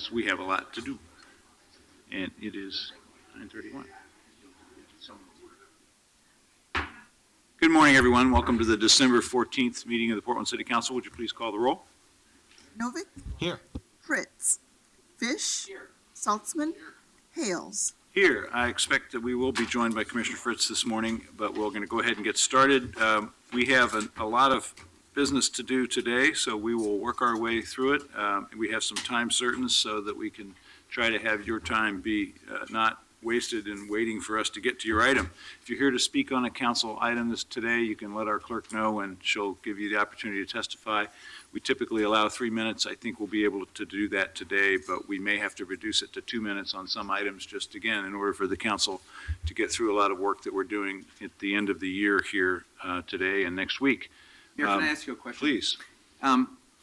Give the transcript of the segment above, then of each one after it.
because we have a lot to do. And it is 9:31. Good morning, everyone. Welcome to the December 14th meeting of the Portland City Council. Would you please call the roll? Novick? Here. Fritz? Fish? Saltzman? Hales? Here, I expect that we will be joined by Commissioner Fritz this morning, but we're going to go ahead and get started. We have a lot of business to do today, so we will work our way through it. We have some time certain so that we can try to have your time be not wasted in waiting for us to get to your item. If you're here to speak on a council item today, you can let our clerk know, and she'll give you the opportunity to testify. We typically allow 3 minutes. I think we'll be able to do that today, but we may have to reduce it to 2 minutes on some items, just again, in order for the council to get through a lot of work that we're doing at the end of the year here today and next week. Mayor, can I ask you a question? Please.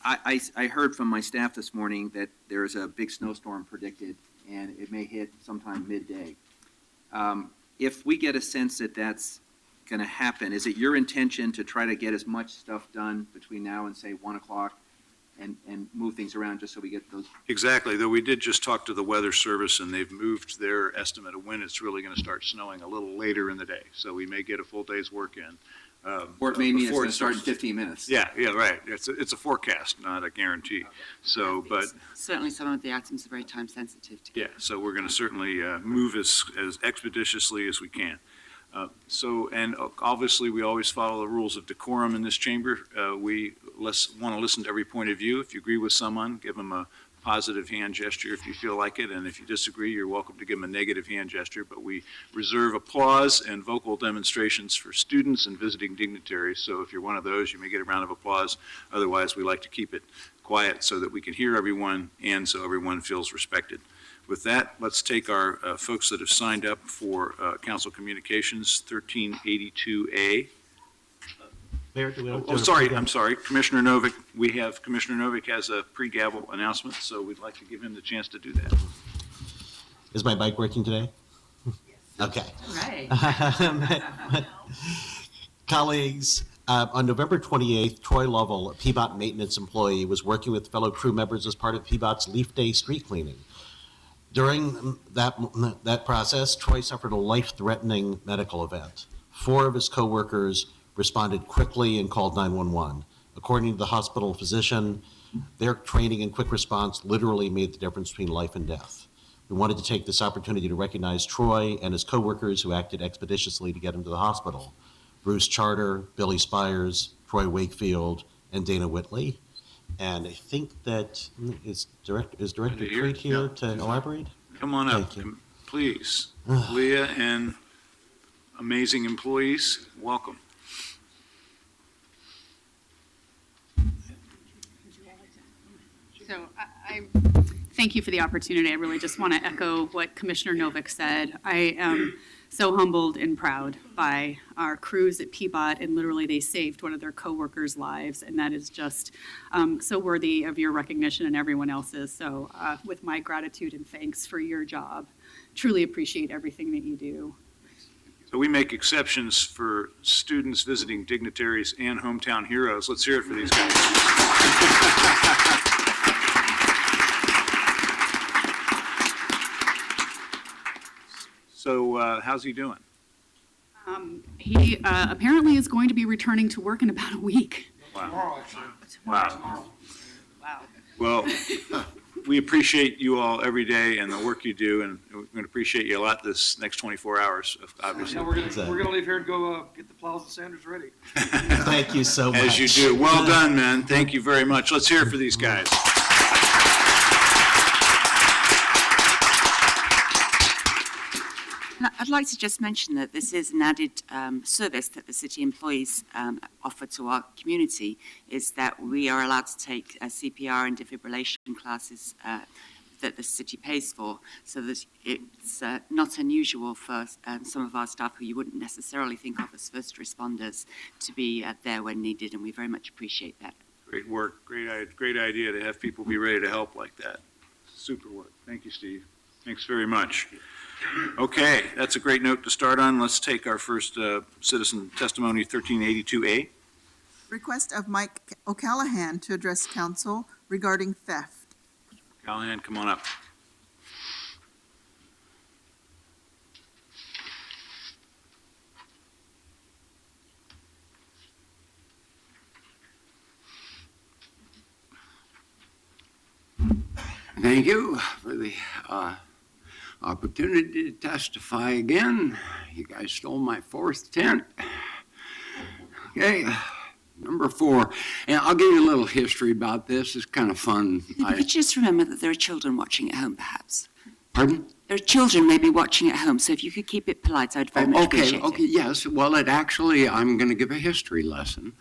I heard from my staff this morning that there's a big snowstorm predicted, and it may hit sometime midday. If we get a sense that that's going to happen, is it your intention to try to get as much stuff done between now and, say, 1 o'clock and move things around just so we get those? Exactly, though we did just talk to the Weather Service, and they've moved their estimate of when it's really going to start snowing a little later in the day. So we may get a full day's work in. Or it may mean it's before going to start in starts. 15 minutes. Yeah, right. It's a forecast, not a guarantee. So, but, Certainly some of the items are very time sensitive. yeah, so we're going to certainly move as expeditiously as we can. And obviously, we always follow the rules of decorum in this chamber. We want to listen to every point of view. If you agree with someone, give them a positive hand gesture if you feel like it, and if you disagree, you're welcome to give them a negative hand gesture, but we reserve applause and vocal demonstrations for students and visiting dignitaries, so if you're one of those, you may get a round of applause. Otherwise, we like to keep it quiet so that we can hear everyone and so everyone feels respected. With that, let's take our folks that have signed up for council communications, 1382A. Mayor, do we have to- Oh, sorry, I'm sorry. Commissioner Novick, Commissioner Novick has a pre-gavel announcement, so we'd like to give him the chance to do that. Is my mic working today? Okay. Right. Colleagues, on November 28th, Troy Lovell, a Peabot maintenance employee, was working with fellow crew members as part of Peabot's Leaf Day street cleaning. During that process, Troy suffered a life-threatening medical event. 4 of his coworkers responded quickly and called 911. According to the hospital physician, their training and quick response literally made the difference between life and death. We wanted to take this opportunity to recognize Troy and his coworkers who acted expeditiously to get him to the hospital. Bruce Charter, Billy Spires, Troy Wakefield, and Dana Whitley. And I think that is Director Treat here to elaborate? Come on up, Thank you. please. Leah and amazing employees, welcome. So I thank you for the opportunity. I really just want to echo what Commissioner Novick said. I am so humbled and proud by our crews at Peabot, and literally they saved one of their coworkers' lives, and that is just so worthy of your recognition and everyone else's. So with my gratitude and thanks for your job, truly appreciate everything that you do. So we make exceptions for students visiting dignitaries and hometown heroes. Let's hear it for these guys. So how's he doing? He apparently is going to be returning to work in about a week. Wow. Wow. Wow. Well, we appreciate you all every day and the work you do, and we're going to appreciate you a lot this next 24 hours, obviously. Now we're gonna leave here and go get the plows and sanders ready. Thank you so much. As you do. Well done, man. Thank you very much. Let's hear it for these guys. And I'd like to just mention that this is an added service that the city employees offer to our community, is that we are allowed to take CPR and defibrillation classes that the city pays for, so that it's not unusual for some of our staff who you wouldn't necessarily think of as first responders to be there when needed, and we very much appreciate that. Great work. Great idea to have people be ready to help like that. Super work. Thank you, Steve. Thanks very much. Okay, that's a great note to start on. Let's take our first citizen testimony, 1382A. Request of Mike O'Callahan to address council regarding theft. Callahan, come on up. Thank you for the opportunity to testify again. You guys stole my 4th tent. Okay, number 4. And I'll give you a little history about this. It's kind of fun. If you could just remember that there are children watching at home, perhaps. Pardon? There are children maybe watching at home, so if you could keep it polite, I'd very much appreciate Okay, it. yes. Well, I'm going to give a history lesson.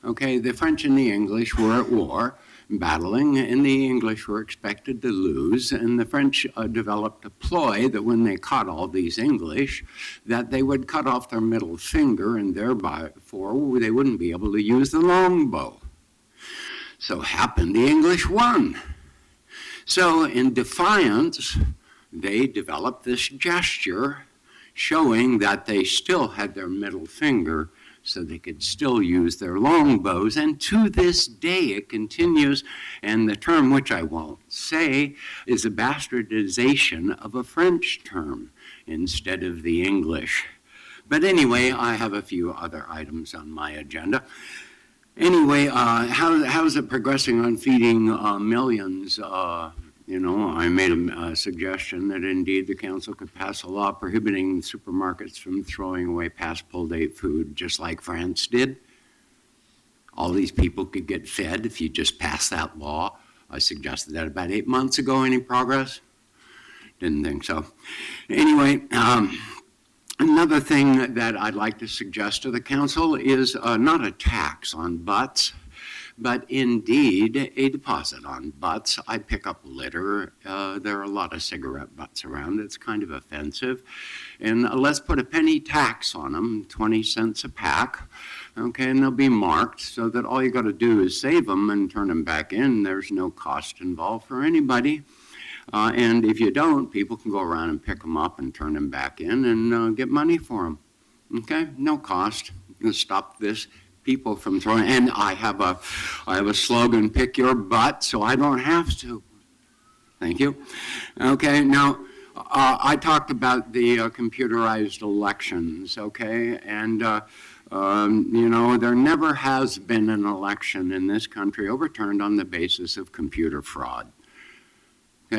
Okay, the French and the English were at war, battling, and the English were expected to lose, and the French developed a ploy that when they caught all these English, that they would cut off their middle finger, and thereby they wouldn't be able to use the longbow. So happened the English won. So in defiance, they developed this gesture showing that they still had their middle finger so they could still use their longbows. And to this day it continues, and the term, which I won't say, is a bastardization of a French term instead of the English. But anyway, I have a few other items on my agenda. Anyway, how's it progressing on feeding millions? I made a suggestion that indeed the council could pass a law prohibiting supermarkets from throwing away past pull date food, just like France did. All these people could get fed if you just passed that law. I suggested that about 8 months ago. Any progress? Didn't think so. Anyway, another thing that I'd like to suggest to the council is not a tax on butts, but indeed a deposit on butts. I pick up litter. There are a lot of cigarette butts around. It's kind of offensive. And let's put a penny tax on them, 20 cents a pack. Okay, and they'll be marked so that all you got to do is save them and turn them back in. There's no cost involved for anybody. And if you don't, people can go around and pick them up and turn them back in and get money for them. Okay, no cost. Gonna stop this people from throwing. And I have a slogan: pick your butt, so I don't have to. Thank you. Okay, now I talked about the computerized elections. Okay, and there never has been an election in this country overturned on the basis of computer fraud.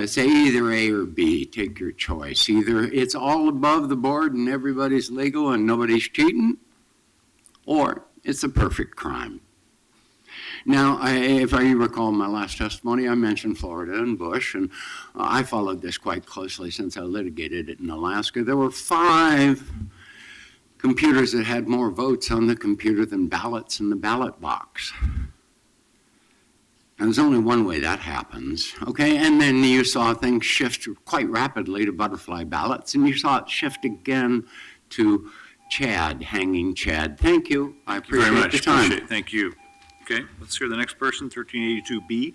Say either A or B, take your choice. Either it's all above the board and everybody's legal and nobody's cheating, or it's a perfect crime. Now, if I recall my last testimony, I mentioned Florida and Bush, and I followed this quite closely since I litigated it in Alaska. There were 5 computers that had more votes on the computer than ballots in the ballot box. And there's only one way that happens, okay? And then you saw things shift quite rapidly to butterfly ballots, and you saw it shift again to Chad, hanging Chad. Thank you. I appreciate Very much. the time. Appreciate it. Thank you. Okay, let's hear the next person, 1382B.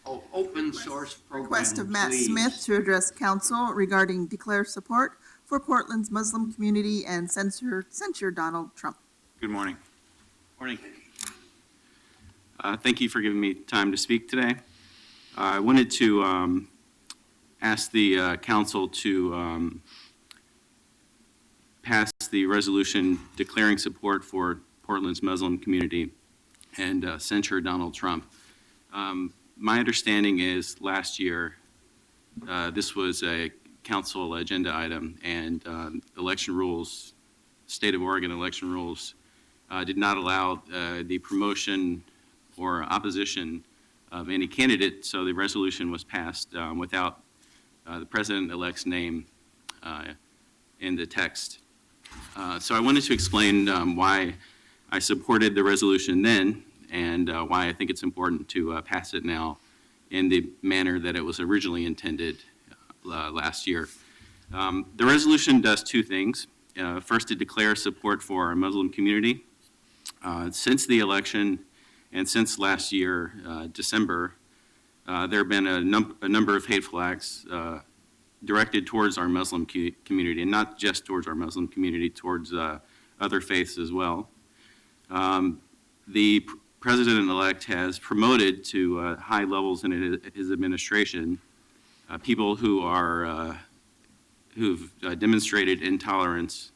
Oh, open source program, Request of Matt please. Smith to address council regarding declare support for Portland's Muslim community and censure Donald Trump. Good morning. Morning. Thank you for giving me time to speak today. I wanted to ask the council to pass the resolution declaring support for Portland's Muslim community and censure Donald Trump. My understanding is last year, this was a council agenda item, and election rules, state of Oregon election rules, did not allow the promotion or opposition of any candidate, so the resolution was passed without the president-elect's name in the text. So I wanted to explain why I supported the resolution then and why I think it's important to pass it now in the manner that it was originally intended last year. The resolution does 2 things. First, it declares support for our Muslim community. Since the election and since last year, December, there have been a number of hateful acts directed towards our Muslim community, and not just towards our Muslim community, towards other faiths as well. The president-elect has promoted to high levels in his administration people who've demonstrated intolerance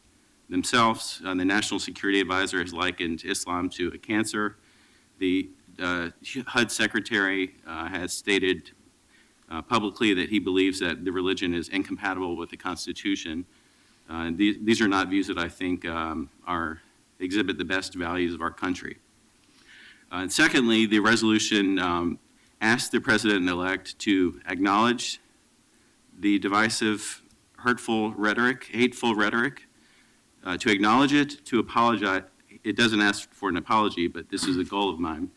themselves. The National Security Advisor has likened Islam to a cancer. The HUD Secretary has stated publicly that he believes that the religion is incompatible with the Constitution. These are not views that I think exhibit the best values of our country. And secondly, the resolution asks the president-elect to acknowledge the divisive, hurtful rhetoric, hateful rhetoric, to acknowledge it, to apologize. It doesn't ask for an apology, but this is a goal of mine.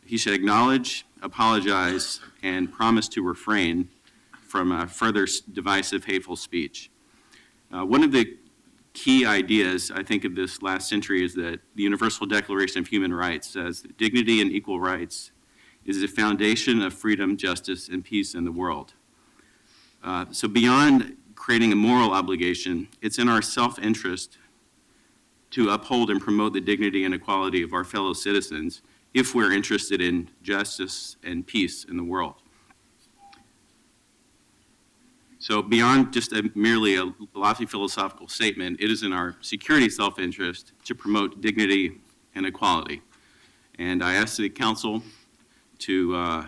He should acknowledge, apologize, and promise to refrain from further divisive, hateful speech. One of the key ideas, I think, of this last century is that the Universal Declaration of Human Rights says that dignity and equal rights is the foundation of freedom, justice, and peace in the world. So beyond creating a moral obligation, it's in our self-interest to uphold and promote the dignity and equality of our fellow citizens if we're interested in justice and peace in the world. So beyond just merely a lofty philosophical statement, it is in our security self-interest to promote dignity and equality. And I ask the council to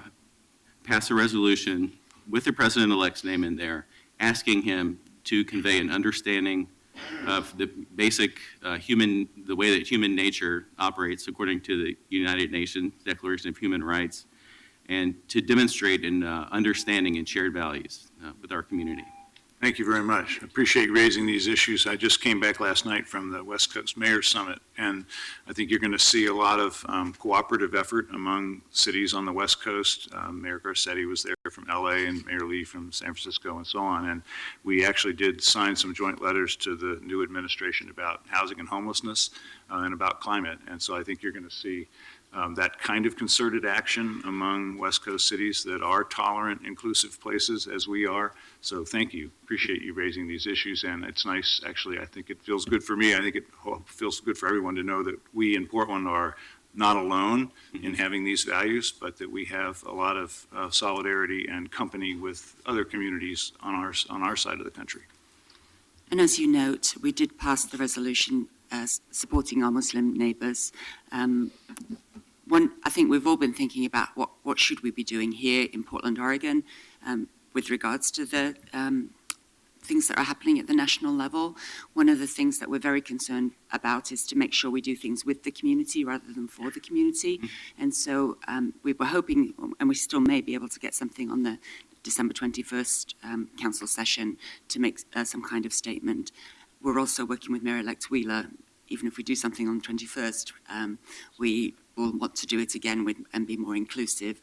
pass a resolution with the president-elect's name in there, asking him to convey an understanding of the basic the way that human nature operates according to the United Nations Declaration of Human Rights, and to demonstrate an understanding and shared values with our community. Thank you very much. Appreciate raising these issues. I just came back last night from the West Coast Mayor's Summit, and I think you're going to see a lot of cooperative effort among cities on the West Coast. Mayor Garcetti was there from LA and Mayor Lee from San Francisco and so on. And we actually did sign some joint letters to the new administration about housing and homelessness and about climate. And so I think you're going to see that kind of concerted action among West Coast cities that are tolerant, inclusive places as we are. So thank you. Appreciate you raising these issues. And it's nice, actually, I think it feels good for me. I think it feels good for everyone to know that we in Portland are not alone in having these values, but that we have a lot of solidarity and company with other communities on our side of the country. And as you note, we did pass the resolution supporting our Muslim neighbours. I think we've all been thinking about what should we be doing here in Portland, Oregon, with regards to the things that are happening at the national level. One of the things that we're very concerned about is to make sure we do things with the community rather than for the community. And so we were hoping, and we still may be able to get something on the December 21st council session to make some kind of statement. We're also working with Mayor-elect Wheeler. Even if we do something on the 21st, we will want to do it again and be more inclusive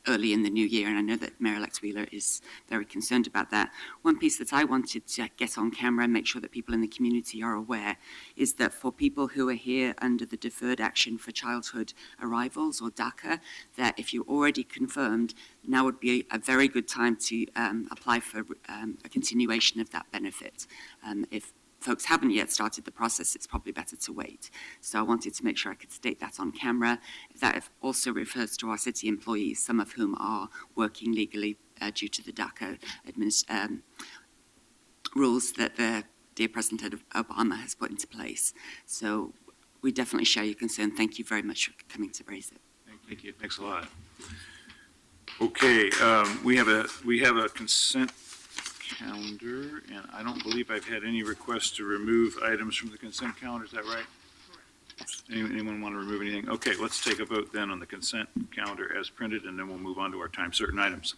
early in the new year, and I know that Mayor-elect Wheeler is very concerned about that. One piece that I wanted to get on camera and make sure that people in the community are aware is that for people who are here under the Deferred Action for Childhood Arrivals, or DACA, that if you're already confirmed, now would be a very good time to apply for a continuation of that benefit. If folks haven't yet started the process, it's probably better to wait. So I wanted to make sure I could state that on camera. That also refers to our city employees, some of whom are working legally due to the DACA rules that the dear President Obama has put into place. So we definitely share your concern. Thank you very much for coming to raise it. Thank you. Thanks a lot. Okay, we have a consent calendar, and I don't believe I've had any requests to remove items from the consent calendar. Is that right? Anyone want to remove anything? Okay, let's take a vote then on the consent calendar as printed, and then we'll move on to our time certain items.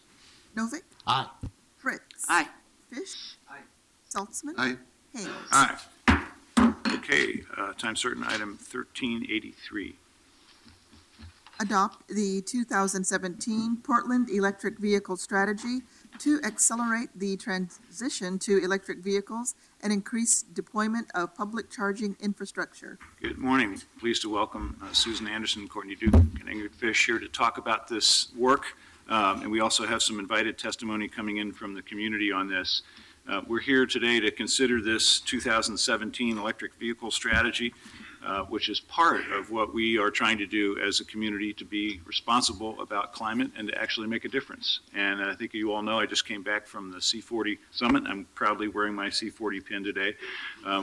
Novick? Aye. Fritz? Aye. Fish? Aye. Saltzman? Aye. Hayes? Aye. Okay, time certain item 1383. Adopt the 2017 Portland Electric Vehicle Strategy to accelerate the transition to electric vehicles and increase deployment of public charging infrastructure. Good morning. Pleased to welcome Susan Anderson, Courtney Duke, and Ingrid Fish here to talk about this work. And we also have some invited testimony coming in from the community on this. We're here today to consider this 2017 electric vehicle strategy, which is part of what we are trying to do as a community to be responsible about climate and to actually make a difference. And I think you all know I just came back from the C40 Summit. I'm proudly wearing my C40 pin today,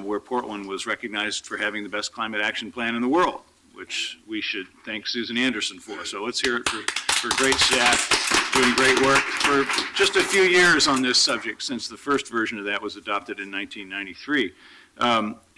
where Portland was recognized for having the best climate action plan in the world, which we should thank Susan Anderson for. So let's hear it for great staff doing great work for just a few years on this subject, since the first version of that was adopted in 1993.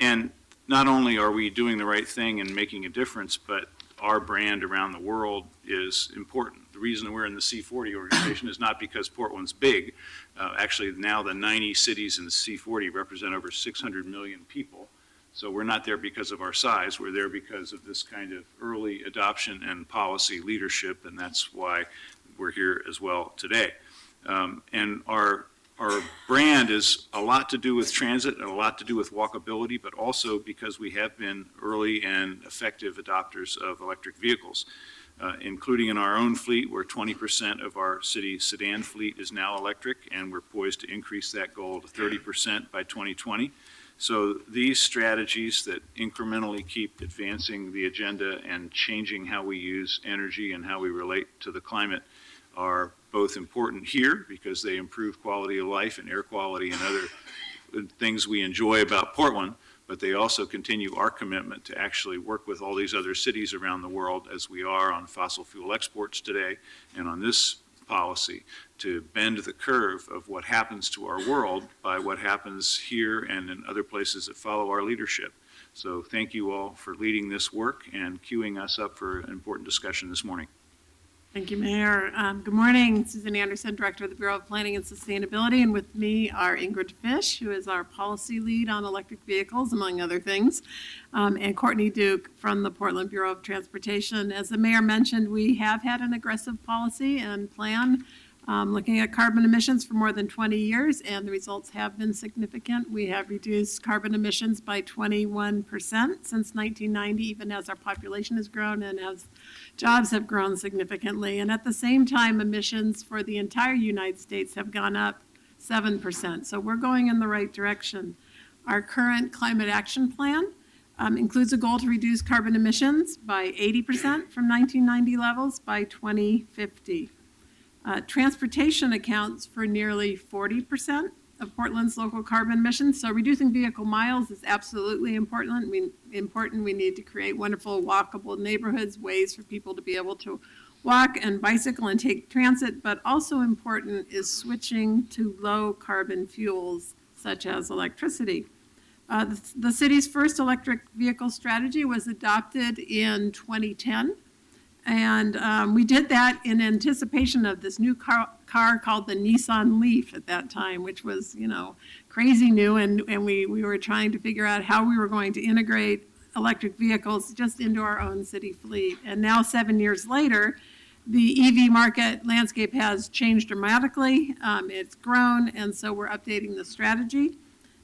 And not only are we doing the right thing and making a difference, but our brand around the world is important. The reason we're in the C40 organization is not because Portland's big. Actually, now the 90 cities in the C40 represent over 600 million people. So we're not there because of our size. We're there because of this kind of early adoption and policy leadership, and that's why we're here as well today. And our brand is a lot to do with transit and a lot to do with walkability, but also because we have been early and effective adopters of electric vehicles, including in our own fleet, where 20% of our city sedan fleet is now electric, and we're poised to increase that goal to 30% by 2020. So these strategies that incrementally keep advancing the agenda and changing how we use energy and how we relate to the climate are both important here because they improve quality of life and air quality and other things we enjoy about Portland, but they also continue our commitment to actually work with all these other cities around the world, as we are on fossil fuel exports today and on this policy, to bend the curve of what happens to our world by what happens here and in other places that follow our leadership. So thank you all for leading this work and queuing us up for an important discussion this morning. Thank you, Mayor. Good morning. Susan Anderson, Director of the Bureau of Planning and Sustainability, and with me are Ingrid Fish, who is our policy lead on electric vehicles, among other things, and Courtney Duke from the Portland Bureau of Transportation. As the Mayor mentioned, we have had an aggressive policy and plan looking at carbon emissions for more than 20 years, and the results have been significant. We have reduced carbon emissions by 21% since 1990, even as our population has grown and as jobs have grown significantly. And at the same time, emissions for the entire United States have gone up 7%. So we're going in the right direction. Our current climate action plan includes a goal to reduce carbon emissions by 80% from 1990 levels by 2050. Transportation accounts for nearly 40% of Portland's local carbon emissions, so reducing vehicle miles is absolutely important. We need to create wonderful walkable neighborhoods, ways for people to be able to walk and bicycle and take transit, but also important is switching to low carbon fuels such as electricity. The city's first electric vehicle strategy was adopted in 2010. And we did that in anticipation of this new car called the Nissan Leaf at that time, which was, crazy new. And we were trying to figure out how we were going to integrate electric vehicles just into our own city fleet. And now, 7 years later, the EV market landscape has changed dramatically. It's grown, and so we're updating the strategy.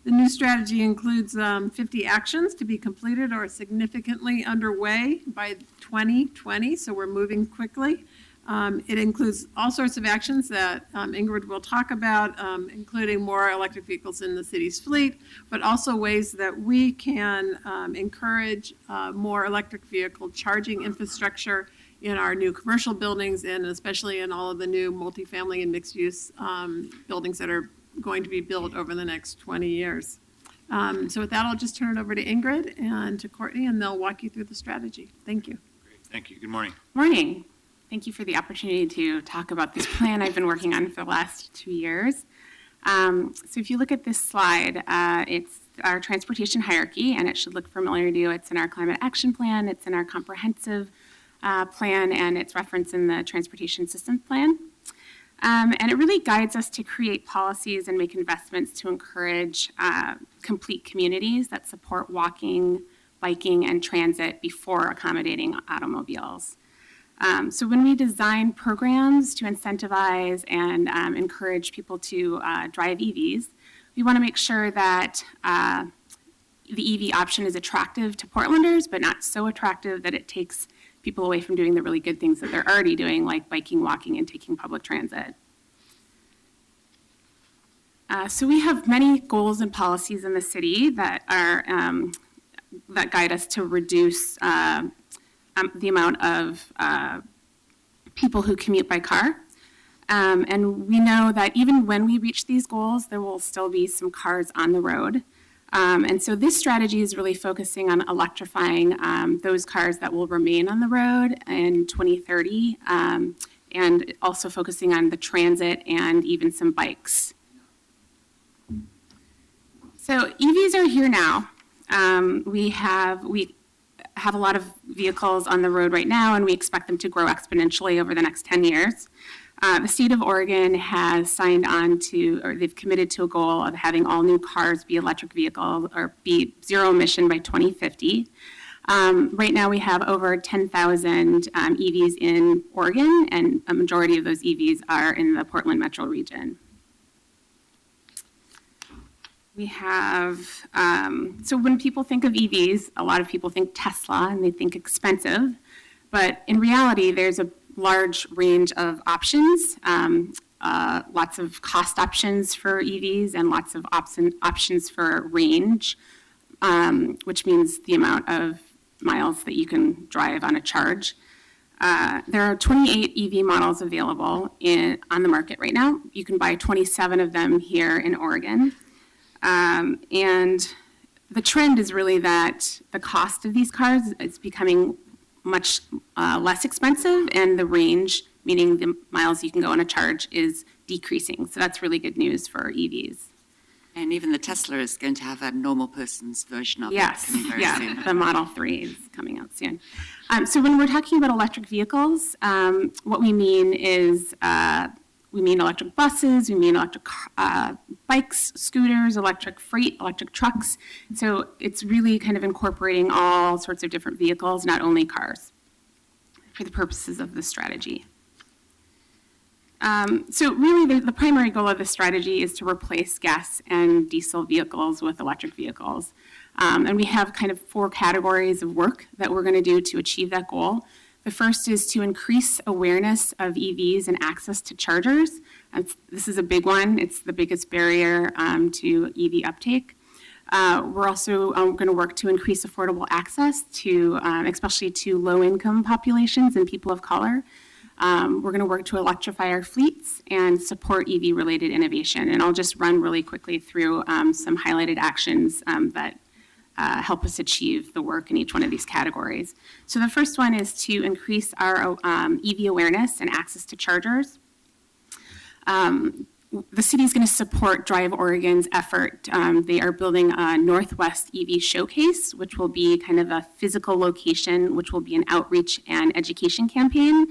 The new strategy includes 50 actions to be completed or significantly underway by 2020, so we're moving quickly. It includes all sorts of actions that Ingrid will talk about, including more electric vehicles in the city's fleet, but also ways that we can encourage more electric vehicle charging infrastructure in our new commercial buildings and especially in all of the new multifamily and mixed-use buildings that are going to be built over the next 20 years. So with that, I'll just turn it over to Ingrid and to Courtney, and they'll walk you through the strategy. Thank you. Great. Thank you. Good morning. Morning. Thank you for the opportunity to talk about this plan I've been working on for the last 2 years. So if you look at this slide, it's our transportation hierarchy, and it should look familiar to you. It's in our climate action plan, it's in our comprehensive plan, and it's referenced in the transportation systems plan. And it really guides us to create policies and make investments to encourage complete communities that support walking, biking, and transit before accommodating automobiles. So when we design programs to incentivize and encourage people to drive EVs, we want to make sure that the EV option is attractive to Portlanders, but not so attractive that it takes people away from doing the really good things that they're already doing, like biking, walking, and taking public transit. So we have many goals and policies in the city that are that guide us to reduce the amount of people who commute by car. And we know that even when we reach these goals, there will still be some cars on the road. And so this strategy is really focusing on electrifying those cars that will remain on the road in 2030, and also focusing on the transit and even some bikes. So EVs are here now. We have a lot of vehicles on the road right now, and we expect them to grow exponentially over the next 10 years. The state of Oregon has signed on to, or they've committed to a goal of having all new cars be electric vehicles or be zero emission by 2050. Right now, we have over 10,000 EVs in Oregon, and a majority of those EVs are in the Portland metro region. We have, so when people think of EVs, a lot of people think Tesla and they think expensive, but in reality, there's a large range of options, lots of cost options for EVs and lots of options for range, which means the amount of miles that you can drive on a charge. There are 28 EV models available on the market right now. You can buy 27 of them here in Oregon. And the trend is really that the cost of these cars is becoming much less expensive, and the range, meaning the miles you can go on a charge, is decreasing. So that's really good news for EVs. And even the Tesla is going to have a normal person's version of Yes, it coming very yeah, soon. the Model 3 is coming out soon. So when we're talking about electric vehicles, what we mean is we mean electric buses, we mean electric bikes, scooters, electric freight, electric trucks. So it's really kind of incorporating all sorts of different vehicles, not only cars, for the purposes of the strategy. So really the primary goal of the strategy is to replace gas and diesel vehicles with electric vehicles. And we have kind of 4 categories of work that we're going to do to achieve that goal. The first is to increase awareness of EVs and access to chargers. This is a big one. It's the biggest barrier to EV uptake. We're also going to work to increase affordable access to, especially to low-income populations and people of color. We're going to work to electrify our fleets and support EV-related innovation. And I'll just run really quickly through some highlighted actions that help us achieve the work in each one of these categories. So the first one is to increase our EV awareness and access to chargers. The city is going to support Drive Oregon's effort. They are building a Northwest EV Showcase, which will be kind of a physical location, which will be an outreach and education campaign.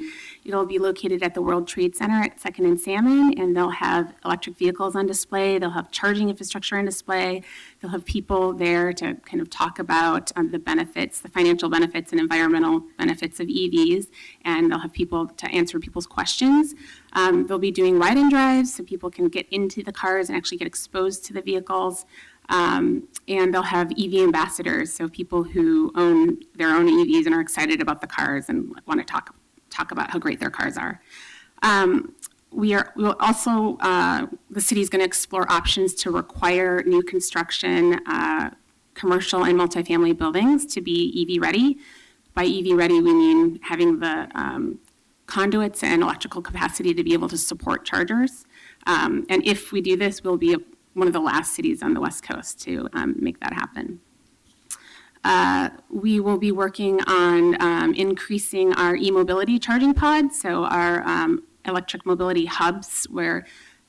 It'll be located at the World Trade Center at 2nd and Salmon, and they'll have electric vehicles on display. They'll have charging infrastructure on display. They'll have people there to kind of talk about the benefits, the financial benefits and environmental benefits of EVs, and they'll have people to answer people's questions. They'll be doing ride-in drives so people can get into the cars and actually get exposed to the vehicles. And they'll have EV ambassadors, so people who own their own EVs and are excited about the cars and want to talk about how great their cars are. We'll also, the city's going to explore options to require new construction, commercial and multifamily buildings to be EV ready. By EV ready, we mean having the conduits and electrical capacity to be able to support chargers. And if we do this, we'll be one of the last cities on the West Coast to make that happen. We will be working on increasing our e-mobility charging pods, so our electric mobility hubs, where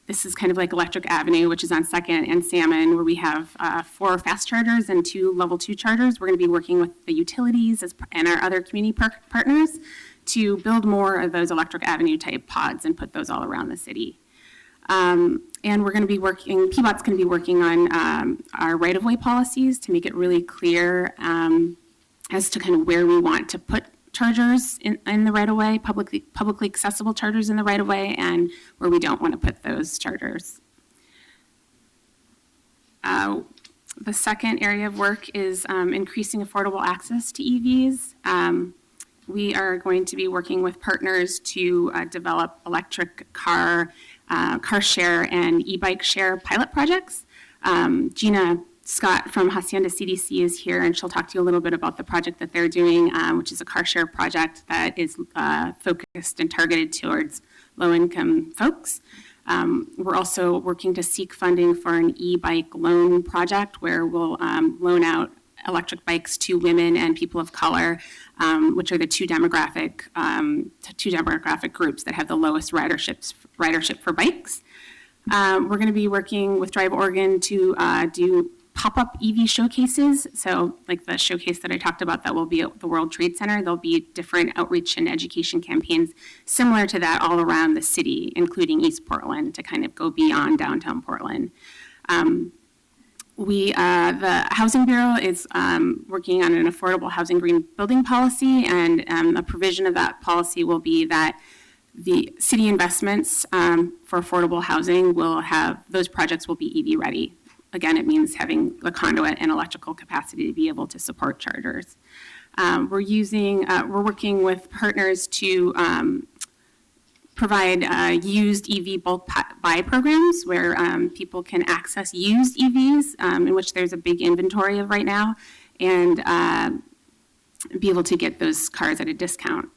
this is kind of like Electric Avenue, which is on 2nd and Salmon, where we have 4 fast chargers and 2 level 2 chargers. We're going to be working with the utilities and our other community partners to build more of those Electric Avenue type pods and put those all around the city. And we're going to be working, PBOT's going to be working on our right-of-way policies to make it really clear as to kind of where we want to put chargers in the right-of-way, publicly accessible chargers in the right-of-way, and where we don't want to put those chargers. The second area of work is increasing affordable access to EVs. We are going to be working with partners to develop electric car share and e-bike share pilot projects. Gina Scott from Hacienda CDC is here, and she'll talk to you a little bit about the project that they're doing, which is a car share project that is focused and targeted towards low-income folks. We're also working to seek funding for an e-bike loan project where we'll loan out electric bikes to women and people of color, which are the two demographic groups that have the lowest ridership for bikes. We're going to be working with Drive Oregon to do pop-up EV showcases. So like the showcase that I talked about that will be at the World Trade Center, there'll be different outreach and education campaigns similar to that all around the city, including East Portland, to kind of go beyond downtown Portland. The Housing Bureau is working on an affordable housing green building policy, and a provision of that policy will be that the city investments for affordable housing will have, those projects will be EV ready. Again, it means having the conduit and electrical capacity to be able to support chargers. We're working with partners to provide used EV bulk buy programs where people can access used EVs, in which there's a big inventory of right now, and be able to get those cars at a discount.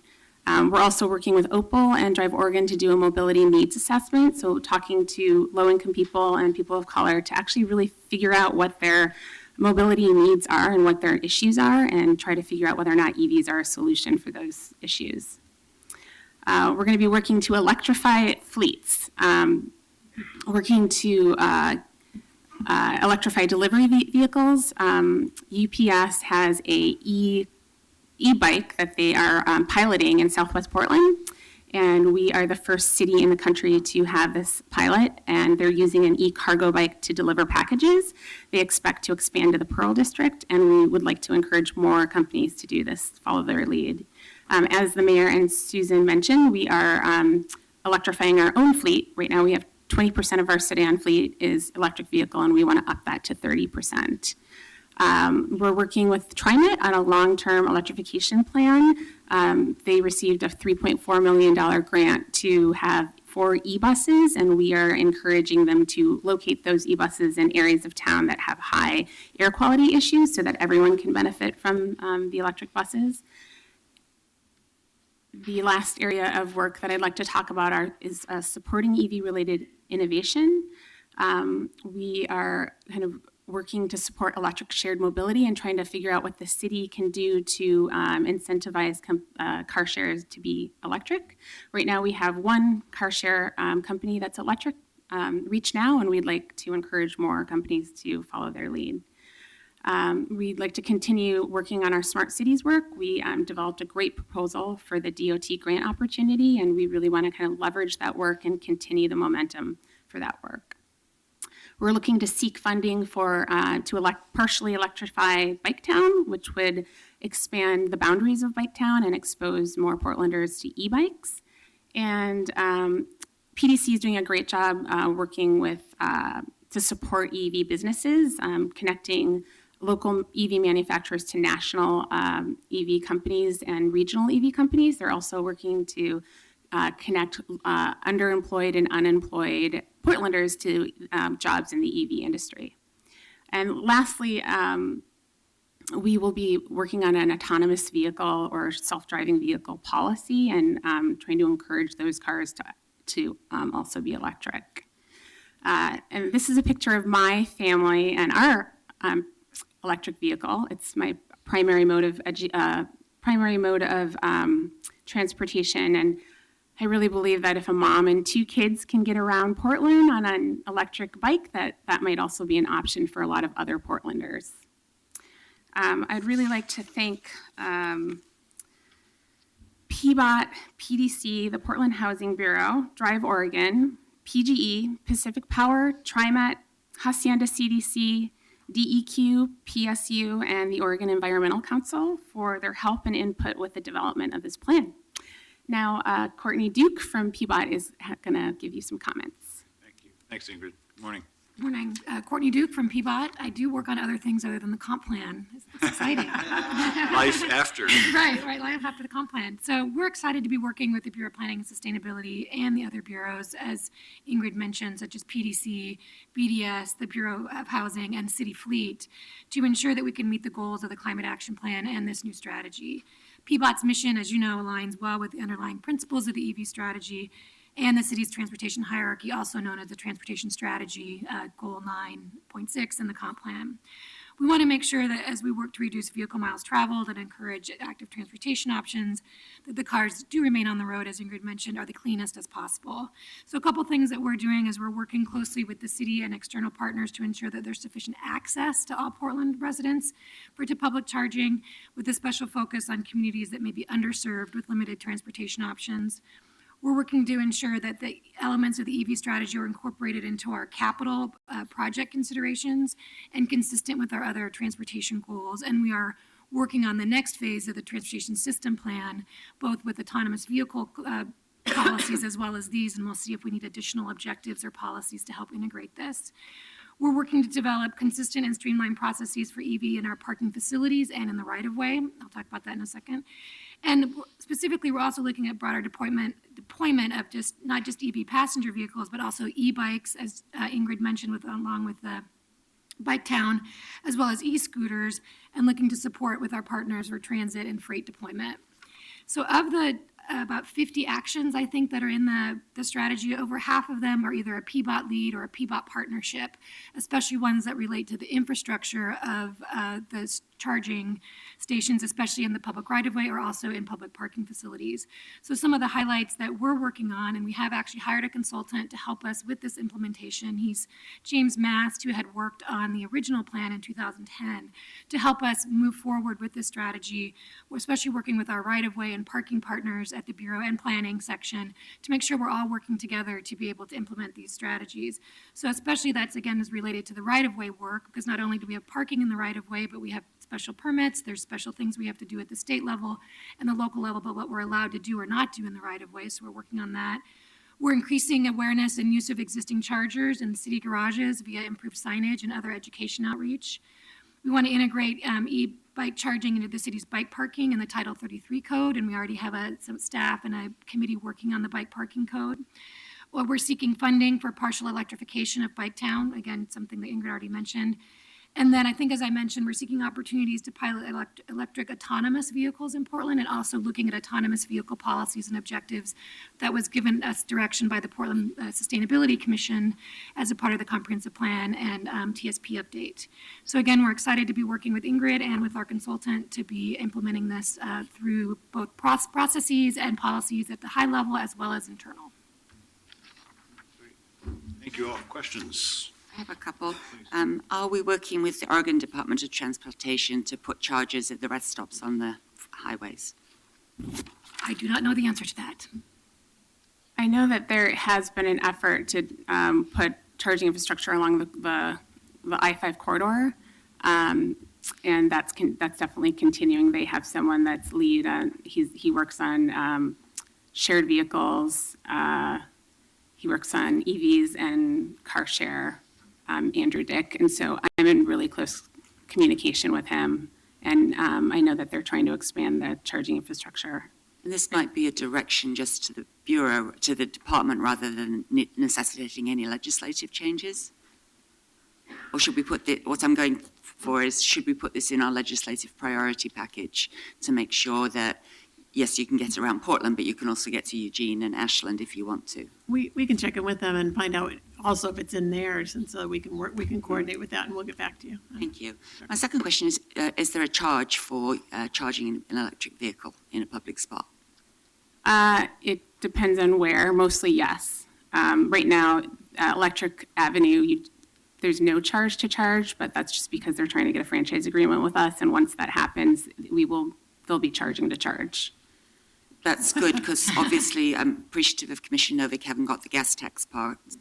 We're also working with Opal and Drive Oregon to do a mobility needs assessment, so talking to low-income people and people of color to actually really figure out what their mobility needs are and what their issues are, and try to figure out whether or not EVs are a solution for those issues. We're going to be working to electrify fleets, working to electrify delivery vehicles. UPS has a e-bike that they are piloting in Southwest Portland, and we are the first city in the country to have this pilot, and they're using an e-cargo bike to deliver packages. They expect to expand to the Pearl District, and we would like to encourage more companies to do this, follow their lead. As the mayor and Susan mentioned, we are electrifying our own fleet. Right now we have 20% of our sedan fleet is electric vehicle, and we want to up that to 30%. We're working with TriMet on a long-term electrification plan. They received a $3.4 million grant to have 4 e-buses, and we are encouraging them to locate those e-buses in areas of town that have high air quality issues so that everyone can benefit from the electric buses. The last area of work that I'd like to talk about is supporting EV-related innovation. We are kind of working to support electric shared mobility and trying to figure out what the city can do to incentivize car shares to be electric. Right now we have one car share company that's electric, Reach Now, and we'd like to encourage more companies to follow their lead. We'd like to continue working on our smart cities work. We developed a great proposal for the DOT grant opportunity, and we really want to kind of leverage that work and continue the momentum for that work. We're looking to seek funding for partially electrify Biketown, which would expand the boundaries of Biketown and expose more Portlanders to e-bikes. And PDC is doing a great job working with to support EV businesses, connecting local EV manufacturers to national EV companies and regional EV companies. They're also working to connect underemployed and unemployed Portlanders to jobs in the EV industry. And lastly, we will be working on an autonomous vehicle or self-driving vehicle policy and trying to encourage those cars to also be electric. And this is a picture of my family and our electric vehicle. It's my primary mode of transportation, and I really believe that if a mom and 2 kids can get around Portland on an electric bike, that might also be an option for a lot of other Portlanders. I'd really like to thank PBOT, PDC, the Portland Housing Bureau, Drive Oregon, PGE, Pacific Power, TriMet, Hacienda CDC, DEQ, PSU, and the Oregon Environmental Council for their help and input with the development of this plan. Now, Courtney Duke from PBOT is going to give you some comments. Thank you. Thanks, Ingrid. Good morning. Good morning. Courtney Duke from PBOT. I do work on other things other than the comp plan. It's exciting. Life after. Right, life after the comp plan. So we're excited to be working with the Bureau of Planning and Sustainability and the other bureaus, as Ingrid mentioned, such as PDC, BDS, the Bureau of Housing, and City Fleet, to ensure that we can meet the goals of the Climate Action Plan and this new strategy. PBOT's mission, as you know, aligns well with the underlying principles of the EV strategy and the city's transportation hierarchy, also known as the Transportation Strategy, Goal 9.6 in the comp plan. We want to make sure that as we work to reduce vehicle miles traveled and encourage active transportation options, that the cars do remain on the road, as Ingrid mentioned, are the cleanest as possible. So a couple things that we're doing is we're working closely with the city and external partners to ensure that there's sufficient access to all Portland residents to public charging, with a special focus on communities that may be underserved with limited transportation options. We're working to ensure that the elements of the EV strategy are incorporated into our capital project considerations and consistent with our other transportation goals. And we are working on the next phase of the transportation system plan, both with autonomous vehicle policies as well as these, and we'll see if we need additional objectives or policies to help integrate this. We're working to develop consistent and streamlined processes for EV in our parking facilities and in the right-of-way. I'll talk about that in a second. And specifically, we're also looking at broader deployment of not just EV passenger vehicles, but also e-bikes, as Ingrid mentioned, along with the Bike Town, as well as e-scooters, and looking to support with our partners for transit and freight deployment. So of the about 50 actions, I think, that are in the strategy, over half of them are either a PBOT lead or a PBOT partnership, especially ones that relate to the infrastructure of the charging stations, especially in the public right-of-way or also in public parking facilities. So some of the highlights that we're working on, and we have actually hired a consultant to help us with this implementation. He's James Mast, who had worked on the original plan in 2010 to help us move forward with this strategy. We're especially working with our right-of-way and parking partners at the Bureau and Planning section to make sure we're all working together to be able to implement these strategies. So especially that's, again, is related to the right-of-way work, because not only do we have parking in the right-of-way, but we have special permits, there's special things we have to do at the state level and the local level, but what we're allowed to do or not do in the right-of-way, so we're working on that. We're increasing awareness and use of existing chargers in city garages via improved signage and other education outreach. We want to integrate e-bike charging into the city's bike parking in the Title 33 code, and we already have some staff and a committee working on the bike parking code. Well, we're seeking funding for partial electrification of Bike Town, again, something that Ingrid already mentioned. And then I think, as I mentioned, we're seeking opportunities to pilot electric autonomous vehicles in Portland, and also looking at autonomous vehicle policies and objectives that was given us direction by the Portland Sustainability Commission as a part of the comprehensive plan and TSP update. So again, we're excited to be working with Ingrid and with our consultant to be implementing this through both processes and policies at the high level as well as internal. Thank you all. Questions? I have a couple. Are we working with the Oregon Department of Transportation to put chargers at the rest stops on the highways? I do not know the answer to that. I know that there has been an effort to put charging infrastructure along the I-5 corridor, and that's definitely continuing. They have someone that's lead. He works on shared vehicles. He works on EVs and car share. Andrew Dick, and so I'm in really close communication with him, and I know that they're trying to expand the charging infrastructure. And this might be a direction just to the Bureau, to the department, rather than necessitating any legislative changes? Or should we put what I'm going for is, should we put this in our legislative priority package to make sure that, yes, you can get around Portland, but you can also get to Eugene and Ashland if you want to? We can check in with them and find out also if it's in theirs, and so we can coordinate with that, and we'll get back to you. Thank you. My second question is there a charge for charging an electric vehicle in a public spot? It depends on where, mostly yes. Right now, Electric Avenue, there's no charge to charge, but that's just because they're trying to get a franchise agreement with us, and once that happens, they'll be charging to charge. That's good, because obviously I'm appreciative of Commissioner Novick having got the gas tax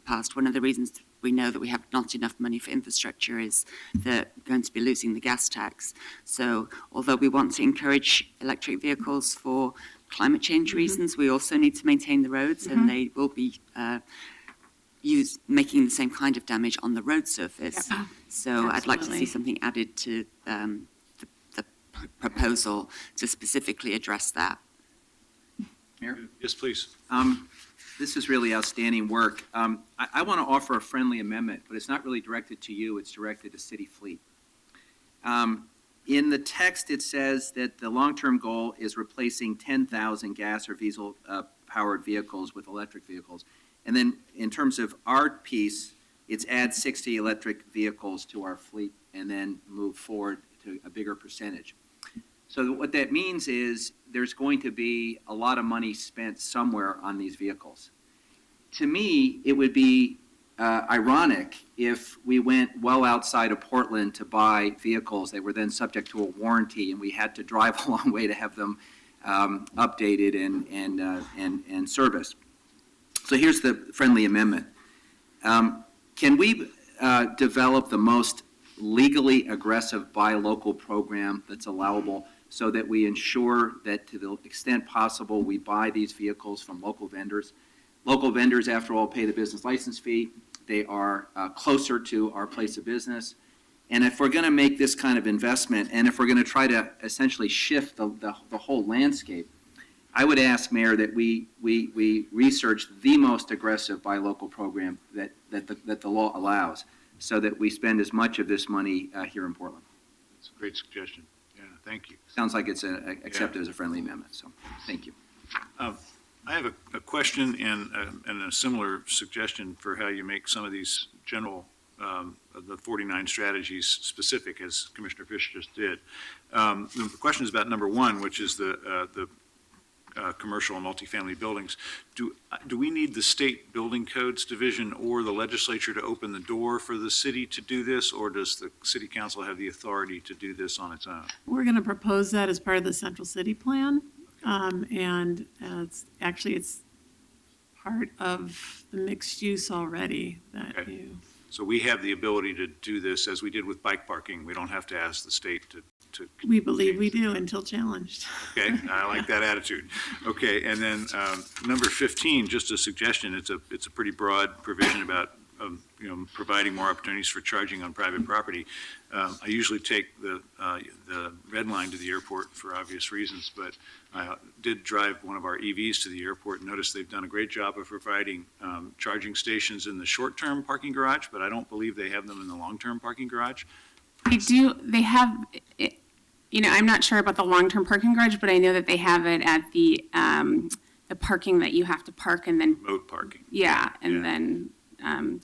passed. One of the reasons we know that we have not enough money for infrastructure is that we're going to be losing the gas tax. So although we want to encourage electric vehicles for climate change reasons, we also need to maintain the roads, and they will be making the same kind of damage on the road surface. Yep. So I'd like to see Absolutely. something added to the proposal to specifically address that. Mayor? Yes, please. This is really outstanding work. I want to offer a friendly amendment, but it's not really directed to you, it's directed to City Fleet. In the text, it says that the long-term goal is replacing 10,000 gas or diesel powered vehicles with electric vehicles. And then in terms of our piece, It's add 60 electric vehicles to our fleet and then move forward to a bigger percentage. So what that means is there's going to be a lot of money spent somewhere on these vehicles. To me, it would be ironic if we went well outside of Portland to buy vehicles that were then subject to a warranty and we had to drive a long way to have them updated and serviced. So here's the friendly amendment. Can we develop the most legally aggressive buy local program that's allowable so that we ensure that to the extent possible, we buy these vehicles from local vendors? Local vendors, after all, pay the business license fee. They are closer to our place of business. And if we're going to make this kind of investment, and if we're going to try to essentially shift the whole landscape, I would ask, Mayor, that we research the most aggressive buy local program that the law allows, so that we spend as much of this money here in Portland. That's a great suggestion. Yeah, thank you. Sounds like it's accepted as a friendly amendment, so thank you. I have a question and a similar suggestion for how you make some of these general, the 49 strategies specific, as Commissioner Fish just did. The question is about number one, which is the commercial and multifamily buildings. Do we need the state building codes division or the legislature to open the door for the city to do this, or does the city council have the authority to do this on its own? We're going to propose that as part of the Central City Plan. And it's part of the mixed use already that Okay. you. So we have the ability to do this as we did with bike parking. We don't have to ask the state to. We believe we do until challenged. Okay, I like that attitude. Okay, and then number 15, just a suggestion. It's a pretty broad provision about providing more opportunities for charging on private property. I usually take the red line to the airport for obvious reasons, but I did drive one of our EVs to the airport and noticed they've done a great job of providing charging stations in the short-term parking garage, but I don't believe they have them in the long-term parking garage. They have, I'm not sure about the long-term parking garage, but I know that they have it at the parking that you have to park and then, Remote parking. then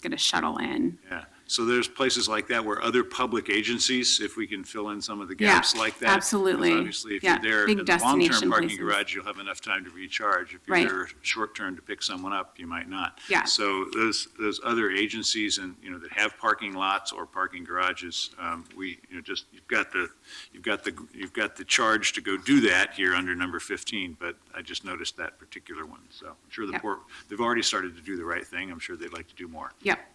get a shuttle in. Yeah, so there's places like that where other public agencies, if we can fill in some of the gaps like that. Absolutely. Because obviously, if Yeah, you're there big in the long-term destination parking places. garage, you'll have enough time to recharge. If you're Right. there short-term to pick someone up, you might not. Yeah. So those other agencies and, that have parking lots or parking garages, you've got the charge to go do that here under number 15, but I just noticed that particular one. So I'm sure Yep. they've already started to do the right thing. I'm sure they'd like to do more. Yep.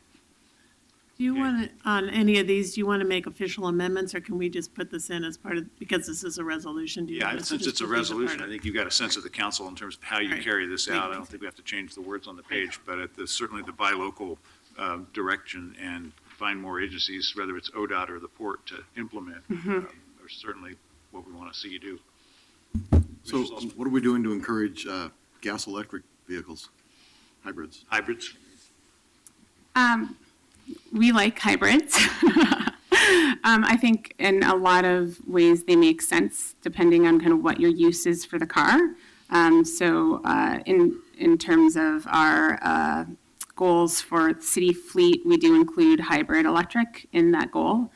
Do you want to, on any of these, do you want to make official amendments, or can we just put this in as part of, because this is a resolution? Do you Yeah, want us to since just it's a put these as part resolution, of- I think you've got a sense of the council in terms of how you Right. carry this Great. out. I don't think we have to change the words on the page, but certainly the buy local direction and find more agencies, whether it's ODOT or the port, to implement, are certainly what we want to see you do. So what are we doing to encourage gas electric vehicles, hybrids? Hybrids? We like hybrids. I think in a lot of ways they make sense depending on kind of what your use is for the car. In terms of our goals for city fleet, we do include hybrid electric in that goal.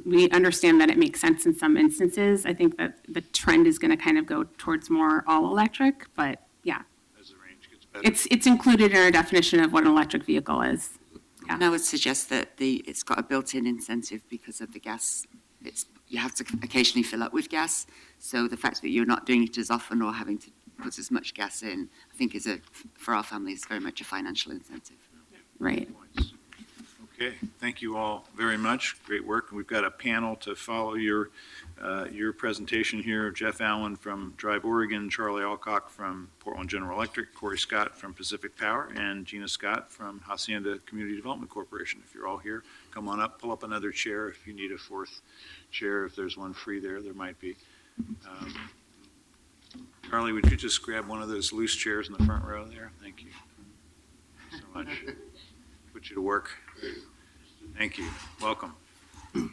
We understand that it makes sense in some instances. I think that the trend is going to kind of go towards more all electric, but yeah. As the range gets better. It's included in our definition of what an electric vehicle is. Yeah. And I would suggest that it's got a built-in incentive because of the gas. You have to occasionally fill up with gas, so the fact that you're not doing it as often or having to put as much gas in, I think for our families, very much a financial incentive. Right. Okay, thank you all very much. Great work. We've got a panel to follow your presentation here. Jeff Allen from Drive Oregon, Charlie Alcock from Portland General Electric, Corey Scott from Pacific Power, and Gina Scott from Hacienda Community Development Corporation. If you're all here, come on up, pull up another chair if you need a fourth chair. If there's one free there might be. Charlie, would you just grab one of those loose chairs in the front row there? Thank you so much. Put you to work. Thank you. Welcome. Good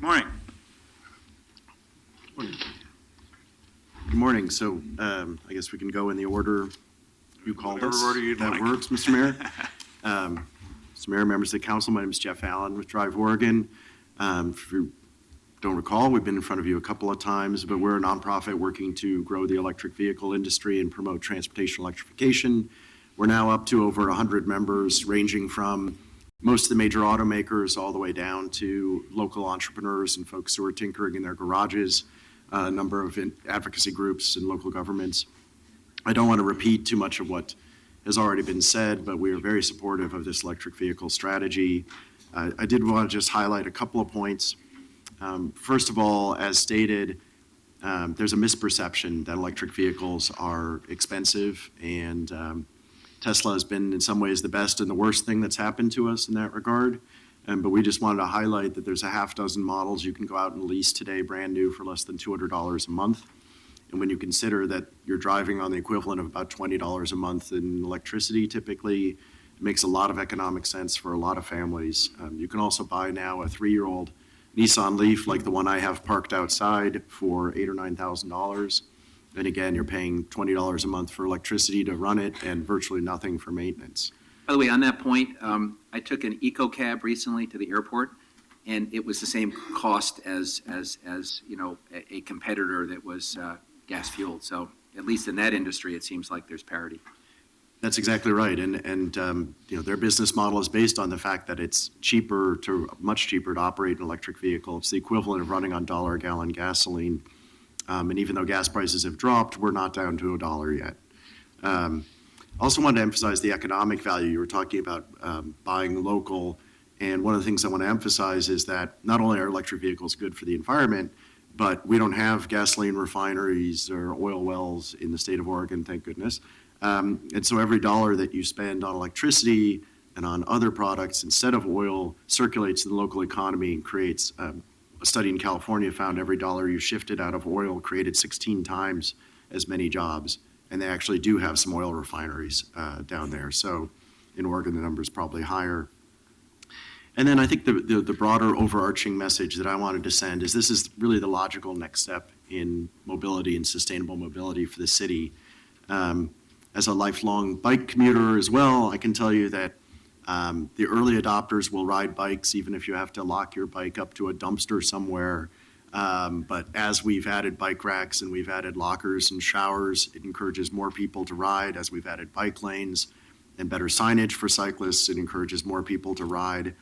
morning. Good morning. So I guess we can go in the order You called Whatever us. order you'd That like. works, Mr. Mayor. Mr. Mayor, members of the council, my name is Jeff Allen with Drive Oregon. If you don't recall, we've been in front of you a couple of times, but we're a nonprofit working to grow the electric vehicle industry and promote transportation electrification. We're now up to over 100 members, ranging from most of the major automakers all the way down to local entrepreneurs and folks who are tinkering in their garages, a number of advocacy groups and local governments. I don't want to repeat too much of what has already been said, but we are very supportive of this electric vehicle strategy. I did want to just highlight a couple of points. First of all, as stated, there's a misperception that electric vehicles are expensive, and Tesla has been in some ways the best and the worst thing that's happened to us in that regard. But we just wanted to highlight that there's a half dozen models you can go out and lease today, brand new, for less than $200 a month. And when you consider that you're driving on the equivalent of about $20 a month in electricity, typically, it makes a lot of economic sense for a lot of families. You can also buy now a 3-year-old Nissan Leaf, like the one I have parked outside, for $8,000 or $9,000. And again, you're paying $20 a month for electricity to run it and virtually nothing for maintenance. By the way, on that point, I took an eco cab recently to the airport, and it was the same cost as you know, a competitor that was gas fueled. So at least in that industry, it seems like there's parity. That's exactly right, and you know, their business model is based on the fact that it's much cheaper to operate an electric vehicle. It's the equivalent of running on $1 a gallon gasoline, and even though gas prices have dropped, we're not down to $1 yet. Also wanted to emphasize the economic value. You were talking about buying local, and one of the things I want to emphasize is that not only are electric vehicles good for the environment, but we don't have gasoline refineries or oil wells in the state of Oregon, thank goodness. And so every dollar that you spend on electricity and on other products instead of oil circulates in the local economy and creates, a study in California found every dollar you shifted out of oil created 16 times as many jobs. And they actually do have some oil refineries down there. So in Oregon, the number is probably higher. And then I think the broader overarching message that I wanted to send is this is really the logical next step in mobility and sustainable mobility for the city. As a lifelong bike commuter as well, I can tell you that the early adopters will ride bikes even if you have to lock your bike up to a dumpster somewhere. But as we've added bike racks and we've added lockers and showers, it encourages more people to ride. As we've added bike lanes and better signage for cyclists, it encourages more people to ride.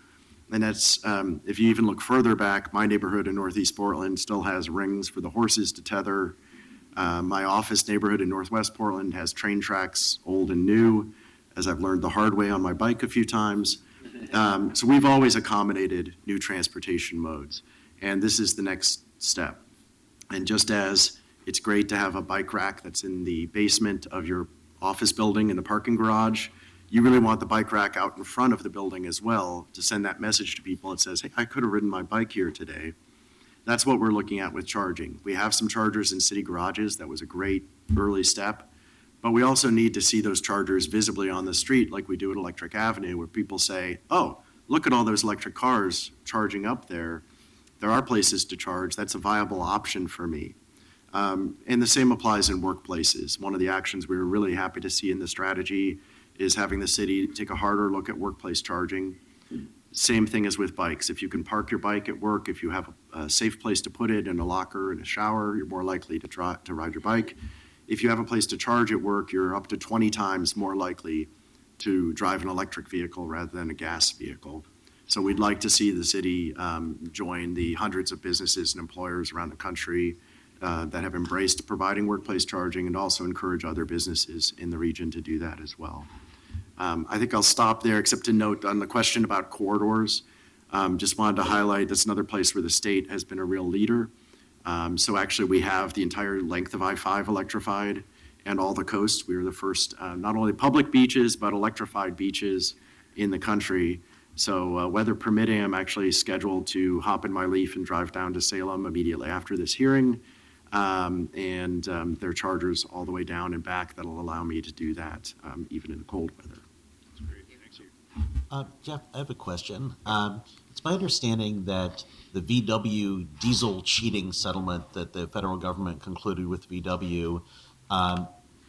And that's, if you even look further back, my neighborhood in Northeast Portland still has rings for the horses to tether. My office neighborhood in Northwest Portland has train tracks, old and new, as I've learned the hard way on my bike a few times. So we've always accommodated new transportation modes, and this is the next step. And just as it's great to have a bike rack that's in the basement of your office building in the parking garage, you really want the bike rack out in front of the building as well to send that message to people that says, hey, I could have ridden my bike here today. That's what we're looking at with charging. We have some chargers in city garages. That was a great early step. But we also need to see those chargers visibly on the street like we do at Electric Avenue, where people say, oh, look at all those electric cars charging up there. There are places to charge. That's a viable option for me. And the same applies in workplaces. One of the actions we were really happy to see in the strategy is having the city take a harder look at workplace charging. Same thing as with bikes. If you can park your bike at work, if you have a safe place to put it in a locker, in a shower, you're more likely to ride your bike. If you have a place to charge at work, you're up to 20 times more likely to drive an electric vehicle rather than a gas vehicle. So we'd like to see the city join the hundreds of businesses and employers around the country that have embraced providing workplace charging, and also encourage other businesses in the region to do that as well. I think I'll stop there, except to note on the question about corridors, just wanted to highlight that's another place where the state has been a real leader. So actually we have the entire length of I-5 electrified and all the coast. We were the first, not only public beaches, but electrified beaches in the country. So weather permitting, I'm actually scheduled to hop in my Leaf and drive down to Salem immediately after this hearing. And there are chargers all the way down and back that'll allow me to do that, even in cold weather. Jeff, I have a question. It's my understanding that the VW diesel cheating settlement that the federal government concluded with VW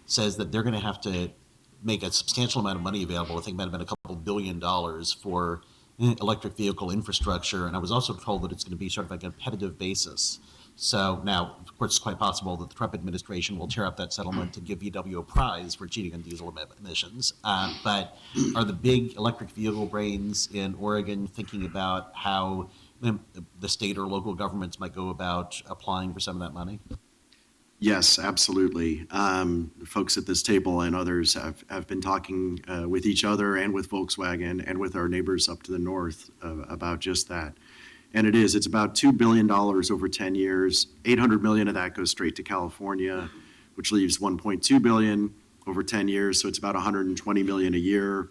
says that they're going to have to make a substantial amount of money available. I think it might have been a couple $2 billion for electric vehicle infrastructure. And I was also told that it's going to be sort of like a competitive basis. So now, of course, it's quite possible that the Trump administration will tear up that settlement and give VW a prize for cheating on diesel emissions. But are the big electric vehicle brains in Oregon thinking about how the state or local governments might go about applying for some of that money? Yes, absolutely. Folks at this table and others have been talking with each other and with Volkswagen and with our neighbors up to the north about just that. And it's about $2 billion over 10 years. $800 million of that goes straight to California, which leaves $1.2 billion over 10 years. So it's about $120 million a year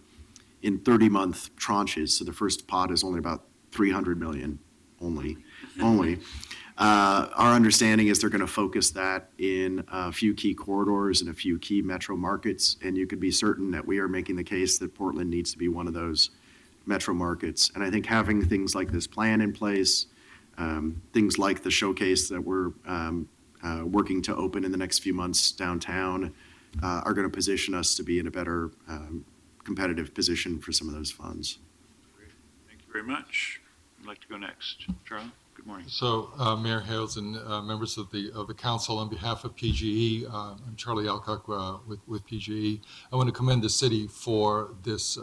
in 30-month tranches. So the first pot is only about $300 million only. Our understanding is they're going to focus that in a few key corridors and a few key metro markets. And you can be certain that we are making the case that Portland needs to be one of those metro markets. And I think having things like this plan in place, things like the showcase that we're working to open in the next few months downtown are going to position us to be in a better competitive position for some of those funds. Great. Thank you very much. I'd like to go next. Charlie, good morning. So, Mayor Hales and members of the council, on behalf of PGE, I'm Charlie Alcock with PGE. I want to commend the city for this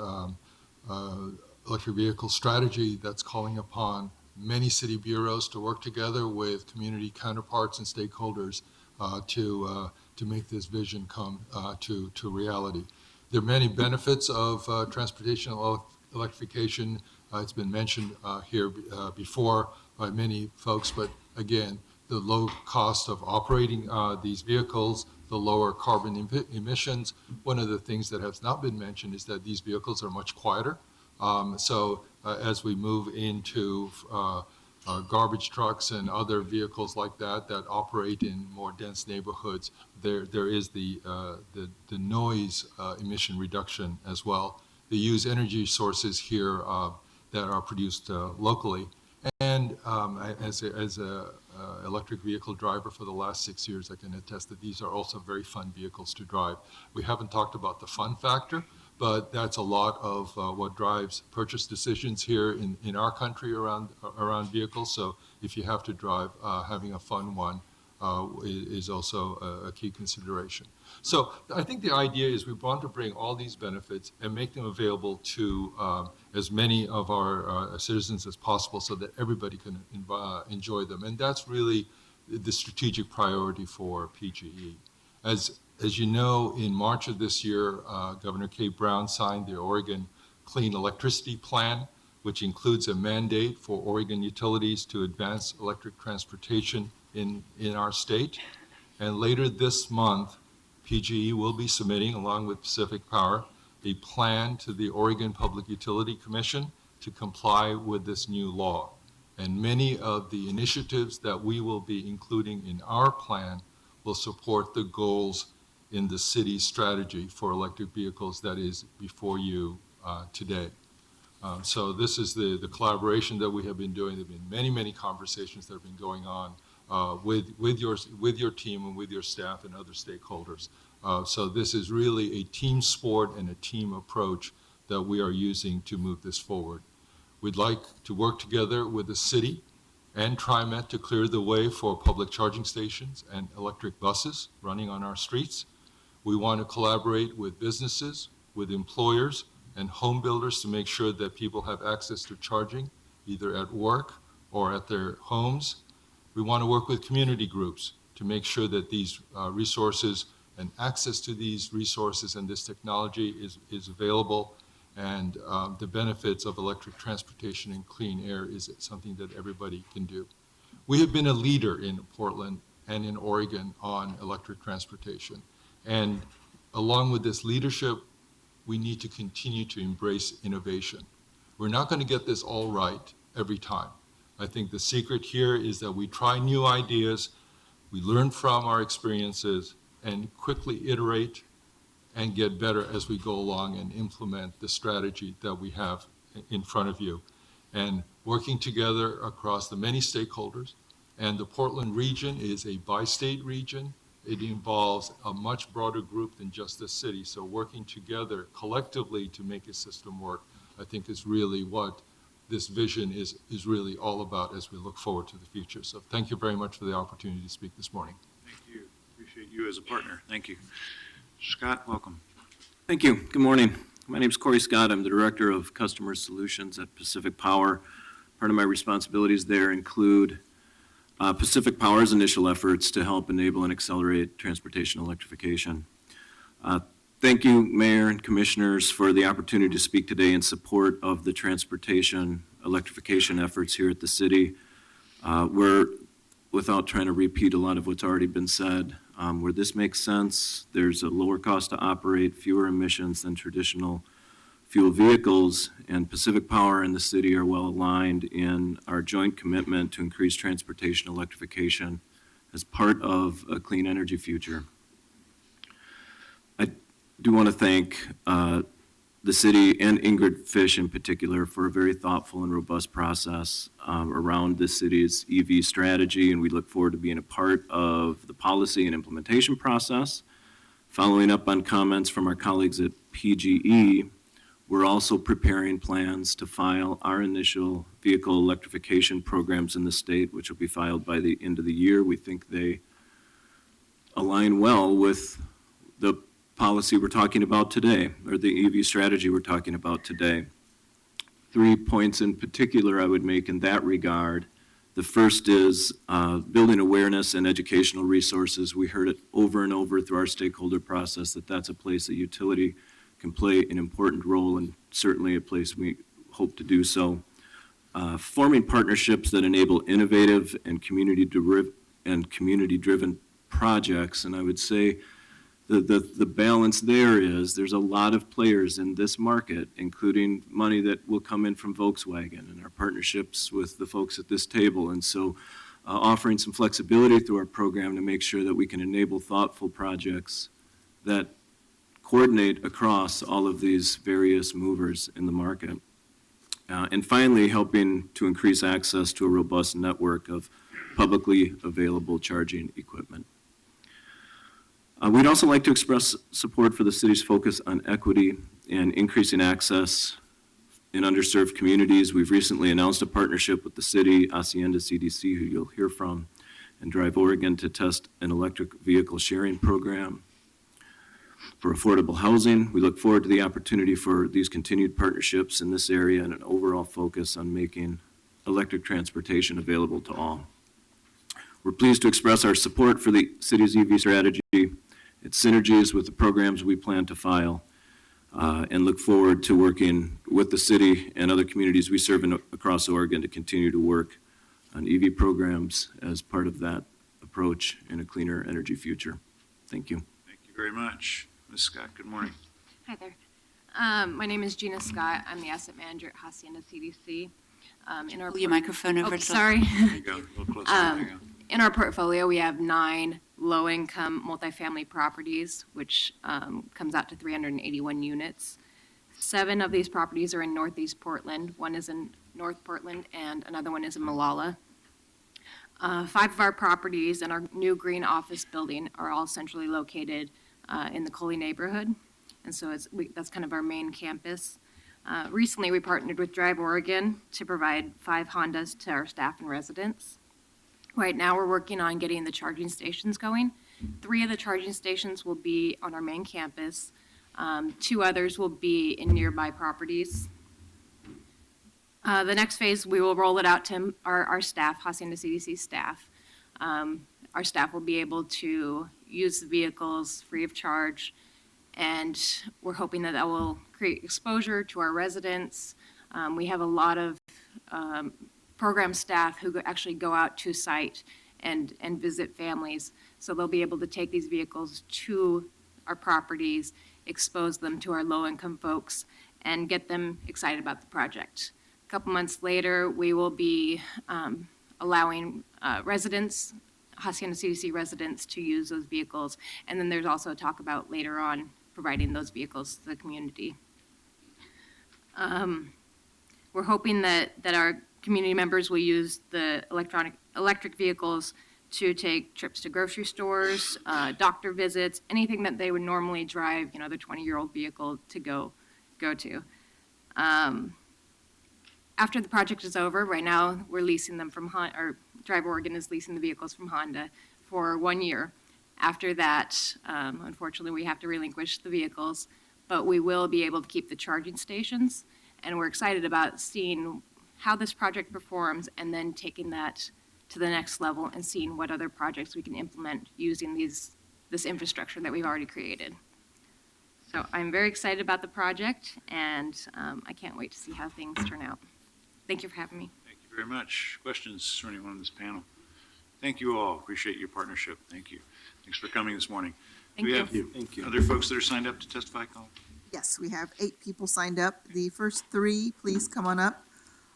electric vehicle strategy that's calling upon many city bureaus to work together with community counterparts and stakeholders to make this vision come to reality. There are many benefits of transportation electrification. It's been mentioned here before by many folks, but again, the low cost of operating these vehicles, the lower carbon emissions. One of the things that has not been mentioned is that these vehicles are much quieter. So as we move into garbage trucks and other vehicles like that operate in more dense neighborhoods, there is the noise emission reduction as well. They use energy sources here that are produced locally. And as a electric vehicle driver for the last 6 years, I can attest that these are also very fun vehicles to drive. We haven't talked about the fun factor, but that's a lot of what drives purchase decisions here in our country around vehicles. So if you have to drive, having a fun one is also a key consideration. So I think the idea is we want to bring all these benefits and make them available to as many of our citizens as possible so that everybody can enjoy them. And that's really the strategic priority for PGE. As you know, in March of this year, Governor Kate Brown signed the Oregon Clean Electricity Plan, which includes a mandate for Oregon utilities to advance electric transportation in our state. And later this month, PGE will be submitting, along with Pacific Power, a plan to the Oregon Public Utility Commission to comply with this new law. And many of the initiatives that we will be including in our plan will support the goals in the city's strategy for electric vehicles that is before you today. So this is the collaboration that we have been doing. There have been many, many conversations that have been going on with your team and with your staff and other stakeholders. So this is really a team sport and a team approach that we are using to move this forward. We'd like to work together with the city and TriMet to clear the way for public charging stations and electric buses running on our streets. We want to collaborate with businesses, with employers, and home builders to make sure that people have access to charging, either at work or at their homes. We want to work with community groups to make sure that these resources and access to these resources and this technology is available, and the benefits of electric transportation and clean air is something that everybody can do. We have been a leader in Portland and in Oregon on electric transportation. And along with this leadership, we need to continue to embrace innovation. We're not going to get this all right every time. I think the secret here is that we try new ideas, we learn from our experiences, and quickly iterate and get better as we go along and implement the strategy that we have in front of you. And working together across the many stakeholders, and the Portland region is a bi-state region, It involves a much broader group than just the city. So working together collectively to make a system work, I think is really what this vision is really all about as we look forward to the future. So thank you very much for the opportunity to speak this morning. Thank you. Appreciate you as a partner. Thank you. Scott, welcome. Thank you. Good morning. My name is Corey Scott. I'm the Director of Customer Solutions at Pacific Power. Part of my responsibilities there include Pacific Power's initial efforts to help enable and accelerate transportation electrification. Thank you, Mayor and Commissioners, for the opportunity to speak today in support of the transportation electrification efforts here at the city. We're, without trying to repeat a lot of what's already been said, where this makes sense, there's a lower cost to operate, fewer emissions than traditional fuel vehicles, and Pacific Power and the city are well aligned in our joint commitment to increase transportation electrification as part of a clean energy future. I do want to thank the city and Ingrid Fish in particular for a very thoughtful and robust process around the city's EV strategy, and we look forward to being a part of the policy and implementation process. Following up on comments from our colleagues at PGE, we're also preparing plans to file our initial vehicle electrification programs in the state, which will be filed by the end of the year. We think they align well with the policy we're talking about today, or the EV strategy we're talking about today. 3 points in particular I would make in that regard. The first is building awareness and educational resources. We heard it over and over through our stakeholder process that that's a place that utility can play an important role, and certainly a place we hope to do so. Forming partnerships that enable innovative and community-driven projects, and I would say the balance there is there's a lot of players in this market, including money that will come in from Volkswagen and our partnerships with the folks at this table. And so offering some flexibility through our program to make sure that we can enable thoughtful projects that coordinate across all of these various movers in the market. And finally, helping to increase access to a robust network of publicly available charging equipment. We'd also like to express support for the city's focus on equity and increasing access in underserved communities. We've recently announced a partnership with the city, Hacienda CDC, who you'll hear from, and Drive Oregon to test an electric vehicle sharing program for affordable housing. We look forward to the opportunity for these continued partnerships in this area and an overall focus on making electric transportation available to all. We're pleased to express our support for the city's EV strategy, its synergies with the programs we plan to file, and look forward to working with the city and other communities we serve across Oregon to continue to work on EV programs as part of that approach in a cleaner energy future. Thank you. Thank you very much. Ms. Scott, good morning. Hi there. My name is Gina Scott. I'm the asset manager at Hacienda CDC. Pull your microphone over. Sorry. There you go. A little closer. There you go. In our portfolio, we have 9 low-income multifamily properties, which comes out to 381 units. 7 of these properties are in Northeast Portland. 1 is in North Portland, and another one is in Molalla. 5 of our properties in our new green office building are all centrally located in the Coley neighborhood, and so that's kind of our main campus. Recently, we partnered with Drive Oregon to provide 5 Hondas to our staff and residents. Right now, we're working on getting the charging stations going. 3 of the charging stations will be on our main campus. 2 others will be in nearby properties. The next phase, we will roll it out to our staff, Hacienda CDC staff. Our staff will be able to use the vehicles free of charge, and we're hoping that that will create exposure to our residents. We have a lot of program staff who actually go out to site and visit families, so they'll be able to take these vehicles to our properties, expose them to our low-income folks, and get them excited about the project. A couple months later, we will be allowing residents, Hacienda CDC residents, to use those vehicles, and then there's also a talk about later on providing those vehicles to the community. We're hoping that our community members will use the electric vehicles to take trips to grocery stores, doctor visits, anything that they would normally drive, their 20-year-old vehicle to go to. After the project is over, right now, we're leasing them from Honda, or Drive Oregon is leasing the vehicles from Honda for 1 year. After that, unfortunately, we have to relinquish the vehicles, but we will be able to keep the charging stations, and we're excited about seeing how this project performs and then taking that to the next level and seeing what other projects we can implement using this infrastructure that we've already created. So I'm very excited about the project, and I can't wait to see how things turn out. Thank you for having me. Thank you very much. Questions from anyone on this panel? Thank you all. Appreciate your partnership. Thank you. Thanks for coming this morning. Thank Do we you. have other folks that are signed up to testify, Colin? Yes, we have 8 people signed up. The first 3, please come on up,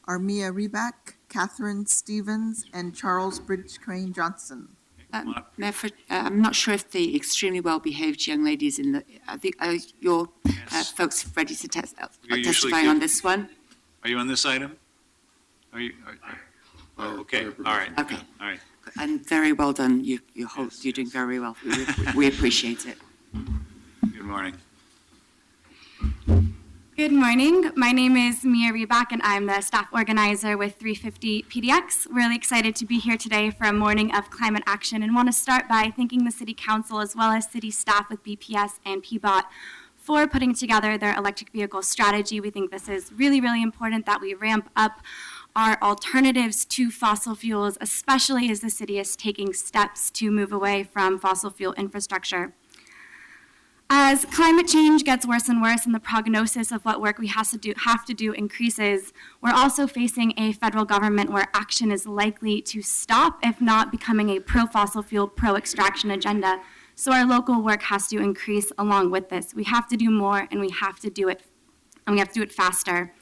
are Mia Reback, Catherine Stevens, and Charles Bridge Crane Johnson. Mayor, I'm not sure if the extremely well-behaved young ladies in the, are your folks ready to We usually testify do. on this one? Are you on this item? Are you? Oh, okay. All right. Okay. All right. And very well done. You're doing very well. We appreciate it. Good morning. Good morning. My name is Mia Reback, and I'm the staff organizer with 350 PDX. Really excited to be here today for a morning of climate action, and want to start by thanking the City Council as well as city staff with BPS and PBOT for putting together their electric vehicle strategy. We think this is really, really important that we ramp up our alternatives to fossil fuels, especially as the city is taking steps to move away from fossil fuel infrastructure. As climate change gets worse and worse and the prognosis of what work we have to do increases, we're also facing a federal government where action is likely to stop, if not becoming a pro-fossil fuel, pro-extraction agenda. So our local work has to increase along with this. We have to do more, and we have to do it faster.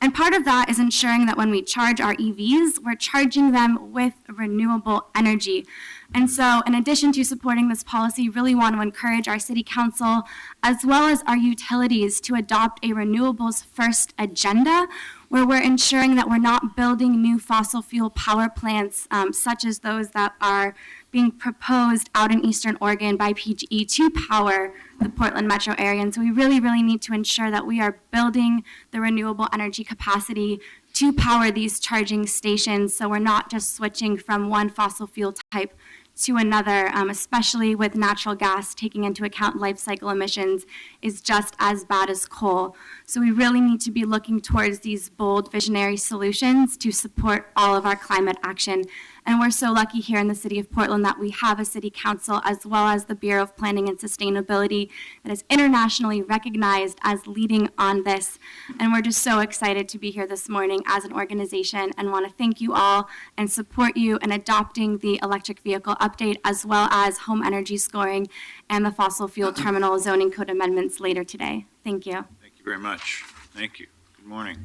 And part of that is ensuring that when we charge our EVs, we're charging them with renewable energy. And so in addition to supporting this policy, really want to encourage our city council as well as our utilities to adopt a renewables first agenda, where we're ensuring that we're not building new fossil fuel power plants such as those that are being proposed out in Eastern Oregon by PGE to power the Portland metro area. And so we really, really need to ensure that we are building the renewable energy capacity to power these charging stations, so we're not just switching from one fossil fuel type to another, especially with natural gas taking into account life cycle emissions, is just as bad as coal. So we really need to be looking towards these bold visionary solutions to support all of our climate action. And we're so lucky here in the city of Portland that we have a city council as well as the Bureau of Planning and Sustainability that is internationally recognized as leading on this. And we're just so excited to be here this morning as an organization, and want to thank you all and support you in adopting the electric vehicle update as well as home energy scoring and the fossil fuel terminal zoning code amendments later today. Thank you. Thank you very much. Thank you. Good morning.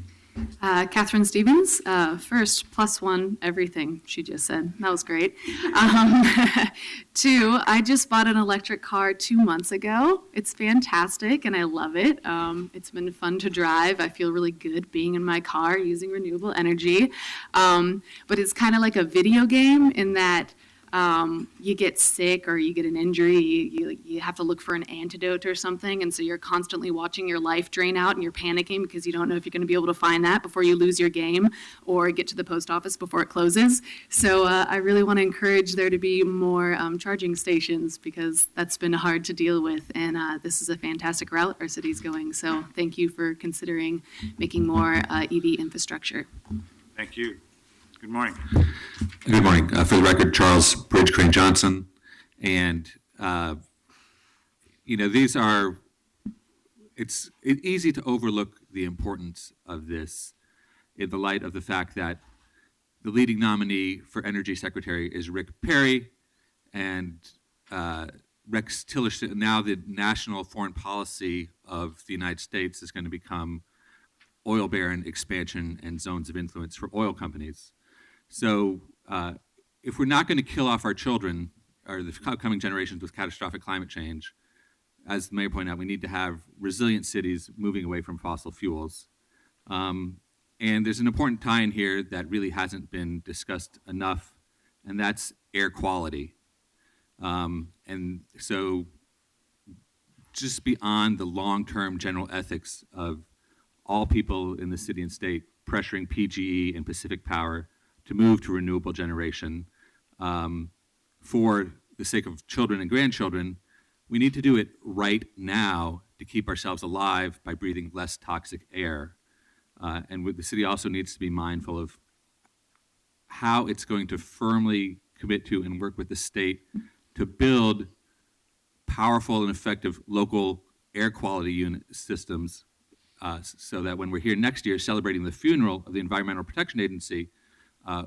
Catherine Stevens, first, +1 everything she just said. That was great. 2, I just bought an electric car 2 months ago. It's fantastic and I love it. It's been fun to drive. I feel really good being in my car using renewable energy. But it's kind of like a video game in that you get sick or you get an injury, you have to look for an antidote or something, and so you're constantly watching your life drain out and you're panicking because you don't know if you're going to be able to find that before you lose your game or get to the post office before it closes. So I really want to encourage there to be more charging stations, because that's been hard to deal with, and this is a fantastic route our city's going. So thank you for considering making more EV infrastructure. Thank you. Good morning. Good morning. For the record, Charles Bridge Crane Johnson. And, these are, it's easy to overlook the importance of this in the light of the fact that the leading nominee for Energy Secretary is Rick Perry, and Rex Tillerson, now the national foreign policy of the United States, is going to become oil baron expansion and zones of influence for oil companies. So if we're not going to kill off our children or the upcoming generations with catastrophic climate change, as the mayor pointed out, we need to have resilient cities moving away from fossil fuels. And there's an important tie-in here that really hasn't been discussed enough, and that's air quality. And so just beyond the long-term general ethics of all people in the city and state pressuring PGE and Pacific Power to move to renewable generation for the sake of children and grandchildren, we need to do it right now to keep ourselves alive by breathing less toxic air. And the city also needs to be mindful of how it's going to firmly commit to and work with the state to build powerful and effective local air quality unit systems so that when we're here next year celebrating the funeral of the Environmental Protection Agency,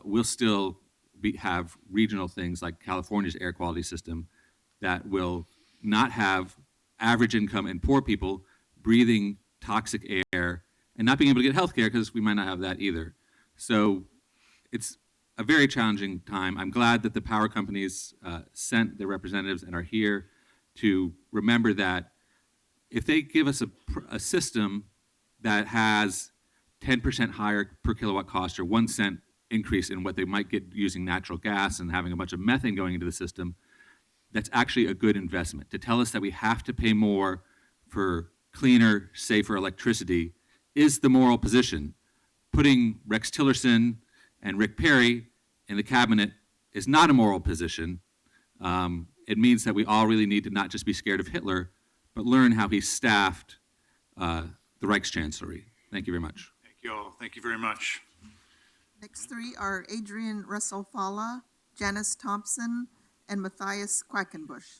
we'll still have regional things like California's air quality system that will not have average income and poor people breathing toxic air and not being able to get health care because we might not have that either. So it's a very challenging time. I'm glad that the power companies sent their representatives and are here to remember that if they give us a system that has 10% higher per kilowatt cost or 1 cent increase in what they might get using natural gas and having a bunch of methane going into the system, that's actually a good investment. To tell us that we have to pay more for cleaner, safer electricity is the moral position. Putting Rex Tillerson and Rick Perry in the cabinet is not a moral position. It means that we all really need to not just be scared of Hitler, but learn how he staffed the Reichschancellery. Thank you very much. Thank you all. Thank you very much. Next three are Adrian Russell Falla, Janice Thompson, and Matthias Quackenbush.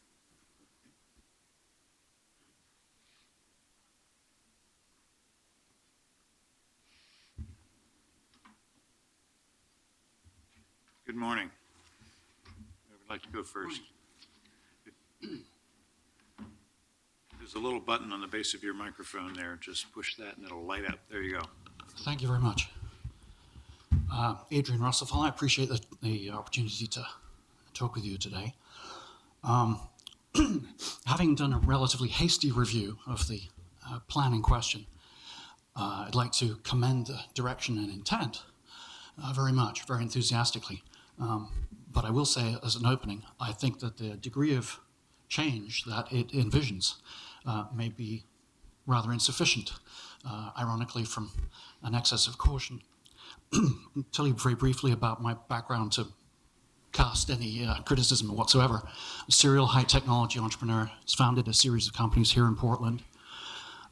Good morning. I would like to go first. There's a little button on the base of your microphone there. Just push that and it'll light up. There you go. Thank you very much. Adrian Russell, I appreciate the opportunity to talk with you today. Having done a relatively hasty review of the plan in question, I'd like to commend the direction and intent very much, very enthusiastically. But I will say as an opening, I think that the degree of change that it envisions may be rather insufficient, ironically from an excess of caution. I'll tell you very briefly about my background to cast any criticism whatsoever. A serial high technology entrepreneur has founded a series of companies here in Portland.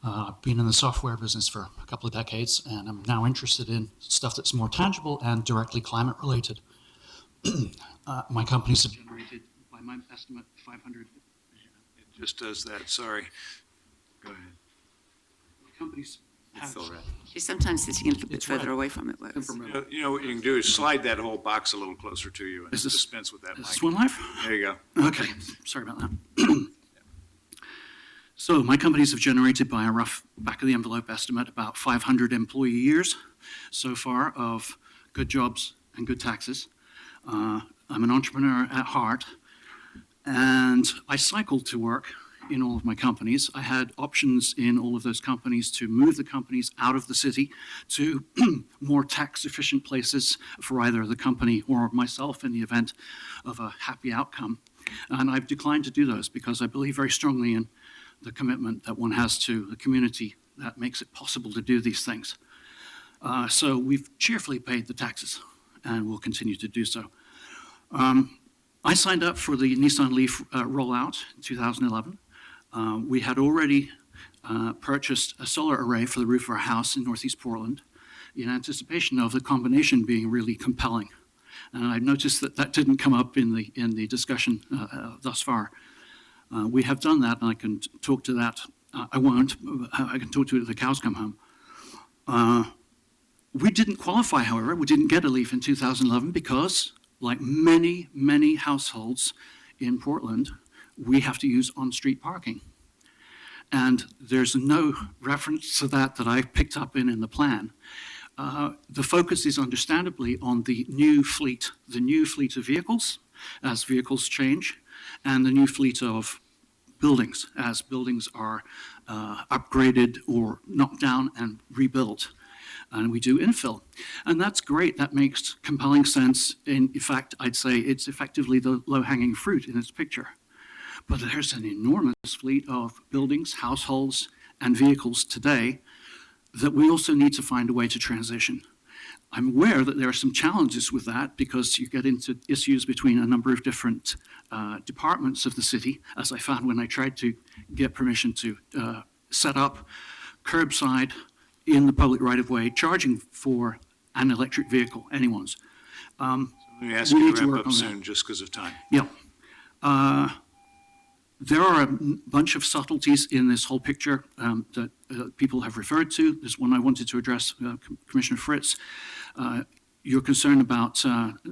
I've been in the software business for a couple of decades, and I'm now interested in stuff that's more tangible and directly climate related. My companies have generated, by my estimate, 500. It just does that. Sorry. Go ahead. My companies have. You're sometimes sitting a little bit further away from it works. You know what you can do is slide that whole box a little closer to you and Is this- dispense with that mic. Is this one live? There you go. Okay, sorry about that. So my companies have generated, by a rough back-of-the-envelope estimate, about 500 employee years so far of good jobs and good taxes. I'm an entrepreneur at heart, and I cycled to work in all of my companies. I had options in all of those companies to move the companies out of the city to more tax-efficient places for either the company or myself in the event of a happy outcome. And I've declined to do those because I believe very strongly in the commitment that one has to the community that makes it possible to do these things. So we've cheerfully paid the taxes and will continue to do so. I signed up for the Nissan Leaf rollout in 2011. We had already purchased a solar array for the roof of our house in Northeast Portland in anticipation of the combination being really compelling. And I noticed that that didn't come up in the discussion thus far. We have done that, and I can talk to that. I won't. I can talk to it if the cows come home. We didn't qualify, however. We didn't get a Leaf in 2011 because, like many, many households in Portland, we have to use on-street parking. And there's no reference to that I picked up in the plan. The focus is understandably on the new fleet of vehicles as vehicles change, and the new fleet of buildings as buildings are upgraded or knocked down and rebuilt. and we do infill. And that's great. That makes compelling sense. In fact, I'd say it's effectively the low-hanging fruit in this picture. But there's an enormous fleet of buildings, households, and vehicles today that we also need to find a way to transition. I'm aware that there are some challenges with that because you get into issues between a number of different departments of the city, as I found when I tried to get permission to set up curbside in the public right-of-way charging for an electric vehicle, anyone's. Let me ask we you need to to wrap work up on soon, that. just because of time. Yeah. There are a bunch of subtleties in this whole picture that people have referred to. There's one I wanted to address, Commissioner Fritz. Your concern about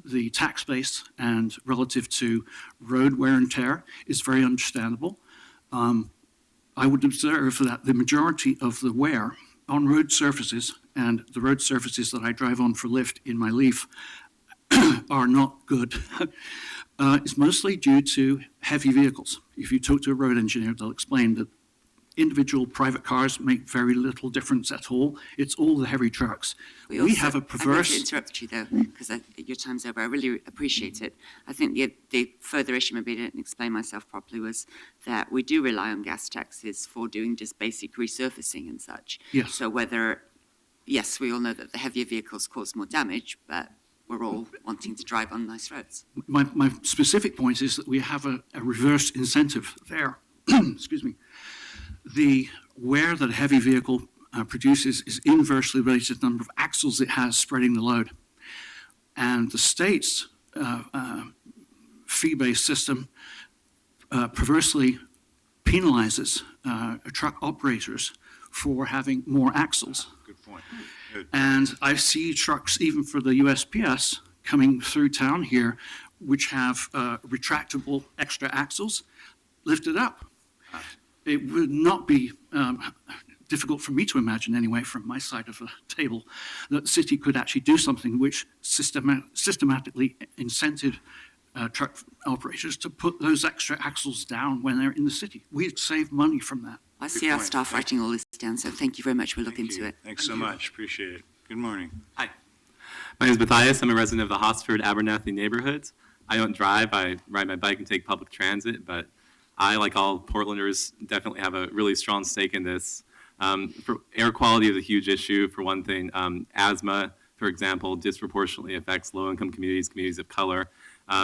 the tax base and relative to road wear and tear is very understandable. I would observe that the majority of the wear on road surfaces, and the road surfaces that I drive on for Lyft in my Leaf are not good. It's mostly due to heavy vehicles. If you talk to a road engineer, they'll explain that individual private cars make very little difference at all. It's all the heavy trucks. We also- have a I'm going perverse... to interrupt you though, because your time's over. I really appreciate it. I think the further issue, maybe I didn't explain myself properly, was that we do rely on gas taxes for doing just basic resurfacing and such. Yes. So yes, we all know that the heavier vehicles cause more damage, but we're all wanting to drive on nice roads. My specific point is that we have a reverse incentive there. Excuse me. The wear that a heavy vehicle produces is inversely related to the number of axles it has spreading the load. And the state's fee-based system perversely penalizes truck operators for having more axles. Good point. Good. And I see trucks, even for the USPS, coming through town here, which have retractable extra axles lifted up. It would not be difficult for me to imagine, anyway, from my side of the table, that the city could actually do something which systematically incented truck operators to put those extra axles down when they're in the city. We'd save money from that. I see our staff writing all this down, so thank you very much. We'll look into it. Thanks so much. Appreciate it. Good morning. Hi. My name is Matthias. I'm a resident of the Hosford Abernathy neighborhoods. I don't drive. I ride my bike and take public transit, but I, like all Portlanders, definitely have a really strong stake in this. Air quality is a huge issue, for one thing. Asthma, for example, disproportionately affects low-income communities, communities of color.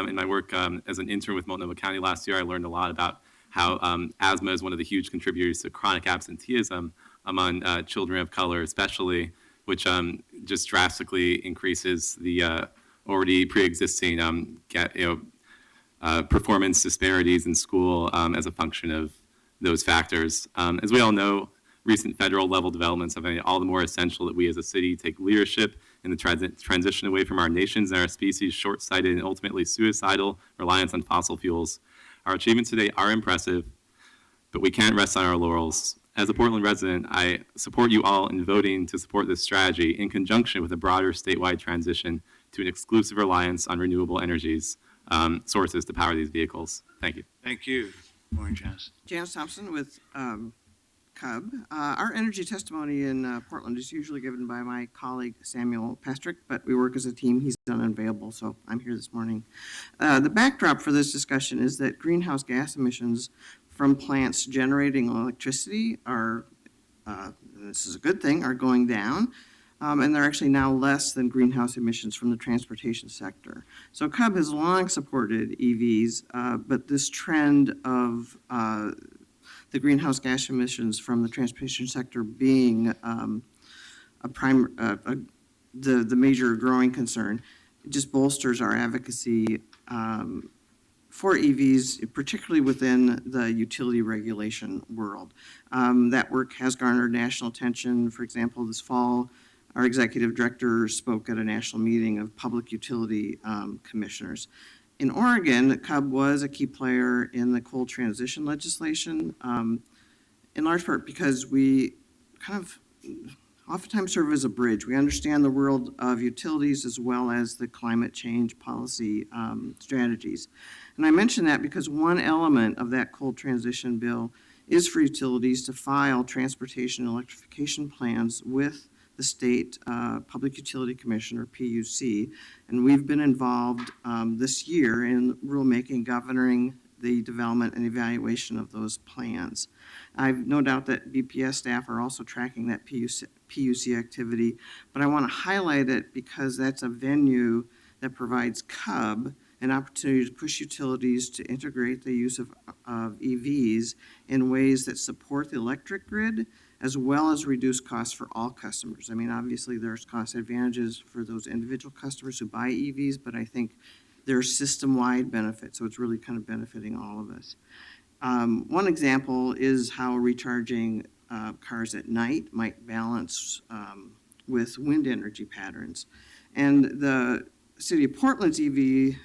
In my work as an intern with Multnomah County last year, I learned a lot about how asthma is one of the huge contributors to chronic absenteeism among children of color especially, which just drastically increases the already pre-existing performance disparities in school as a function of those factors. As we all know, recent federal level developments have made it all the more essential that we as a city take leadership in the transition away from our nation's and our species' short-sighted and ultimately suicidal reliance on fossil fuels. Our achievements today are impressive, but we can't rest on our laurels. As a Portland resident, I support you all in voting to support this strategy in conjunction with a broader statewide transition to an exclusive reliance on renewable energies sources to power these vehicles. Thank you. Thank you. Good morning, Janice. Janice Thompson with CUB. Our energy testimony in Portland is usually given by my colleague Samuel Pastrick, but we work as a team. He's unavailable, so I'm here this morning. The backdrop for this discussion is that greenhouse gas emissions from plants generating electricity are, this is a good thing, are going down. And they're actually now less than greenhouse emissions from the transportation sector. So CUB has long supported EVs, but this trend of the greenhouse gas emissions from the transportation sector being the major growing concern, it just bolsters our advocacy for EVs, particularly within the utility regulation world. That work has garnered national attention. For example, this fall, our executive director spoke at a national meeting of public utility commissioners. In Oregon, CUB was a key player in the coal transition legislation, in large part because we kind of oftentimes serve as a bridge. We understand the world of utilities as well as the climate change policy strategies. And I mention that because one element of that coal transition bill is for utilities to file transportation electrification plans with the State Public Utility Commission, or PUC, and we've been involved this year in rulemaking governing the development and evaluation of those plans. I've no doubt that BPS staff are also tracking that PUC activity, but I want to highlight it because that's a venue that provides CUB an opportunity to push utilities to integrate the use of EVs in ways that support the electric grid, as well as reduce costs for all customers. I mean, obviously, there's cost advantages for those individual customers who buy EVs, but I think there's system-wide benefits, so it's really kind of benefiting all of us. One example is how recharging cars at night might balance with wind energy patterns. And the City of Portland's EV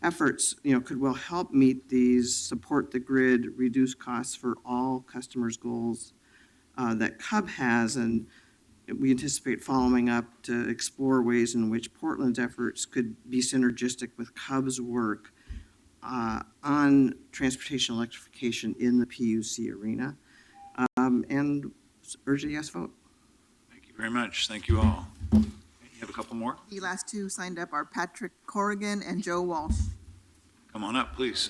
efforts, could well help meet these, support the grid, reduce costs for all customers' goals that CUB has, and we anticipate following up to explore ways in which Portland's efforts could be synergistic with CUB's work on transportation electrification in the PUC arena, and urge a yes vote. Thank you very much. Thank you all. You have a couple more? The last two signed up are Patrick Corrigan and Joe Walsh. Come on up, please.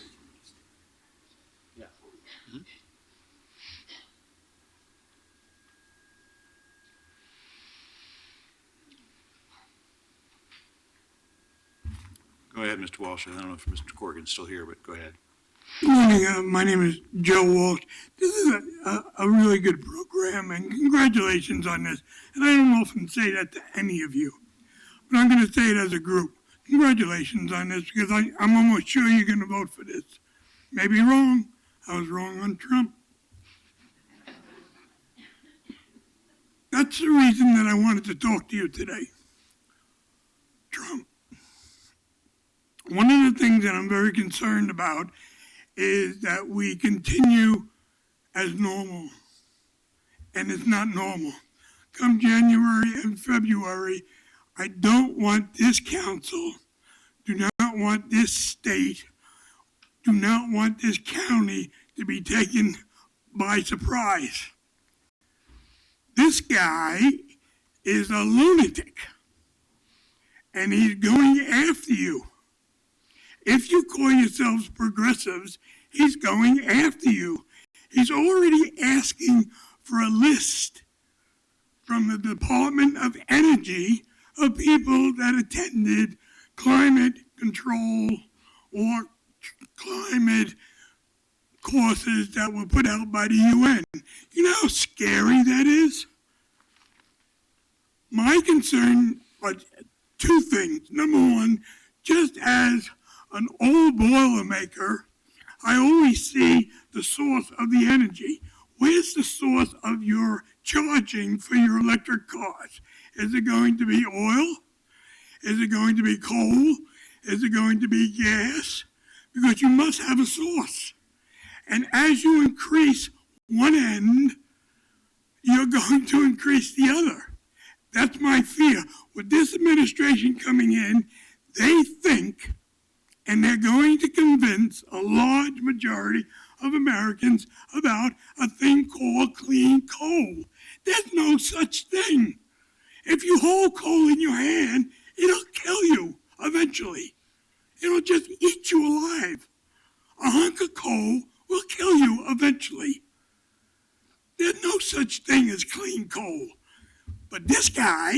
Go ahead, Mr. Walsh. I don't know if Mr. Corrigan's still here, but go ahead. Good morning. My name is Joe Walsh. This is a really good program, and congratulations on this. And I don't often say that to any of you, but I'm going to say it as a group. Congratulations on this, because I'm almost sure you're going to vote for this. Maybe wrong. I was wrong on Trump. That's the reason that I wanted to talk to you today. Trump. One of the things that I'm very concerned about is that we continue as normal, and it's not normal. Come January and February, I don't want this council, do not want this state, do not want this county to be taken by surprise. This guy is a lunatic, and he's going after you. If you call yourselves progressives, he's going after you. He's already asking for a list from the Department of Energy of people that attended climate control or climate courses that were put out by the UN. You know how scary that is? My concern are two things. Number one, just as an old Boilermaker, I always see the source of the energy. Where's the source of your charging for your electric cars? Is it going to be oil? Is it going to be coal? Is it going to be gas? Because you must have a source. And as you increase one end, you're going to increase the other. That's my fear. With this administration coming in, they think, and they're going to convince a large majority of Americans about a thing called clean coal. There's no such thing. If you hold coal in your hand, it'll kill you eventually. It'll just eat you alive. A hunk of coal will kill you eventually. There's no such thing as clean coal. But this guy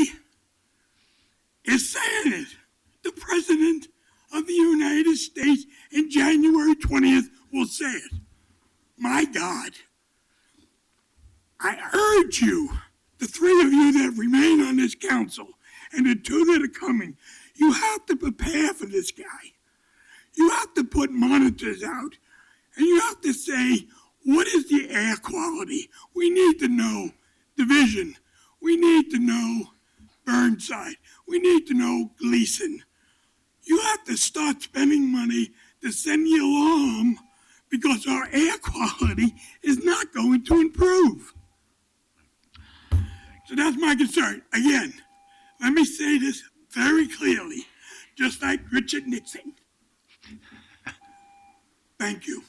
is saying it. The President of the United States in January 20th will say it. My God, I urge you, the three of you that remain on this council and the two that are coming, you have to prepare for this guy. You have to put monitors out, and you have to say, what is the air quality? We need to know Division. We need to know Burnside. We need to know Gleason. You have to start spending money to send the alarm because our air quality is not going to improve. So that's my concern. Again, let me say this very clearly, just like Richard Nixon. Thank you.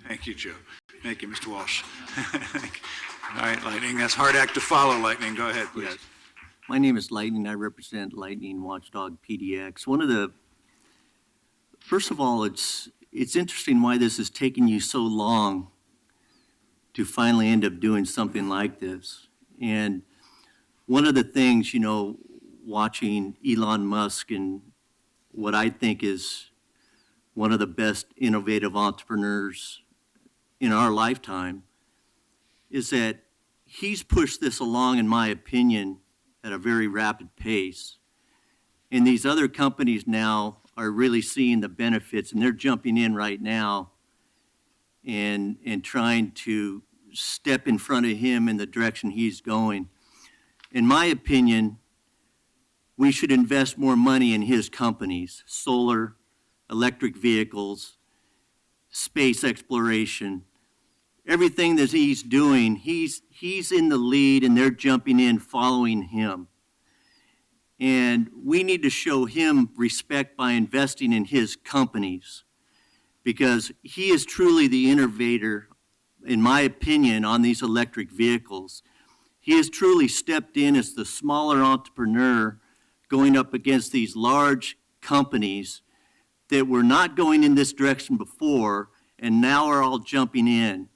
Thank you, Joe. Thank you, Mr. Walsh. All right, Lightning, that's a hard act to follow, Lightning. Go ahead, please. My name is Lightning. I represent Lightning Watchdog PDX. First of all, it's interesting why this is taking you so long to finally end up doing something like this. And one of the things, watching Elon Musk and what I think is one of the best innovative entrepreneurs in our lifetime, is that he's pushed this along, in my opinion, at a very rapid pace. And these other companies now are really seeing the benefits, and they're jumping in right now and trying to step in front of him in the direction he's going. In my opinion, we should invest more money in his companies: solar, electric vehicles, space exploration. Everything that he's doing, he's in the lead, and they're jumping in, following him. And we need to show him respect by investing in his companies, because he is truly the innovator, in my opinion, on these electric vehicles. He has truly stepped in as the smaller entrepreneur going up against these large companies that were not going in this direction before and now are all jumping in.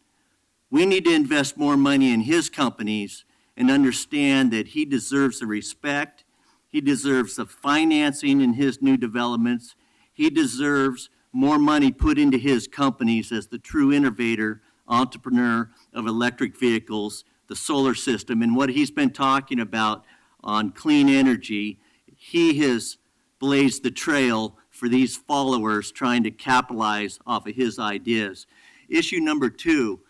We need to invest more money in his companies and understand that he deserves the respect. He deserves the financing in his new developments. He deserves more money put into his companies as the true innovator, entrepreneur of electric vehicles, the solar system, and what he's been talking about on clean energy. He has blazed the trail for these followers trying to capitalize off of his ideas. Issue number 2,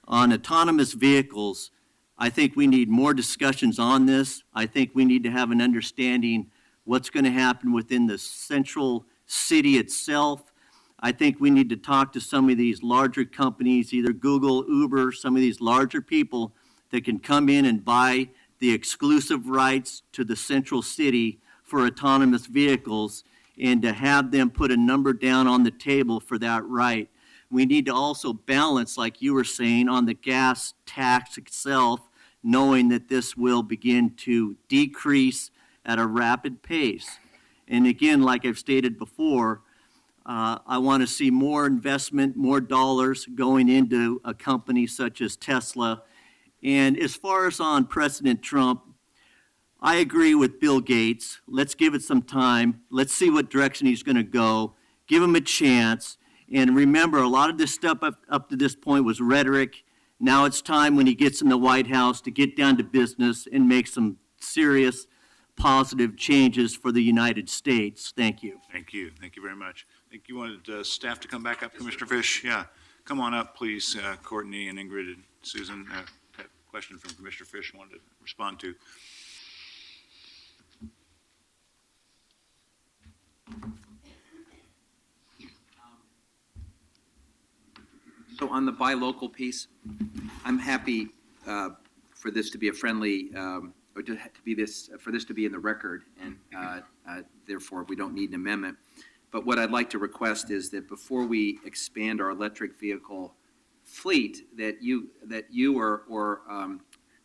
on autonomous vehicles, I think we need more discussions on this. I think we need to have an understanding what's going to happen within the central city itself. I think we need to talk to some of these larger companies, either Google, Uber, some of these larger people that can come in and buy the exclusive rights to the central city for autonomous vehicles, and to have them put a number down on the table for that right. We need to also balance, like you were saying, on the gas tax itself, knowing that this will begin to decrease at a rapid pace. And again, like I've stated before, I want to see more investment, more dollars going into a company such as Tesla. And as far as on President Trump, I agree with Bill Gates. Let's give it some time. Let's see what direction he's going to go. Give him a chance. And remember, a lot of this stuff up to this point was rhetoric. Now it's time, when he gets in the White House, to get down to business and make some serious positive changes for the United States. Thank you. Thank you. Thank you very much. I think you wanted staff to come back up, Commissioner Fish. Yeah, come on up, please, Courtney and Ingrid and Susan. Had a question from Commissioner Fish wanted to respond to. So on the buy local piece, I'm happy for this to be a friendly, or for this to be in the record, and therefore we don't need an amendment. But what I'd like to request is that before we expand our electric vehicle fleet, that you or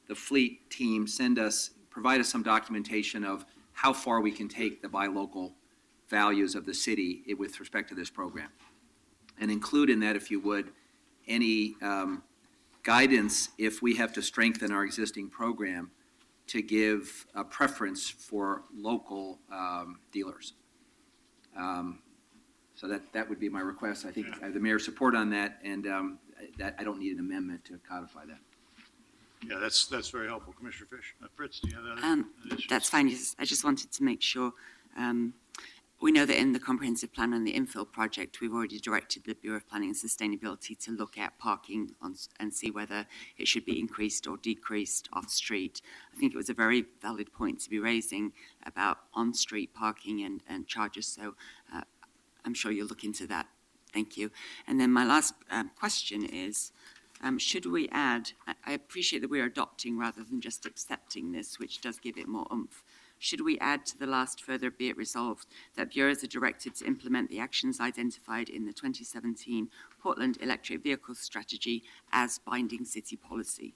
the fleet team provide us some documentation of how far we can take the buy local values of the city with respect to this program. And include in that, if you would, any guidance if we have to strengthen our existing program to give a preference for local dealers. So that would be my request. I think the mayor's support on that, and that I don't need an amendment to codify that. Yeah, that's very helpful, Commissioner Fish. Fritz, do you have other additions? That's fine. I just wanted to make sure. We know that in the comprehensive plan on the infill project, we've already directed the Bureau of Planning and Sustainability to look at parking and see whether it should be increased or decreased off-street. I think it was a very valid point to be raising about on-street parking and charges, so I'm sure you'll look into that. Thank you. And then my last question is, should we add, I appreciate that we're adopting rather than just accepting this, which does give it more oomph. Should we add to the last further be it resolved that bureaus are directed to implement the actions identified in the 2017 Portland Electric Vehicle Strategy as binding city policy?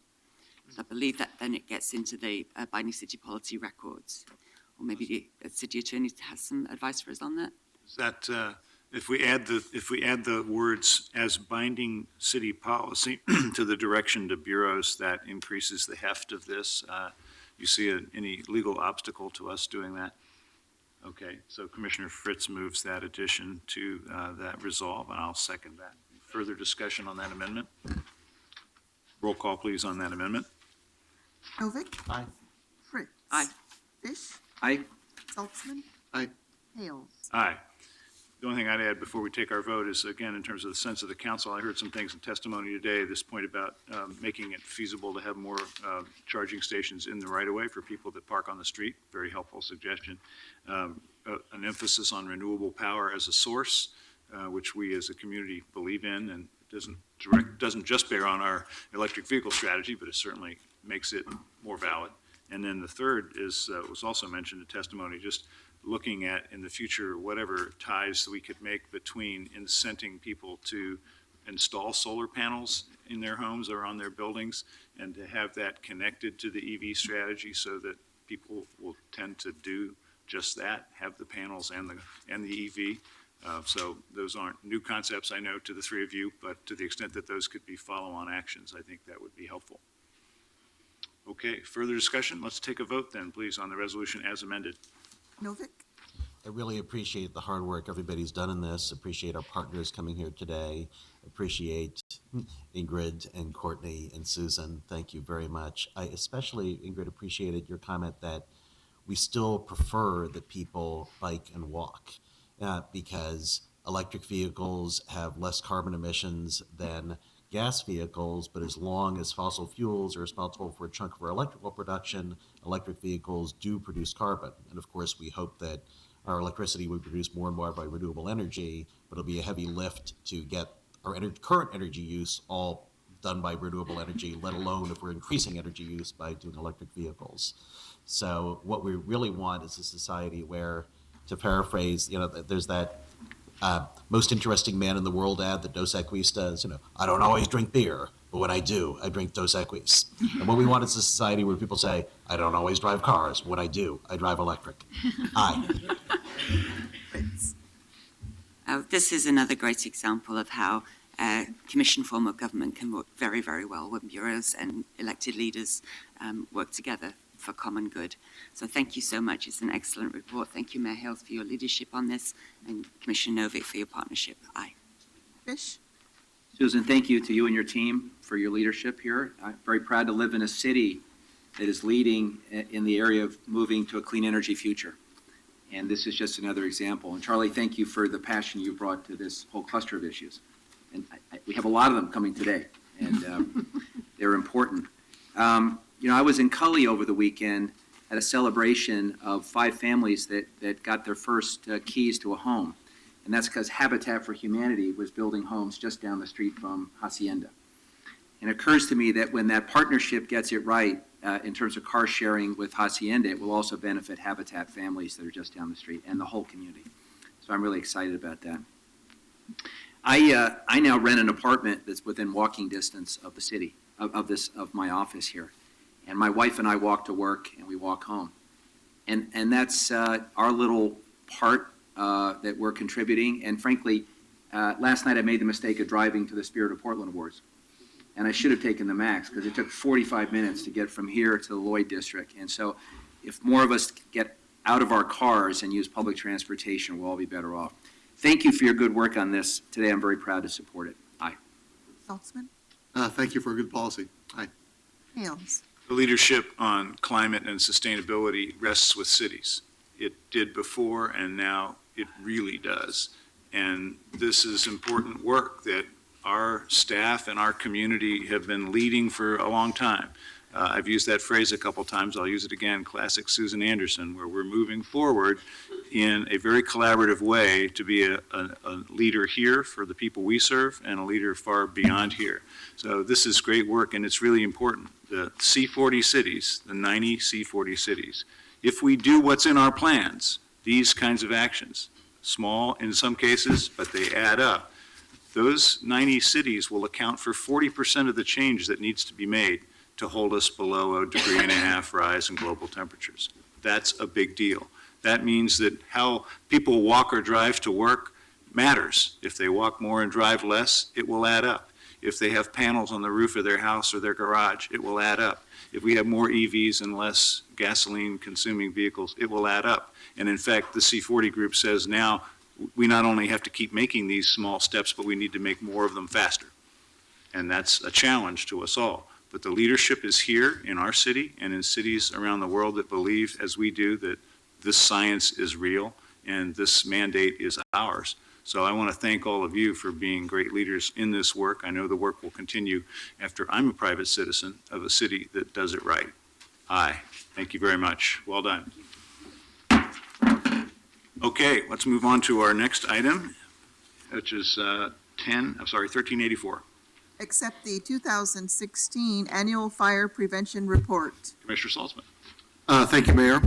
So I believe that then it gets into the binding city policy records. Or maybe the city attorney has some advice for us on that. Is that, if we add the words as binding city policy to the direction to bureaus, that increases the heft of this. You see any legal obstacle to us doing that? Okay, so Commissioner Fritz moves that addition to that resolve, and I'll second that. Further discussion on that amendment? Roll call, please, on that amendment. Novick. Aye. Fritz. Aye. Fish. Aye. Saltzman. Aye. Hales. Aye. The only thing I'd add before we take our vote is, again, in terms of the sense of the council, I heard some things in testimony today, this point about making it feasible to have more charging stations in the right-of-way for people that park on the street. Very helpful suggestion. An emphasis on renewable power as a source, which we as a community believe in, and doesn't just bear on our electric vehicle strategy, but it certainly makes it more valid. And then the third is, was also mentioned in testimony, just looking at in the future whatever ties we could make between incenting people to install solar panels in their homes or on their buildings, and to have that connected to the EV strategy so that people will tend to do just that, have the panels and the EV. So those aren't new concepts, I know, to the three of you, but to the extent that those could be follow-on actions, I think that would be helpful. Okay, further discussion? Let's take a vote then, please, on the resolution as amended. Novick. I really appreciate the hard work everybody's done in this, appreciate our partners coming here today, appreciate Ingrid and Courtney and Susan. Thank you very much. I especially, Ingrid, appreciated your comment that we still prefer that people bike and walk because electric vehicles have less carbon emissions than gas vehicles, but as long as fossil fuels are responsible for a chunk of our electrical production, electric vehicles do produce carbon. And of course, we hope that our electricity would produce more and more by renewable energy, but it'll be a heavy lift to get our current energy use all done by renewable energy, let alone if we're increasing energy use by doing electric vehicles. So what we really want is a society where, to paraphrase, there's that most interesting man in the world ad that Dos Equis does, I don't always drink beer, but when I do, I drink Dos Equis. And what we want is a society where people say, I don't always drive cars, but when I do, I drive electric. Aye. This is another great example of how a commission form of government can work very, very well when bureaus and elected leaders work together for common good. So thank you so much. It's an excellent report. Thank you, Mayor Hales, for your leadership on this, and Commissioner Novick for your partnership. Aye. Fish. Susan, thank you to you and your team for your leadership here. I'm very proud to live in a city that is leading in the area of moving to a clean energy future. And this is just another example. And Charlie, thank you for the passion you brought to this whole cluster of issues. And we have a lot of them coming today, and they're important. I was in Cully over the weekend at a celebration of 5 families that got their first keys to a home. And that's because Habitat for Humanity was building homes just down the street from Hacienda. And it occurs to me that when that partnership gets it right in terms of car sharing with Hacienda, it will also benefit Habitat families that are just down the street and the whole community. So I'm really excited about that. I now rent an apartment that's within walking distance of the city, of my office here. And my wife and I walk to work and we walk home. And that's our little part that we're contributing. And frankly, last night I made the mistake of driving to the Spirit of Portland Awards. And I should have taken the MAX because it took 45 minutes to get from here to the Lloyd District. And so if more of us get out of our cars and use public transportation, we'll all be better off. Thank you for your good work on this. Today I'm very proud to support it. Aye. Saltzman. Thank you for a good policy. Aye. Hales. The leadership on climate and sustainability rests with cities. It did before, and now it really does. And this is important work that our staff and our community have been leading for a long time. I've used that phrase a couple times. I'll use it again, classic Susan Anderson, where we're moving forward in a very collaborative way to be a leader here for the people we serve and a leader far beyond here. So this is great work, and it's really important. The C40 cities, the 90 C40 cities, if we do what's in our plans, these kinds of actions, small in some cases, but they add up, those 90 cities will account for 40% of the change that needs to be made to hold us below 1.5 degree rise in global temperatures. That's a big deal. That means that how people walk or drive to work matters. If they walk more and drive less, it will add up. If they have panels on the roof of their house or their garage, it will add up. If we have more EVs and less gasoline-consuming vehicles, it will add up. And in fact, the C40 group says now we not only have to keep making these small steps, but we need to make more of them faster. And that's a challenge to us all. But the leadership is here in our city and in cities around the world that believe, as we do, that this science is real and this mandate is ours. So I want to thank all of you for being great leaders in this work. I know the work will continue after I'm a private citizen of a city that does it right. Aye. Thank you very much. Well done. Okay, let's move on to our next item, which is 1384. Accept the 2016 Annual Fire Prevention Report. Commissioner Salzman. Thank you, Mayor.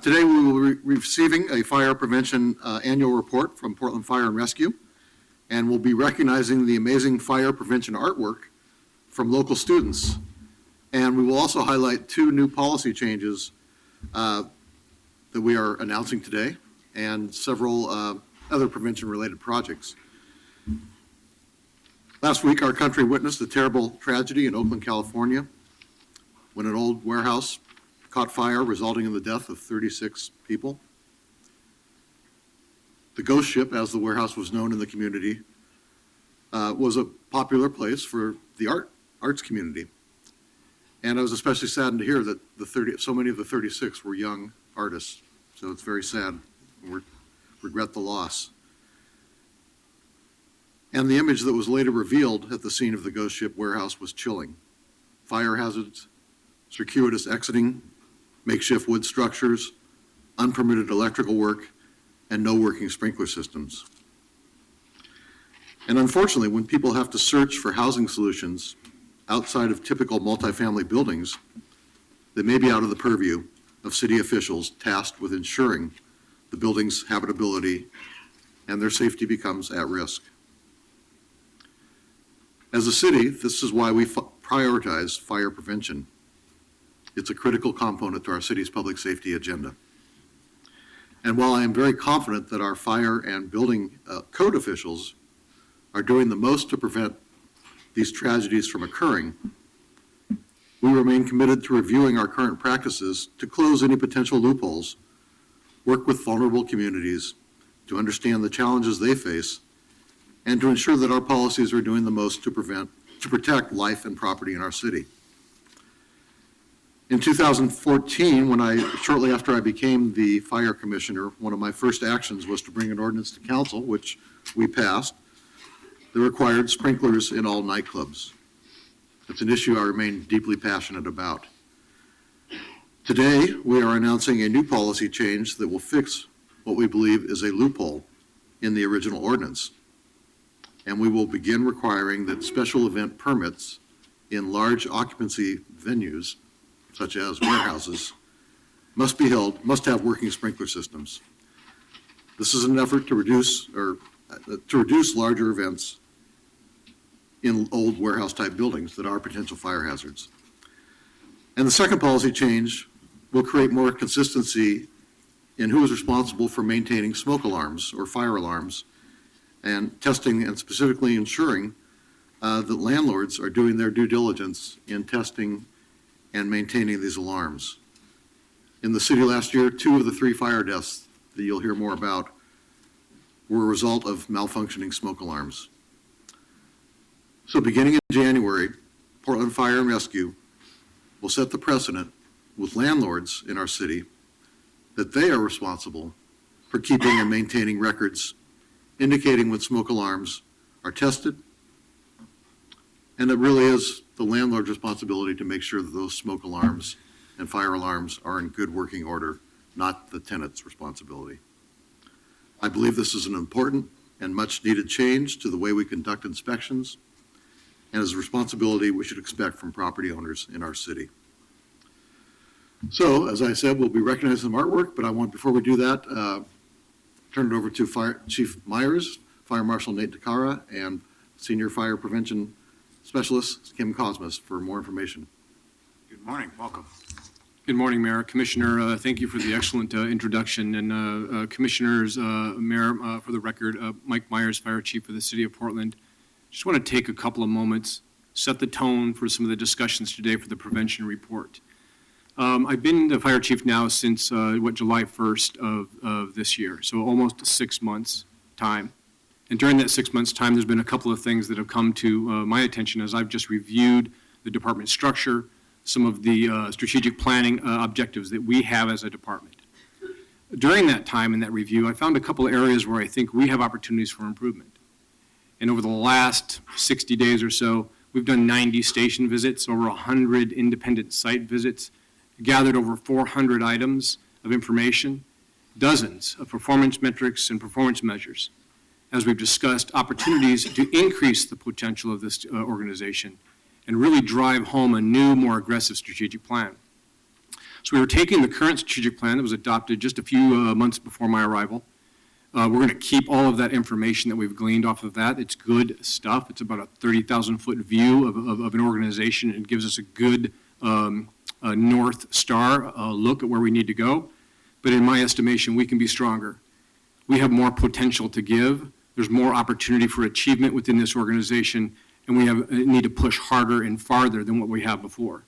Today we will be receiving a fire prevention annual report from Portland Fire and Rescue, and we'll be recognizing the amazing fire prevention artwork from local students. And we will also highlight 2 new policy changes that we are announcing today and several other prevention-related projects. Last week, our country witnessed a terrible tragedy in Oakland, California, when an old warehouse caught fire, resulting in the death of 36 people. The Ghost Ship, as the warehouse was known in the community, was a popular place for the arts community. And I was especially saddened to hear that so many of the 36 were young artists. So it's very sad. We regret the loss. And the image that was later revealed at the scene of the Ghost Ship warehouse was chilling. Fire hazards, circuitous exiting, makeshift wood structures, unpermitted electrical work, and no working sprinkler systems. And unfortunately, when people have to search for housing solutions outside of typical multifamily buildings, they may be out of the purview of city officials tasked with ensuring the building's habitability and their safety becomes at risk. As a city, this is why we prioritize fire prevention. It's a critical component to our city's public safety agenda. And while I am very confident that our fire and building code officials are doing the most to prevent these tragedies from occurring, we remain committed to reviewing our current practices to close any potential loopholes, work with vulnerable communities to understand the challenges they face, and to ensure that our policies are doing the most to protect life and property in our city. In 2014, shortly after I became the fire commissioner, one of my first actions was to bring an ordinance to council, which we passed, that required sprinklers in all nightclubs. It's an issue I remain deeply passionate about. Today, we are announcing a new policy change that will fix what we believe is a loophole in the original ordinance. And we will begin requiring that special event permits in large occupancy venues, such as warehouses, must have working sprinkler systems. This is an effort to reduce larger events in old warehouse-type buildings that are potential fire hazards. And the second policy change will create more consistency in who is responsible for maintaining smoke alarms or fire alarms and testing and specifically ensuring that landlords are doing their due diligence in testing and maintaining these alarms. In the city last year, 2 of the 3 fire deaths that you'll hear more about were a result of malfunctioning smoke alarms. So beginning in January, Portland Fire and Rescue will set the precedent with landlords in our city that they are responsible for keeping and maintaining records indicating when smoke alarms are tested, and it really is the landlord's responsibility to make sure that those smoke alarms and fire alarms are in good working order, not the tenant's responsibility. I believe this is an important and much needed change to the way we conduct inspections, and is a responsibility we should expect from property owners in our city. So, as I said, we'll be recognizing some artwork, but before we do that, turn it over to Chief Myers, Fire Marshal Nate DeCara, and Senior Fire Prevention Specialist, Kim Cosmas, for more information. Good morning, welcome. Good morning, Mayor, Commissioner. Thank you for the excellent introduction. And Commissioners, Mayor, for the record, Mike Myers, Fire Chief for the City of Portland. Just want to take a couple of moments, set the tone for some of the discussions today for the prevention report. I've been the Fire Chief now since, July 1st of this year, so almost 6 months' time. And during that 6 months' time, there's been a couple of things that have come to my attention as I've just reviewed the department structure, some of the strategic planning objectives that we have as a department. During that time in that review, I found a couple of areas where I think we have opportunities for improvement. And over the last 60 days or so, we've done 90 station visits, over 100 independent site visits, gathered over 400 items of information, dozens of performance metrics and performance measures. As we've discussed, opportunities to increase the potential of this organization and really drive home a new, more aggressive strategic plan. So we were taking the current strategic plan that was adopted just a few months before my arrival. We're going to keep all of that information that we've gleaned off of that. It's good stuff. It's about a 30,000-foot view of an organization. It gives us a good North Star look at where we need to go. But in my estimation, we can be stronger. We have more potential to give. There's more opportunity for achievement within this organization, and we need to push harder and farther than what we have before.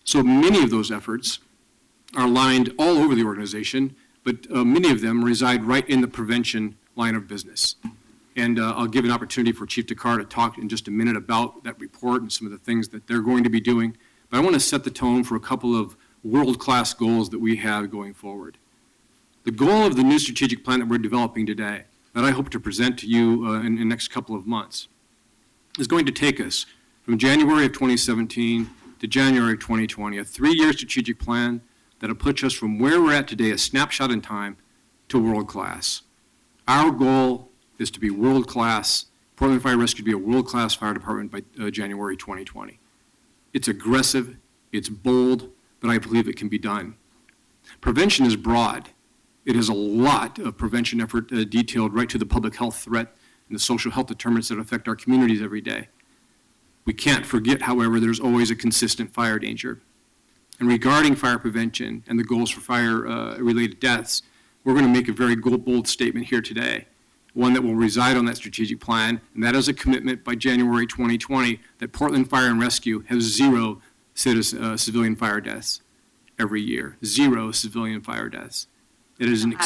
So many of those efforts are lined all over the organization, but many of them reside right in the prevention line of business. And I'll give an opportunity for Chief Takar to talk in just a minute about that report and some of the things that they're going to be doing. But I want to set the tone for a couple of world-class goals that we have going forward. The goal of the new strategic plan that we're developing today, that I hope to present to you in the next couple of months, is going to take us from January of 2017 to January of 2020, a 3-year strategic plan that'll put us from where we're at today, a snapshot in time, to world-class. Our goal is to be world-class, Portland Fire Rescue to be a world-class fire department by January 2020. It's aggressive, it's bold, but I believe it can be done. Prevention is broad. It is a lot of prevention effort detailed right to the public health threat and the social health determinants that affect our communities every day. We can't forget, however, there's always a consistent fire danger. And regarding fire prevention and the goals for fire-related deaths, we're going to make a very bold statement here today, one that will reside on that strategic plan, and that is a commitment by January 2020 that Portland Fire and Rescue has 0 civilian fire deaths every year. 0 civilian fire deaths. It is an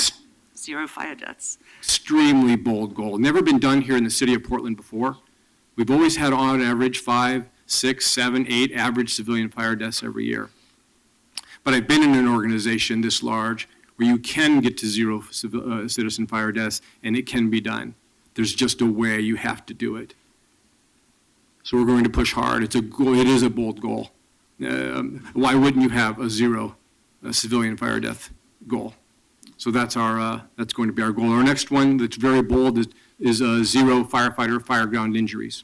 0 fire deaths. extremely bold goal. Never been done here in the city of Portland before. We've always had on average 5, 6, 7, 8 average civilian fire deaths every year. But I've been in an organization this large where you can get to 0 citizen fire deaths, and it can be done. There's just a way you have to do it. So we're going to push hard. It is a bold goal. Why wouldn't you have a 0 civilian fire death goal? So that's going to be our goal. Our next one that's very bold is 0 firefighter fire ground injuries.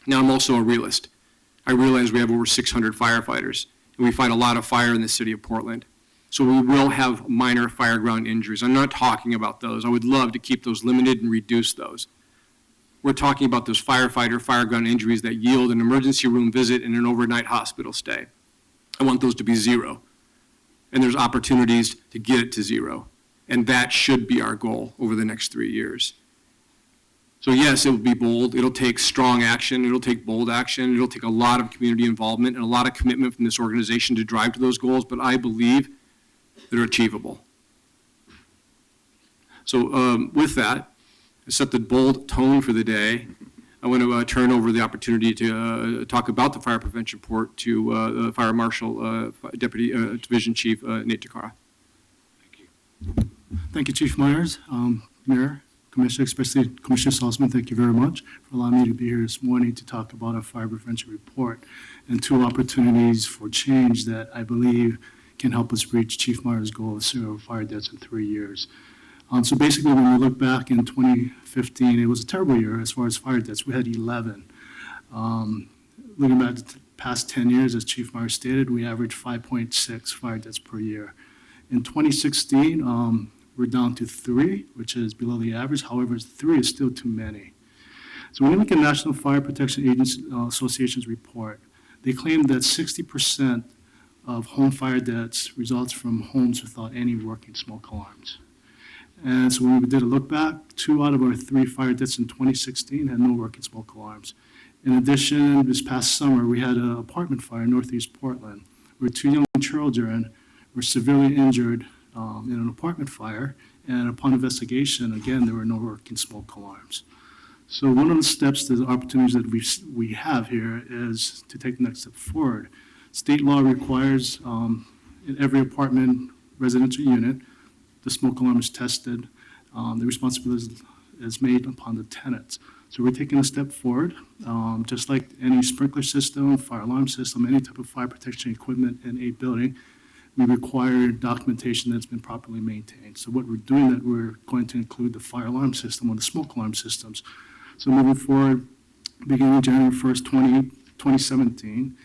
Now, I'm also a realist. I realize we have over 600 firefighters, and we fight a lot of fire in the city of Portland. So we will have minor fire ground injuries. I'm not talking about those. I would love to keep those limited and reduce those. We're talking about those firefighter fire ground injuries that yield an emergency room visit and an overnight hospital stay. I want those to be 0. And there's opportunities to get it to 0. And that should be our goal over the next 3 years. So yes, it will be bold. It'll take strong action. It'll take bold action. It'll take a lot of community involvement and a lot of commitment from this organization to drive to those goals, but I believe they're achievable. So with that, I set the bold tone for the day. I want to turn over the opportunity to talk about the fire prevention report to Fire Marshal, Deputy Division Chief Nate Takara. Thank you, Chief Myers, Mayor, Commissioner, especially Commissioner Salzman. Thank you very much for allowing me to be here this morning to talk about our fire prevention report and 2 opportunities for change that I believe can help us reach Chief Myers' goal of 0 fire deaths in 3 years. So basically, when we look back in 2015, it was a terrible year as far as fire deaths. We had 11. Looking back at the past 10 years, as Chief Myers stated, we averaged 5.6 fire deaths per year. In 2016, we're down to 3, which is below the average. However, 3 is still too many. So when you look at National Fire Protection Agency Association's report, they claim that 60% of home fire deaths results from homes without any working smoke alarms. And so when we did a look back, 2 out of our 3 fire deaths in 2016 had no working smoke alarms. In addition, this past summer, we had an apartment fire in Northeast Portland, where 2 young children were severely injured in an apartment fire, and upon investigation, again, there were no working smoke alarms. So one of the steps, the opportunities that we have here is to take the next step forward. State law requires in every apartment residential unit, the smoke alarm is tested. The responsibility is made upon the tenants. So we're taking a step forward, just like any sprinkler system, fire alarm system, any type of fire protection equipment in a building, we require documentation that's been properly maintained. So what we're doing, that we're going to include the fire alarm system or the smoke alarm systems. So moving forward, beginning January 1st, 2017,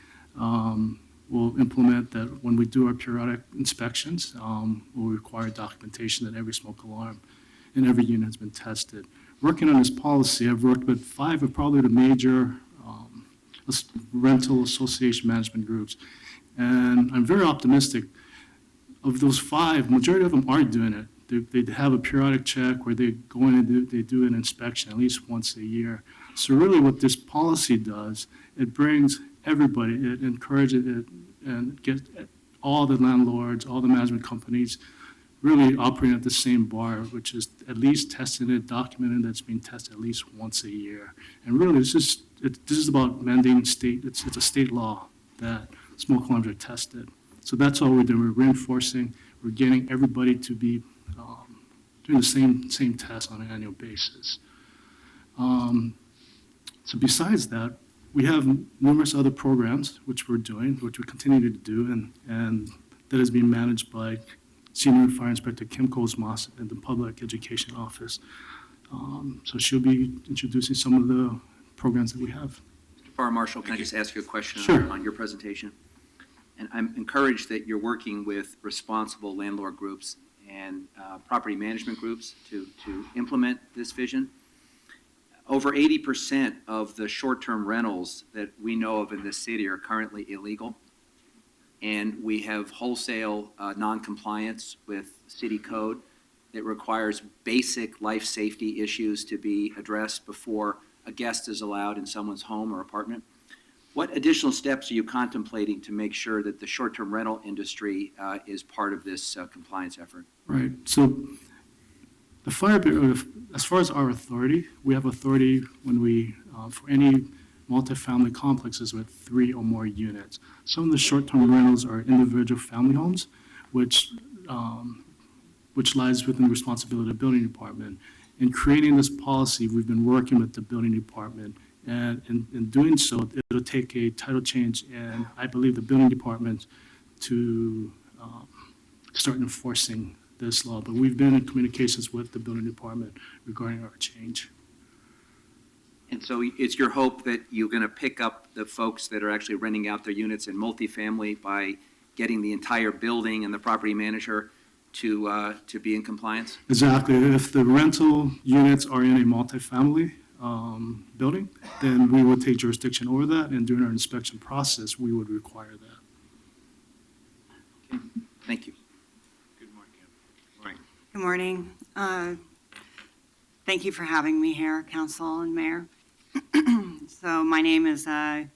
we'll implement that when we do our periodic inspections, we'll require documentation that every smoke alarm in every unit has been tested. Working on this policy, I've worked with 5 of probably the major rental association management groups, and I'm very optimistic. Of those 5, majority of them are doing it. They have a periodic check where they go in and they do an inspection at least once a year. So really what this policy does, it brings everybody, it encourages it and gets all the landlords, all the management companies really operating at the same bar, which is at least testing it, documenting that it's being tested at least once a year. And really this is about mandating state, it's a state law that smoke alarms are tested. So that's all we're doing. We're reinforcing, we're getting everybody to be doing the same test on an annual basis. So besides that, we have numerous other programs which we're doing, which we continue to do, and that is being managed by Senior Fire Inspector Kim Kozmas in the Public Education Office. So she'll be introducing some of the programs that we have. Fire Marshal, can I just ask you a question Sure. on your presentation? And I'm encouraged that you're working with responsible landlord groups and property management groups to implement this vision. Over 80% of the short-term rentals that we know of in this city are currently illegal. And we have wholesale non-compliance with city code that requires basic life safety issues to be addressed before a guest is allowed in someone's home or apartment. What additional steps are you contemplating to make sure that the short-term rental industry is part of this compliance effort? Right. So the fire bureau, as far as our authority, we have authority when we, for any multifamily complexes with 3 or more units. Some of the short-term rentals are individual family homes, which lies within the responsibility of the building department. In creating this policy, we've been working with the building department, and in doing so, it'll take a title change, and I believe the building department to start enforcing this law. But we've been in communications with the building department regarding our change. And so it's your hope that you're going to pick up the folks that are actually renting out their units in multifamily by getting the entire building and the property manager to be in compliance? Exactly. If the rental units are in a multifamily building, then we would take jurisdiction over that, and during our inspection process, we would require that. Okay. Thank you. Good morning. Thank you for having me here, Council and Mayor. So my name is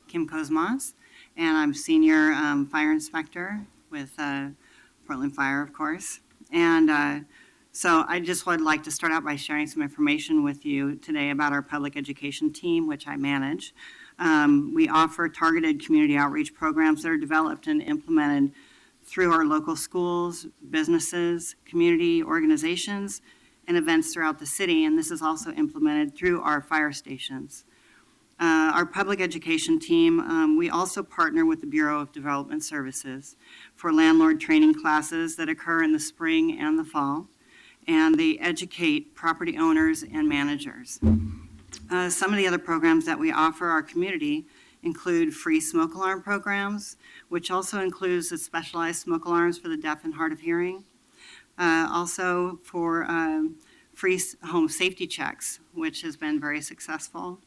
Kim Kozmas, and I'm Senior Fire Inspector with Portland Fire, of course. And so I just would like to start out by sharing some information with you today about our public education team, which I manage. We offer targeted community outreach programs that are developed and implemented through our local schools, businesses, community organizations, and events throughout the city, and this is also implemented through our fire stations. Our public education team, we also partner with the Bureau of Development Services for landlord training classes that occur in the spring and the fall, and they educate property owners and managers. Some of the other programs that we offer our community include free smoke alarm programs, which also includes the specialized smoke alarms for the deaf and hard of hearing. Also for free home safety checks, which has been very successful.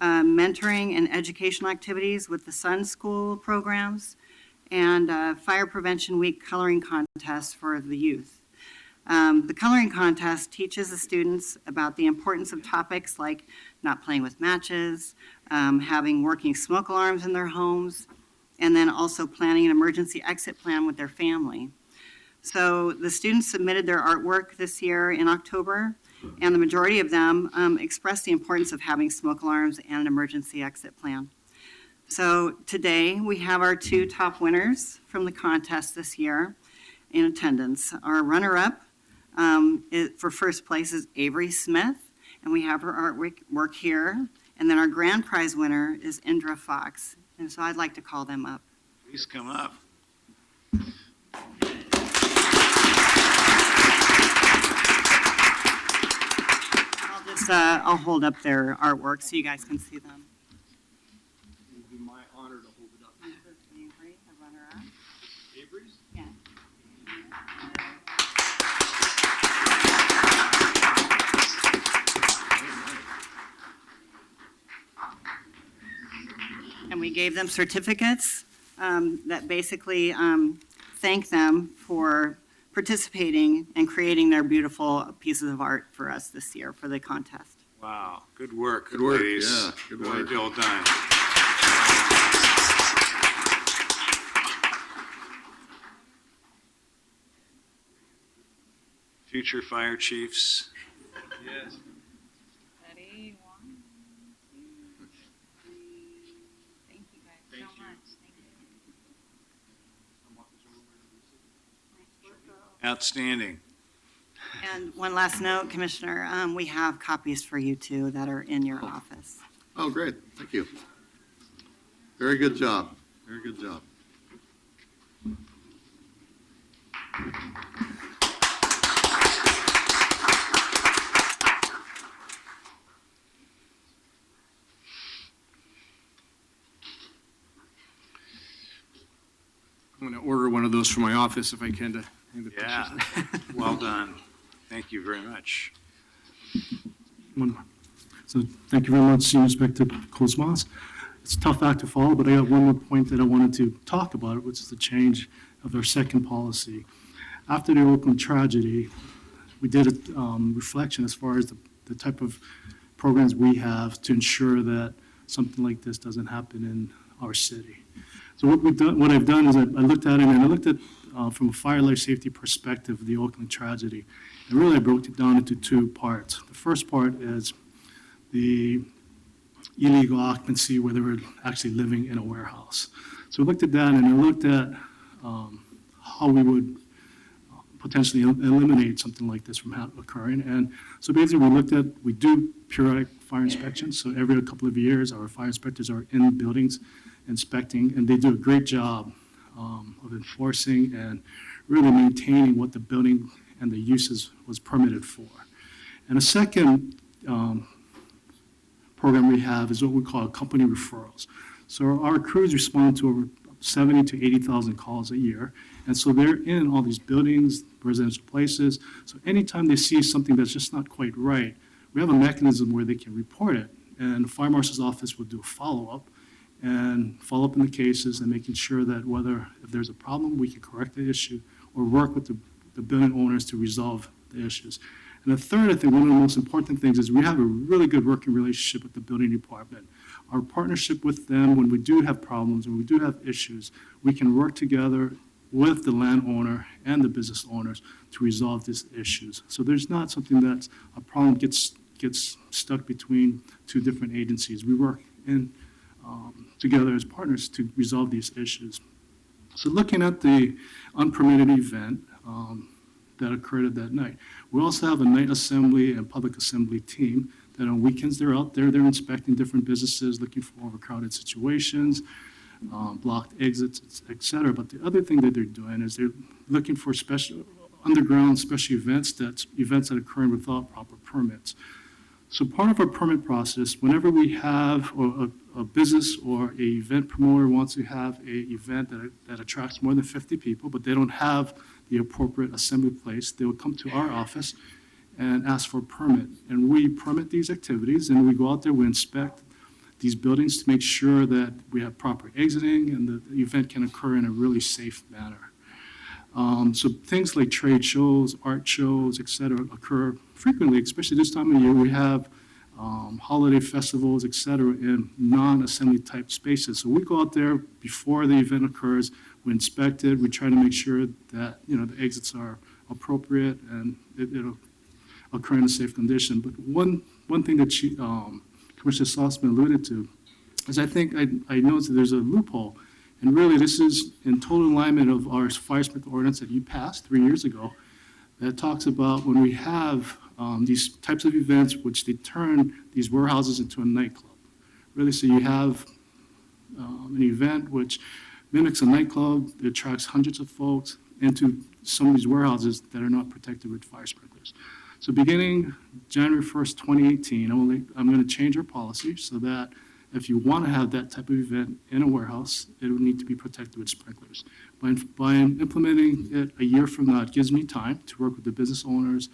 mentoring and educational activities with the Sun School programs, and Fire Prevention Week coloring contest for the youth. The coloring contest teaches the students about the importance of topics like not playing with matches, having working smoke alarms in their homes, and then also planning an emergency exit plan with their family. So the students submitted their artwork this year in October, and the majority of them expressed the importance of having smoke alarms and an emergency exit plan. So today, we have our two top winners from the contest this year in attendance. Our runner-up for first place is Avery Smith, and we have her artwork here. And then our grand prize winner is Indra Fox. And so I'd like to call them up. Please come up. I'll hold up their artwork so you guys can see them. It would be my honor to hold it up. Avery, the runner-up. Avery's? Yeah. And we gave them certificates that basically thank them for participating and creating their beautiful pieces of art for us this year for the contest. Wow, good work. Good work, ladies. yeah, good work. Well done. Future fire chiefs. Yes. Ready? 1, 2, 3. Thank you guys so much. Thank you. Outstanding. And one last note, Commissioner, we have copies for you too that are in your office. Oh, great, thank you. Very good job, very good job. I'm going to order one of those for my office if I can to hang the pictures. Yeah, well done. Thank you very much. So thank you very much, Senior Inspector Cosmas. It's a tough act to follow, but I have one more point that I wanted to talk about, which is the change of our second policy. After the Oakland tragedy, we did a reflection as far as the type of programs we have to ensure that something like this doesn't happen in our city. So what I've done is I looked at it, and I looked at from a fire life safety perspective, the Oakland tragedy. And really, I broke it down into two parts. The first part is the illegal occupancy where they were actually living in a warehouse. So I looked at that, and I looked at how we would potentially eliminate something like this from occurring. And so basically, we do periodic fire inspections. So every couple of years, our fire inspectors are in buildings inspecting, and they do a great job of enforcing and really maintaining what the building and the uses was permitted for. And a second program we have is what we call company referrals. So our crews respond to over 70 to 80,000 calls a year. And so they're in all these buildings, residential places. So anytime they see something that's just not quite right, we have a mechanism where they can report it. And the fire marshal's office will do a follow-up in the cases and making sure that if there's a problem, we can correct the issue or work with the building owners to resolve the issues. And the third, I think one of the most important things is we have a really good working relationship with the building department. Our partnership with them, when we do have problems, when we do have issues, we can work together with the landowner and the business owners to resolve these issues. So there's not something that's a problem gets stuck between two different agencies. We work together as partners to resolve these issues. So looking at the unpermitted event that occurred that night, we also have a night assembly and public assembly team that on weekends they're out there, they're inspecting different businesses, looking for overcrowded situations, blocked exits, et cetera. But the other thing that they're doing is they're looking for underground special events that occur without proper permits. So part of our permit process, whenever we have a business or an event promoter wants to have an event that attracts more than 50 people, but they don't have the appropriate assembly place, they will come to our office and ask for a permit. And we permit these activities, and we go out there, we inspect these buildings to make sure that we have proper exiting and the event can occur in a really safe manner. So things like trade shows, art shows, et cetera, occur frequently, especially this time of year. We have holiday festivals, et cetera, in non-assembly type spaces. So we go out there before the event occurs, we inspect it, we try to make sure that, the exits are appropriate and it'll occur in a safe condition. But one thing that Commissioner Salzman alluded to is I think I noticed that there's a loophole. And really, this is in total alignment of our fire sprinkler ordinance that you passed 3 years ago that talks about when we have these types of events, which they turn these warehouses into a nightclub. Really, so you have an event which mimics a nightclub, that attracts hundreds of folks into some of these warehouses that are not protected with fire sprinklers. So beginning January 1st, 2018, I'm going to change our policy so that if you want to have that type of event in a warehouse, it would need to be protected with sprinklers. By implementing it a year from now, it gives me time to work with the business owners,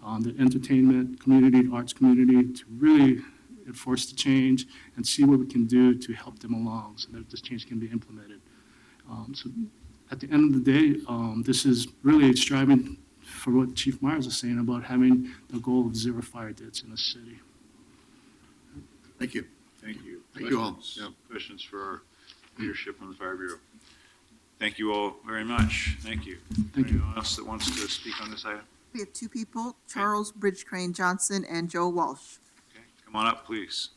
the entertainment community, the arts community, to really enforce the change and see what we can do to help them along so that this change can be implemented. So at the end of the day, this is really striving for what Chief Myers was saying about having the goal of 0 fire deaths in the city. Thank you. Thank you. Thank you all. Questions? Questions for our leadership on the Fire Bureau? Thank you all very much. Thank you. Thank you. Anyone else that wants to speak on this item? We have two people, Charles Bridge Crane Johnson and Joe Walsh. Okay, come on up, please.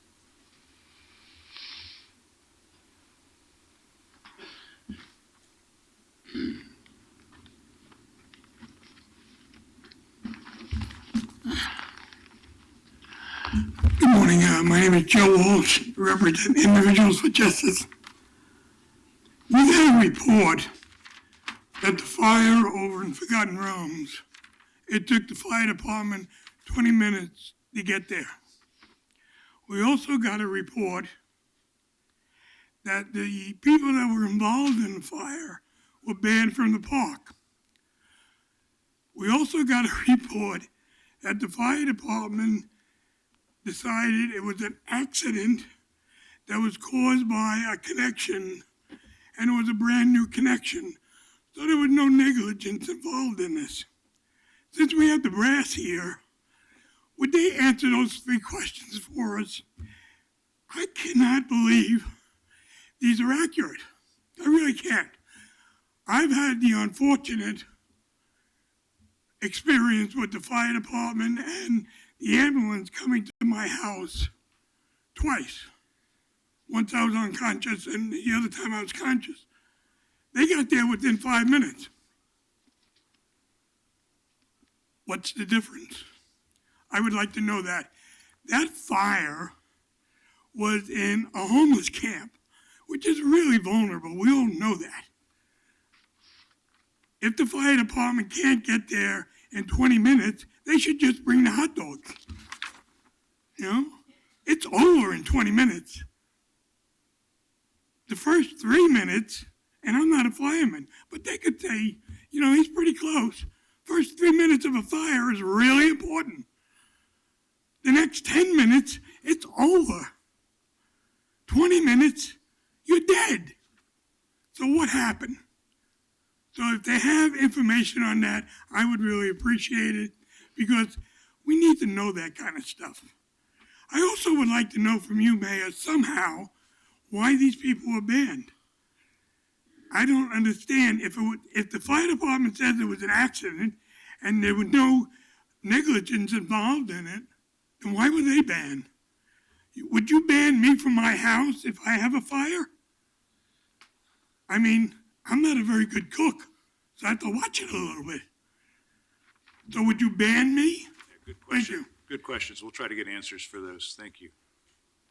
Good morning. My name is Joe Walsh, represent Individuals for Justice. We've had a report that the fire over in Forgotten Realms, it took the fire department 20 minutes to get there. We also got a report that the people that were involved in the fire were banned from the park. We also got a report that the fire department decided it was an accident that was caused by a connection, and it was a brand new connection. So there was no negligence involved in this. Since we have the brass here, would they answer those 3 questions for us? I cannot believe these are accurate. I really can't. I've had the unfortunate experience with the fire department and the ambulance coming to my house twice. Once I was unconscious and the other time I was conscious. They got there within 5 minutes. What's the difference? I would like to know that. That fire was in a homeless camp, which is really vulnerable. We all know that. If the fire department can't get there in 20 minutes, they should just bring the hot dogs. It's over in 20 minutes. The first 3 minutes, and I'm not a fireman, but they could say, he's pretty close. First 3 minutes of a fire is really important. The next 10 minutes, it's over. 20 minutes, you're dead. So what happened? So if they have information on that, I would really appreciate it, because we need to know that kind of stuff. I also would like to know from you, Mayor, somehow, why these people were banned. I don't understand. If the fire department says it was an accident and there was no negligence involved in it, then why were they banned? Would you ban me from my house if I have a fire? I mean, I'm not a very good cook, so I have to watch it a little bit. So would you ban me? Yeah, good question. Thank you. Good questions. We'll try to get answers for those. Thank you.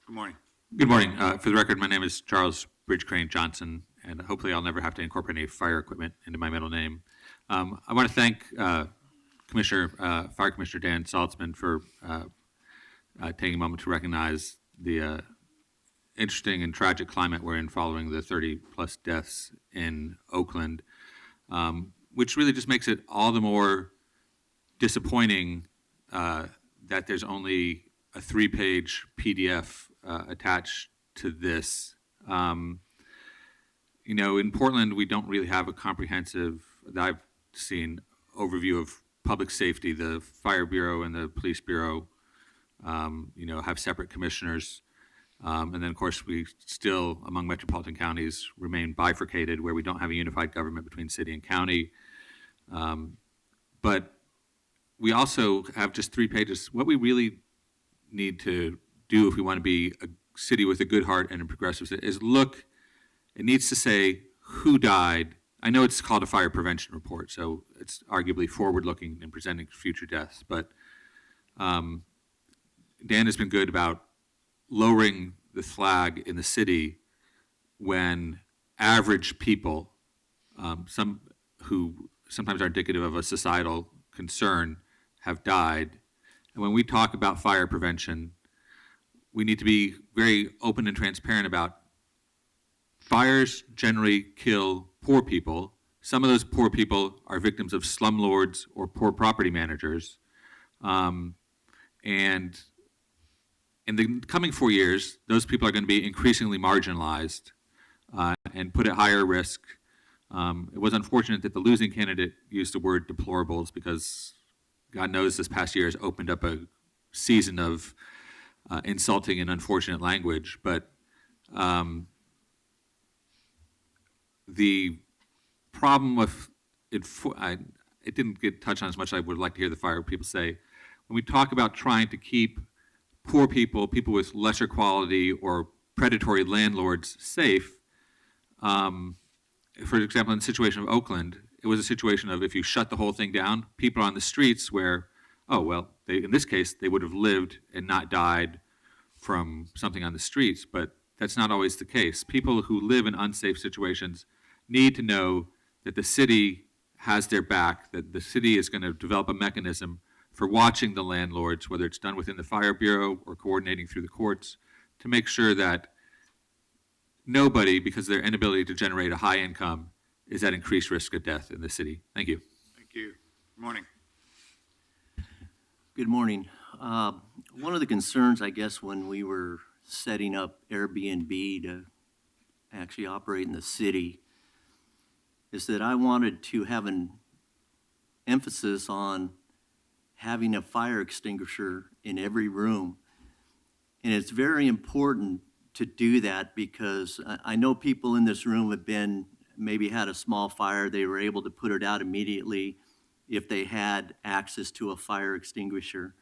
Good morning. Good morning. For the record, my name is Charles Bridge Crane Johnson, and hopefully I'll never have to incorporate any fire equipment into my middle name. I want to thank Fire Commissioner Dan Saltzman for taking a moment to recognize the interesting and tragic climate we're in following the 30-plus deaths in Oakland, which really just makes it all the more disappointing that there's only a 3-page PDF attached to this. In Portland, we don't really have a comprehensive, that I've seen, overview of public safety. The Fire Bureau and the Police Bureau, have separate commissioners. And then, of course, we still, among metropolitan counties, remain bifurcated where we don't have a unified government between city and county. But we also have just 3 pages. What we really need to do if we want to be a city with a good heart and a progressive city is look, it needs to say who died. I know it's called a fire prevention report, so it's arguably forward-looking and presenting future deaths, but Dan has been good about lowering the flag in the city when average people, some who sometimes are indicative of a societal concern, have died. And when we talk about fire prevention, we need to be very open and transparent about fires generally kill poor people. Some of those poor people are victims of slumlords or poor property managers. And in the coming 4 years, those people are going to be increasingly marginalized and put at higher risk. It was unfortunate that the losing candidate used the word deplorables because God knows this past year has opened up a season of insulting and unfortunate language. But the problem with it, it didn't get touched on as much as I would like to hear the fire people say. When we talk about trying to keep poor people, people with lesser quality or predatory landlords safe, for example, in the situation of Oakland, it was a situation of if you shut the whole thing down, people on the streets where, in this case, they would have lived and not died from something on the streets, but that's not always the case. People who live in unsafe situations need to know that the city has their back, that the city is going to develop a mechanism for watching the landlords, whether it's done within the Fire Bureau or coordinating through the courts, to make sure that nobody, because of their inability to generate a high income, is at increased risk of death in the city. Thank you. Thank you. Good morning. Good morning. One of the concerns, I guess, when we were setting up Airbnb to actually operate in the city is that I wanted to have an emphasis on having a fire extinguisher in every room. And it's very important to do that because I know people in this room have maybe had a small fire. They were able to put it out immediately if they had access to a fire extinguisher.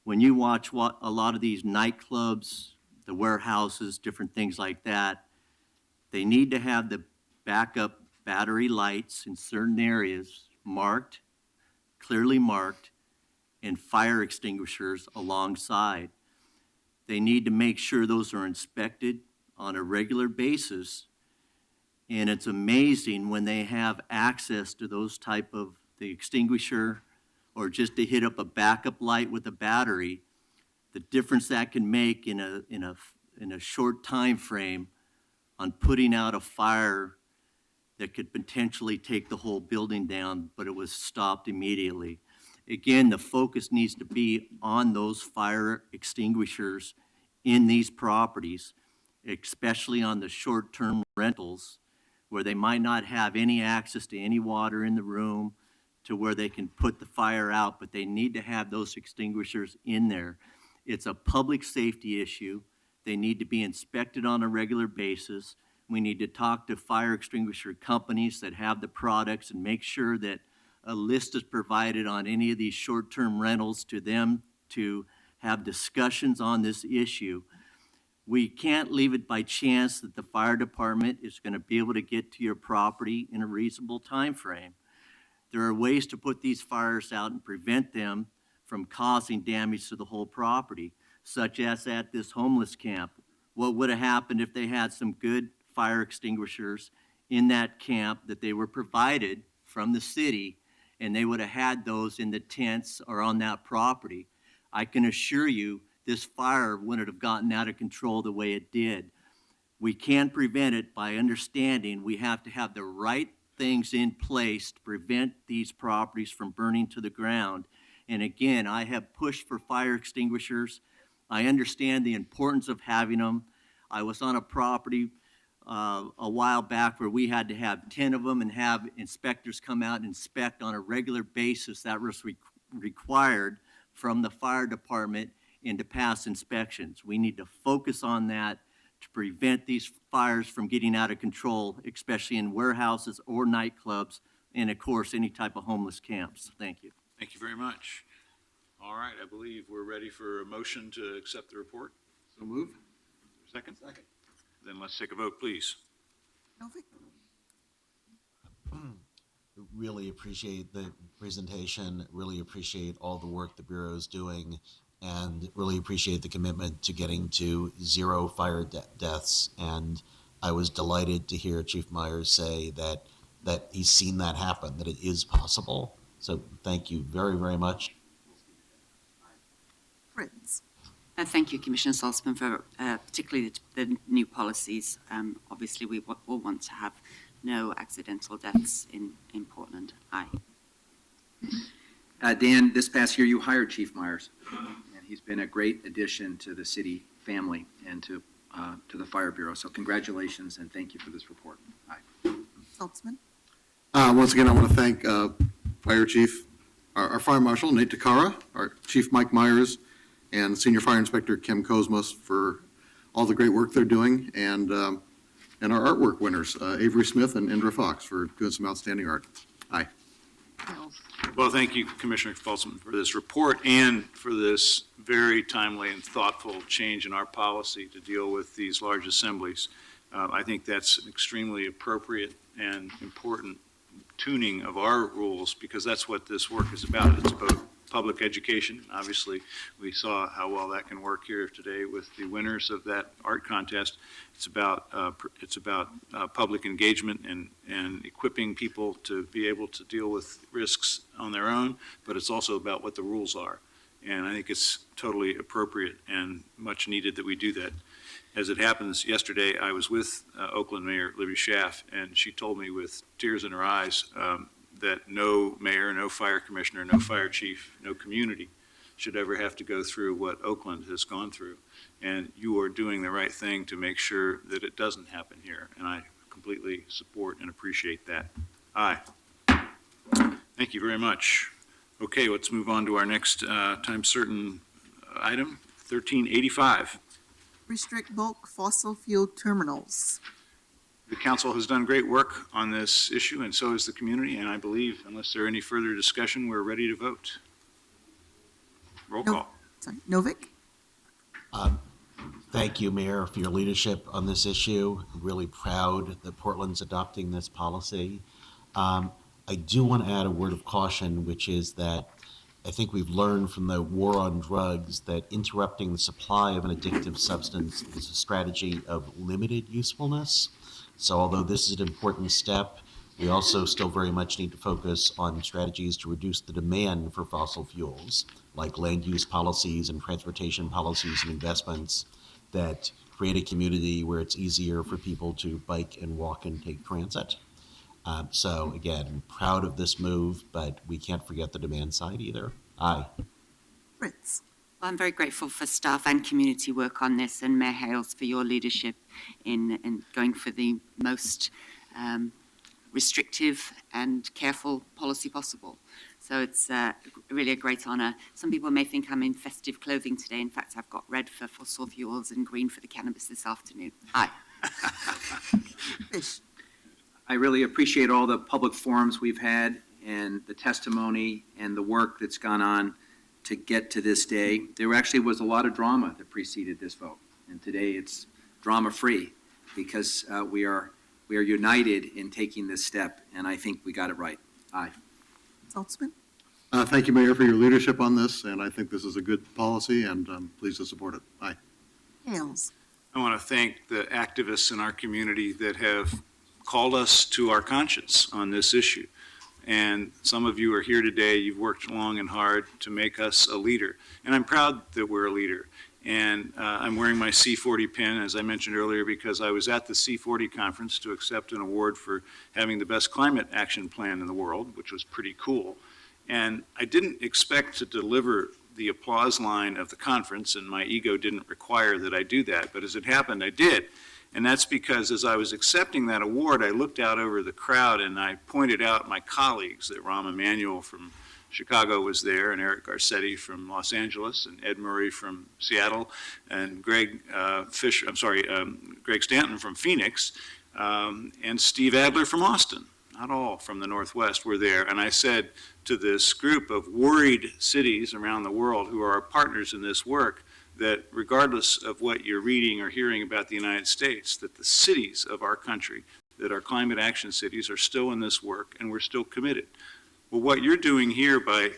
When you watch a lot of these nightclubs, the warehouses, different things like that, they need to have the backup battery lights in certain areas clearly marked, and fire extinguishers alongside. They need to make sure those are inspected on a regular basis. And it's amazing when they have access to those type of the extinguisher or just to hit up a backup light with a battery, the difference that can make in a short time frame on putting out a fire that could potentially take the whole building down, but it was stopped immediately. Again, the focus needs to be on those fire extinguishers in these properties, especially on the short-term rentals where they might not have any access to any water in the room to where they can put the fire out, but they need to have those extinguishers in there. It's a public safety issue. They need to be inspected on a regular basis. We need to talk to fire extinguisher companies that have the products and make sure that a list is provided on any of these short-term rentals to them to have discussions on this issue. We can't leave it by chance that the fire department is going to be able to get to your property in a reasonable time frame. There are ways to put these fires out and prevent them from causing damage to the whole property, such as at this homeless camp. What would have happened if they had some good fire extinguishers in that camp that they were provided from the city, and they would have had those in the tents or on that property? I can assure you this fire wouldn't have gotten out of control the way it did. We can prevent it by understanding we have to have the right things in place to prevent these properties from burning to the ground. And again, I have pushed for fire extinguishers. I understand the importance of having them. I was on a property a while back where we had to have 10 of them and have inspectors come out and inspect on a regular basis. That was required from the fire department and to pass inspections. We need to focus on that to prevent these fires from getting out of control, especially in warehouses or nightclubs, and of course, any type of homeless camps. Thank you. Thank you very much. All right, I believe we're ready for a motion to accept the report. So move. Second? Second. Then let's take a vote, please. Novick? Really appreciate the presentation, really appreciate all the work the Bureau is doing, and really appreciate the commitment to getting to zero fire deaths. And I was delighted to hear Chief Myers say that he's seen that happen, that it is possible. So thank you very, very much. Fritz? Thank you, Commissioner Salzman, for particularly the new policies. Obviously, we all want to have no accidental deaths in Portland. Aye. Dan, this past year you hired Chief Myers, and he's been a great addition to the city family and to the Fire Bureau. So congratulations and thank you for this report. Aye. Saltzman? Once again, I want to thank Fire Chief, our Fire Marshal, Nate Takara, our Chief Mike Myers, and Senior Fire Inspector Kim Kosmas for all the great work they're doing, and our artwork winners, Avery Smith and Indra Fox, for doing some outstanding art. Aye. Well, thank you, Commissioner Folsom, for this report and for this very timely and thoughtful change in our policy to deal with these large assemblies. I think that's an extremely appropriate and important tuning of our rules, because that's what this work is about. It's about public education. Obviously, we saw how well that can work here today with the winners of that art contest. It's about public engagement and equipping people to be able to deal with risks on their own, but it's also about what the rules are. And I think it's totally appropriate and much needed that we do that. As it happens, yesterday I was with Oakland Mayor Libby Schaaf, and she told me with tears in her eyes that no mayor, no fire commissioner, no fire chief, no community should ever have to go through what Oakland has gone through. And you are doing the right thing to make sure that it doesn't happen here. And I completely support and appreciate that. Aye. Thank you very much. Okay, let's move on to our next time certain item, 1385. Restrict bulk fossil fuel terminals. The council has done great work on this issue, and so has the community, and I believe, unless there are any further discussion, we're ready to vote. Roll call. Sorry, Novick? Thank you, Mayor, for your leadership on this issue. I'm really proud that Portland's adopting this policy. I do want to add a word of caution, which is that I think we've learned from the war on drugs that interrupting the supply of an addictive substance is a strategy of limited usefulness. So although this is an important step, we also still very much need to focus on strategies to reduce the demand for fossil fuels, like land use policies and transportation policies and investments that create a community where it's easier for people to bike and walk and take transit. So again, proud of this move, but we can't forget the demand side either. Aye. Fritz? Well, I'm very grateful for staff and community work on this, and Mayor Hales for your leadership in going for the most restrictive and careful policy possible. So it's really a great honor. Some people may think I'm in festive clothing today. In fact, I've got red for fossil fuels and green for the cannabis this afternoon. Aye. Fish? I really appreciate all the public forums we've had and the testimony and the work that's gone on to get to this day. There actually was a lot of drama that preceded this vote, and today it's drama-free because we are united in taking this step, and I think we got it right. Aye. Saltzman? Thank you, Mayor, for your leadership on this, and I think this is a good policy, and I'm pleased to support it. Aye. Hales? I want to thank the activists in our community that have called us to our conscience on this issue. And some of you are here today. You've worked long and hard to make us a leader. And I'm proud that we're a leader. And I'm wearing my C40 pin, as I mentioned earlier, because I was at the C40 conference to accept an award for having the best climate action plan in the world, which was pretty cool. And I didn't expect to deliver the applause line of the conference, and my ego didn't require that I do that, but as it happened, I did. And that's because as I was accepting that award, I looked out over the crowd and I pointed out my colleagues, that Rahm Emanuel from Chicago was there, and Eric Garcetti from Los Angeles, and Ed Murray from Seattle, and Greg Stanton from Phoenix, and Steve Adler from Austin. Not all from the Northwest were there. And I said to this group of worried cities around the world who are our partners in this work, that regardless of what you're reading or hearing about the United States, that the cities of our country, that our climate action cities are still in this work and we're still committed. Well, what you're doing here by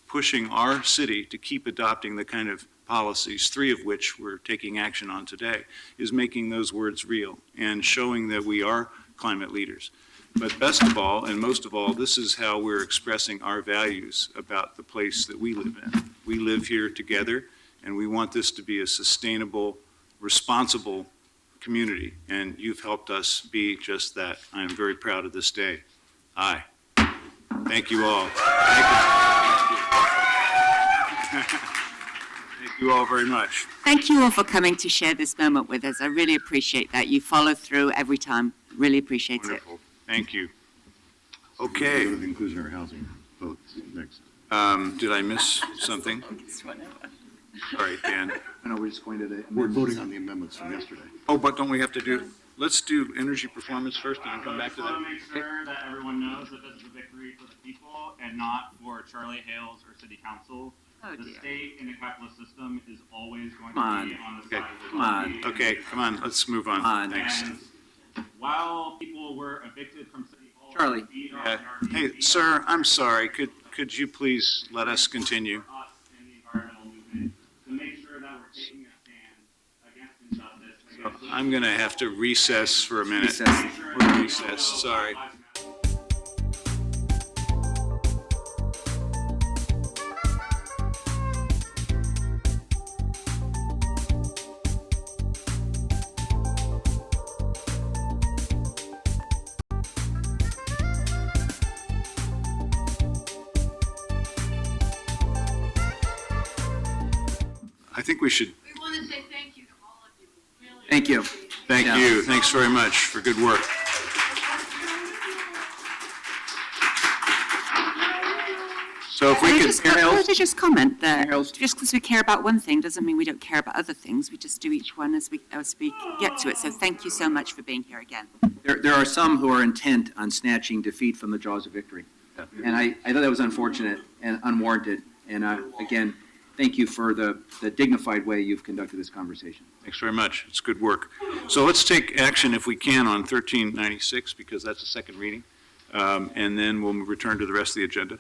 pushing our city to keep adopting the kind of policies, 3 of which we're taking action on today, is making those words real and showing that we are climate leaders. But best of all, and most of all, this is how we're expressing our values about the place that we live in. We live here together, and we want this to be a sustainable, responsible community, and you've helped us be just that. I am very proud of this day. Aye. Thank you all. Thank you all very much. Thank you all for coming to share this moment with us. I really appreciate that. You follow through every time. Really appreciate Wonderful. Thank you. Okay. The inclusionary housing votes next. Did I miss something? Sorry, Dan. No, we're just going to the. We're voting on the amendments from yesterday. Oh, but don't we have to do, let's do energy performance first and then come back to I that. just want to make sure that everyone knows that this is a victory for the people and not for Charlie Hales or City Council. Oh, the dear. state in the capitalist system is always going Come on. to be on the Okay, side of the come on. wealthy. Okay, come on, let's move on. On. Thanks. And while people were evicted from City Hall, Charlie. beat on Yeah. our Hey, TV, sir, I'm sorry. Could you please let us continue? us in the environmental movement to make sure that we're taking a stand against injustice. Against I'm going to have to recess for a minute. Recess. We're recess, sorry. I think we should, We want to say thank you to all of you. Really Thank you. thank Yeah. you. Thanks very much for good work. So if we could, Can I just comment that Mayor Hales. just because we care about one thing doesn't mean we don't care about other things. We just do each one as we get to it. So thank you so much for being here again. There are some who are intent on snatching defeat from the jaws of victory. And I thought that was unfortunate and unwarranted. And again, thank you for the dignified way you've conducted this conversation. Thanks very much. It's good work. So let's take action if we can on 1396 because that's the second reading. And then we'll return to the rest of the agenda.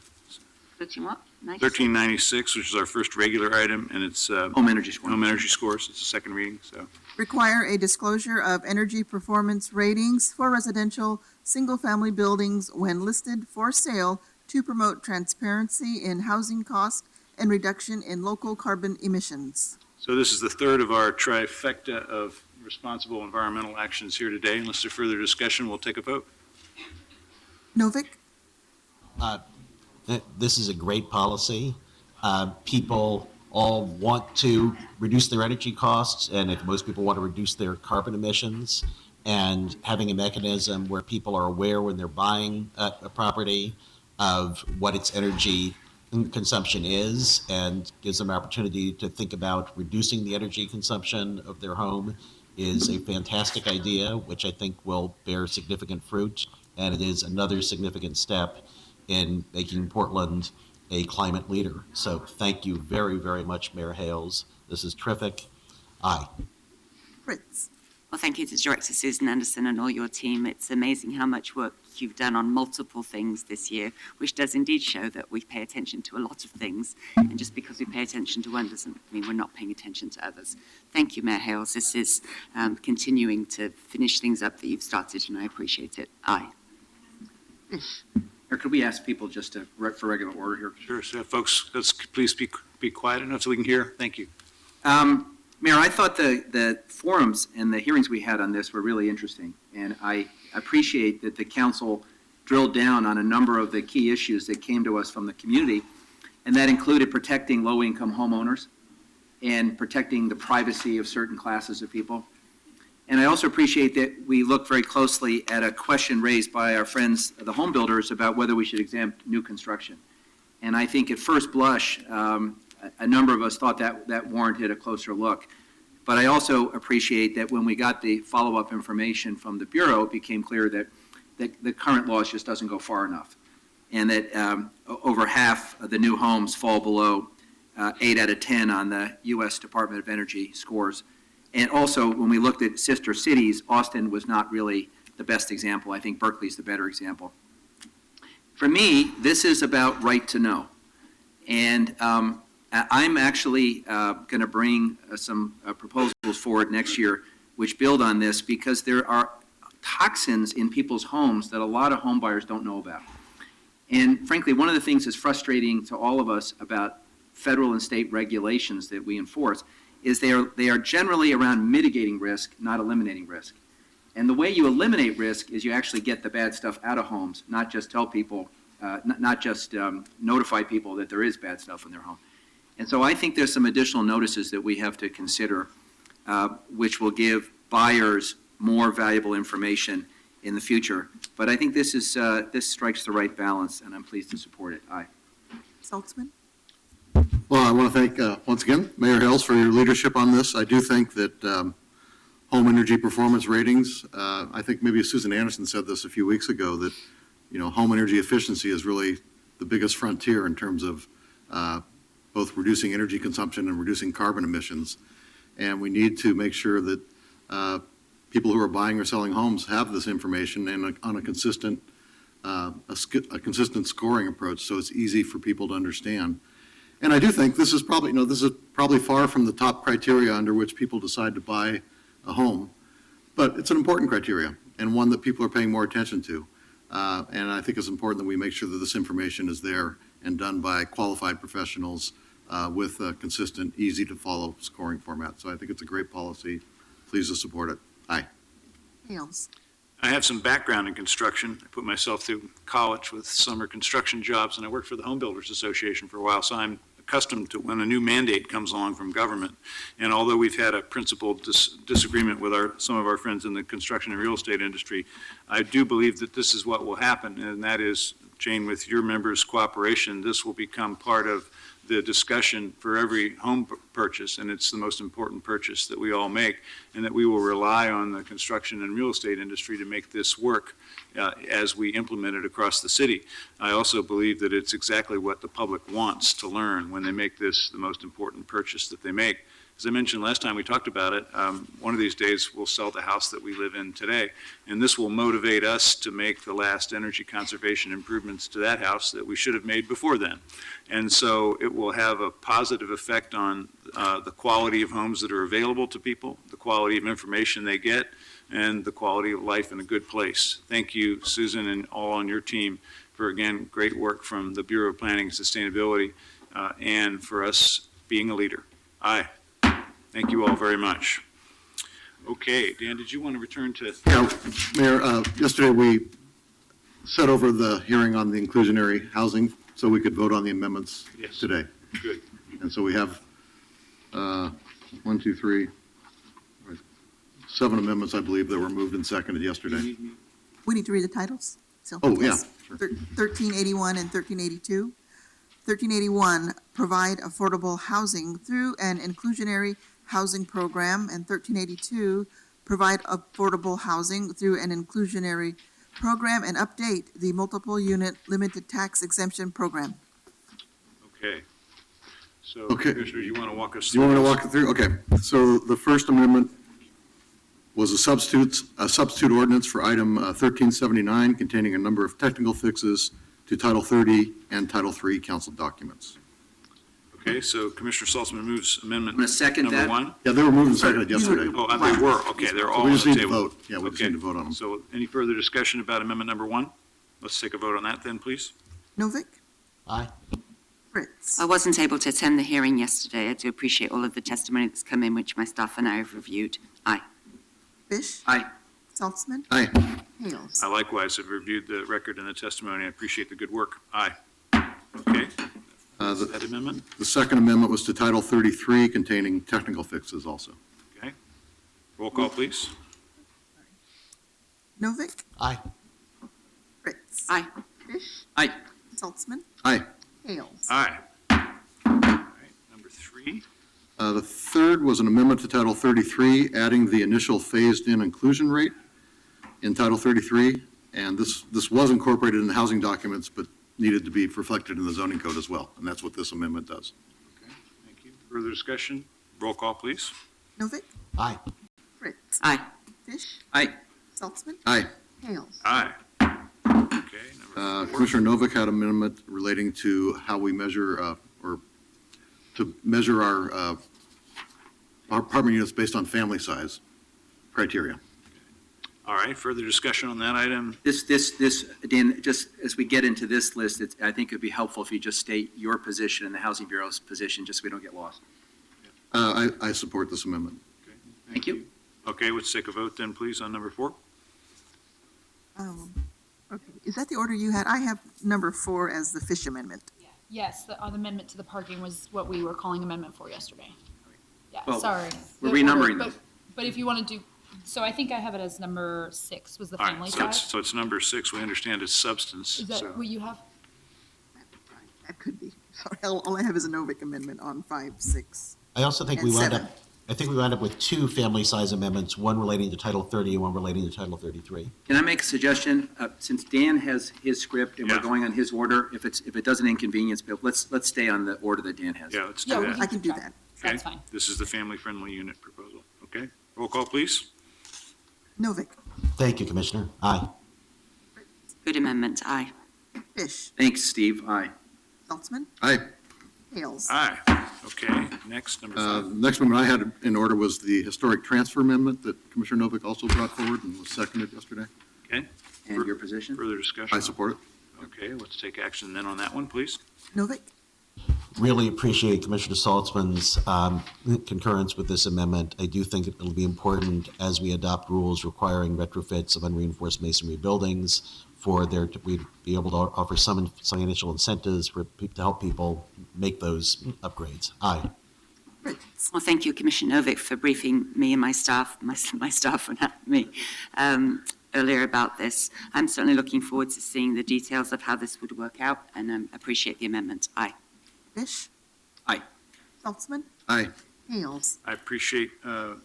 1396, which is our first regular item, and it's Home energy score. home energy scores. It's the second reading, so. Require a disclosure of energy performance ratings for residential, single-family buildings when listed for sale to promote transparency in housing cost and reduction in local carbon emissions. So this is the third of our trifecta of responsible environmental actions here today. Unless there's further discussion, we'll take a vote. Novick? This is a great policy. People all want to reduce their energy costs, and if most people want to reduce their carbon emissions, and having a mechanism where people are aware when they're buying a property of what its energy consumption is and gives them an opportunity to think about reducing the energy consumption of their home is a fantastic idea, which I think will bear significant fruit, and it is another significant step in making Portland a climate leader. So thank you very, very much, Mayor Hales. This is terrific. Aye. Fritz? Well, thank you to Director Susan Anderson and all your team. It's amazing how much work you've done on multiple things this year, which does indeed show that we pay attention to a lot of things. And just because we pay attention to one doesn't mean we're not paying attention to others. Thank you, Mayor Hales. This is continuing to finish things up that you've started, and I appreciate it. Aye. Or could we ask people just to, for regular order here? Sure, so folks, let's please be quiet enough so we can hear. Thank you. Mayor, I thought the forums and the hearings we had on this were really interesting, and I appreciate that the council drilled down on a number of the key issues that came to us from the community. and that included protecting low-income homeowners and protecting the privacy of certain classes of people. And I also appreciate that we look very closely at a question raised by our friends, the home builders, about whether we should exempt new construction. And I think at first blush, a number of us thought that warranted a closer look. But I also appreciate that when we got the follow-up information from the Bureau, it became clear that the current laws just doesn't go far enough. And that over half of the new homes fall below 8 out of 10 on the U.S. Department of Energy scores. And also, when we looked at sister cities, Austin was not really the best example. I think Berkeley's the better example. For me, this is about right to know. And I'm actually going to bring some proposals forward next year which build on this, because there are toxins in people's homes that a lot of home buyers don't know about. And frankly, one of the things that's frustrating to all of us about federal and state regulations that we enforce is they are generally around mitigating risk, not eliminating risk. And the way you eliminate risk is you actually get the bad stuff out of homes, not just tell people, not just notify people that there is bad stuff in their home. And so I think there's some additional notices that we have to consider, which will give buyers more valuable information in the future. But I think this strikes the right balance, and I'm pleased to support it. Aye. Saltzman? Well, I want to thank, once again, Mayor Hales for your leadership on this. I do think that home energy performance ratings, I think maybe Susan Anderson said this a few weeks ago, that, home energy efficiency is really the biggest frontier in terms of both reducing energy consumption and reducing carbon emissions. And we need to make sure that people who are buying or selling homes have this information and on a consistent scoring approach, so it's easy for people to understand. And I do think this is probably far from the top criteria under which people decide to buy a home, but it's an important criteria and one that people are paying more attention to. And I think it's important that we make sure that this information is there and done by qualified professionals with a consistent, easy-to-follow scoring format. So I think it's a great policy. Please to support it. Aye. Hales? I have some background in construction. I put myself through college with summer construction jobs, and I worked for the Home Builders Association for a while, so I'm accustomed to when a new mandate comes along from government. And although we've had a principled disagreement with some of our friends in the construction and real estate industry, I do believe that this is what will happen, and that is, Jane, with your members' cooperation, this will become part of the discussion for every home purchase, and it's the most important purchase that we all make, and that we will rely on the construction and real estate industry to make this work as we implement it across the city. I also believe that it's exactly what the public wants to learn when they make this the most important purchase that they make. As I mentioned last time we talked about it, one of these days we'll sell the house that we live in today, and this will motivate us to make the last energy conservation improvements to that house that we should have made before then. And so it will have a positive effect on the quality of homes that are available to people, the quality of information they get, and the quality of life in a good place. Thank you, Susan, and all on your team for, again, great work from the Bureau of Planning and Sustainability, and for us being a leader. Aye. Thank you all very much. Okay, Dan, did you want to return to? Yeah, Mayor, yesterday we set over the hearing on the inclusionary housing so we could vote on the amendments today. Good. And so we have 7 amendments, I believe, that were moved and seconded yesterday. We need to read the titles. So, Oh, yeah, yes. sure. 1381 and 1382. 1381, provide affordable housing through an inclusionary housing program, and 1382, provide affordable housing through an inclusionary program and update the multiple unit limited tax exemption program. Okay. So, Okay. Commissioner, you want to walk us You through? want me to this? walk it through? Okay. So the first amendment was a substitute ordinance for item 1379 containing a number of technical fixes to Title 30 and Title 3 council documents. Okay, so Commissioner Saltzman moves amendment I'm going to second number that. 1. Yeah, they were moved and seconded yesterday. Oh, they were, okay, they're all So on we the just need to table. vote. Yeah, we just Okay. need to vote on them. So any further discussion about amendment number 1? Let's take a vote on that then, please. Novick? Aye. Fritz? I wasn't able to attend the hearing yesterday. I do appreciate all of the testimony that's come in, which my staff and I have reviewed. Aye. Fish? Aye. Saltzman? Aye. Hales? I likewise have reviewed the record and the testimony. I appreciate the good work. Aye. Okay. That amendment? The second amendment was to Title 33 containing technical fixes also. Okay. Roll call, please. Novick, Aye. Fritz. Aye. Fish. Aye. Saltzman, Aye. Hales. Aye. All right, number 3. The third was an amendment to Title 33, adding the initial phased-in inclusion rate in Title 33. And this was incorporated in the housing documents, but needed to be reflected in the zoning code as well. And that's what this amendment does. Okay, thank you. Further discussion? Roll call, please. Novick, Aye. Fritz. Aye. Fish. Aye. Saltzman, Aye. Hales. Aye. Okay, number 4. Commissioner Novick had an amendment relating to how we measure, or to measure our apartment units based on family size criteria. All right, further discussion on that item? This, Dan, just as we get into this list, I think it'd be helpful if you just state your position and the Housing Bureau's position, just so we don't get lost. I support this amendment. Thank you. Okay, let's take a vote then, please, on number 4. Okay, is that the order you had? I have number 4 as the Fish amendment. Yes, the amendment to the parking was what we were calling amendment 4 yesterday. Yeah, Well, sorry. we're The order, renumbering them. But if you want to do, so I think I have it as number 6 was the All family right, side. so it's number 6. We understand its substance. Is that what you have? That could be. Sorry, all I have is a Novick amendment on 5, 6. I also think And we wound 7. up, I think we wound up with 2 family size amendments, one relating to Title 30 and one relating to Title 33. Can I make a suggestion? Since Dan has his script and we're Yeah. going on his order, if it doesn't inconvenience, Bill, let's stay on the order that Dan has. Yeah, let's Yeah, do we that. can I can do keep that. Okay, That's fine. this is the family-friendly unit proposal. Okay, roll call, please. Novick, Thank you, Commissioner. Aye. Good amendment. Aye. Fish. Thanks, Steve. Aye. Saltzman, Aye. Hales. Aye. Okay, next, number 5. Next amendment I had in order was the historic transfer amendment that Commissioner Novick also brought forward and was seconded yesterday. Okay, And your position? further discussion? I support it. Okay, let's take action then on that one, please. Novick, Really appreciate Commissioner Saltzman's concurrence with this amendment. I do think it'll be important as we adopt rules requiring retrofits of unreinforced masonry buildings for there to we'd be able to offer some financial incentives for people to help people make those upgrades. Aye. Fritz. Well, thank you, Commissioner Novick, for briefing me and my staff, my staff and not me, earlier about this. I'm certainly looking forward to seeing the details of how this would work out, and appreciate the amendment. Aye. Fish. Aye. Saltzman, Aye. Hales. I appreciate,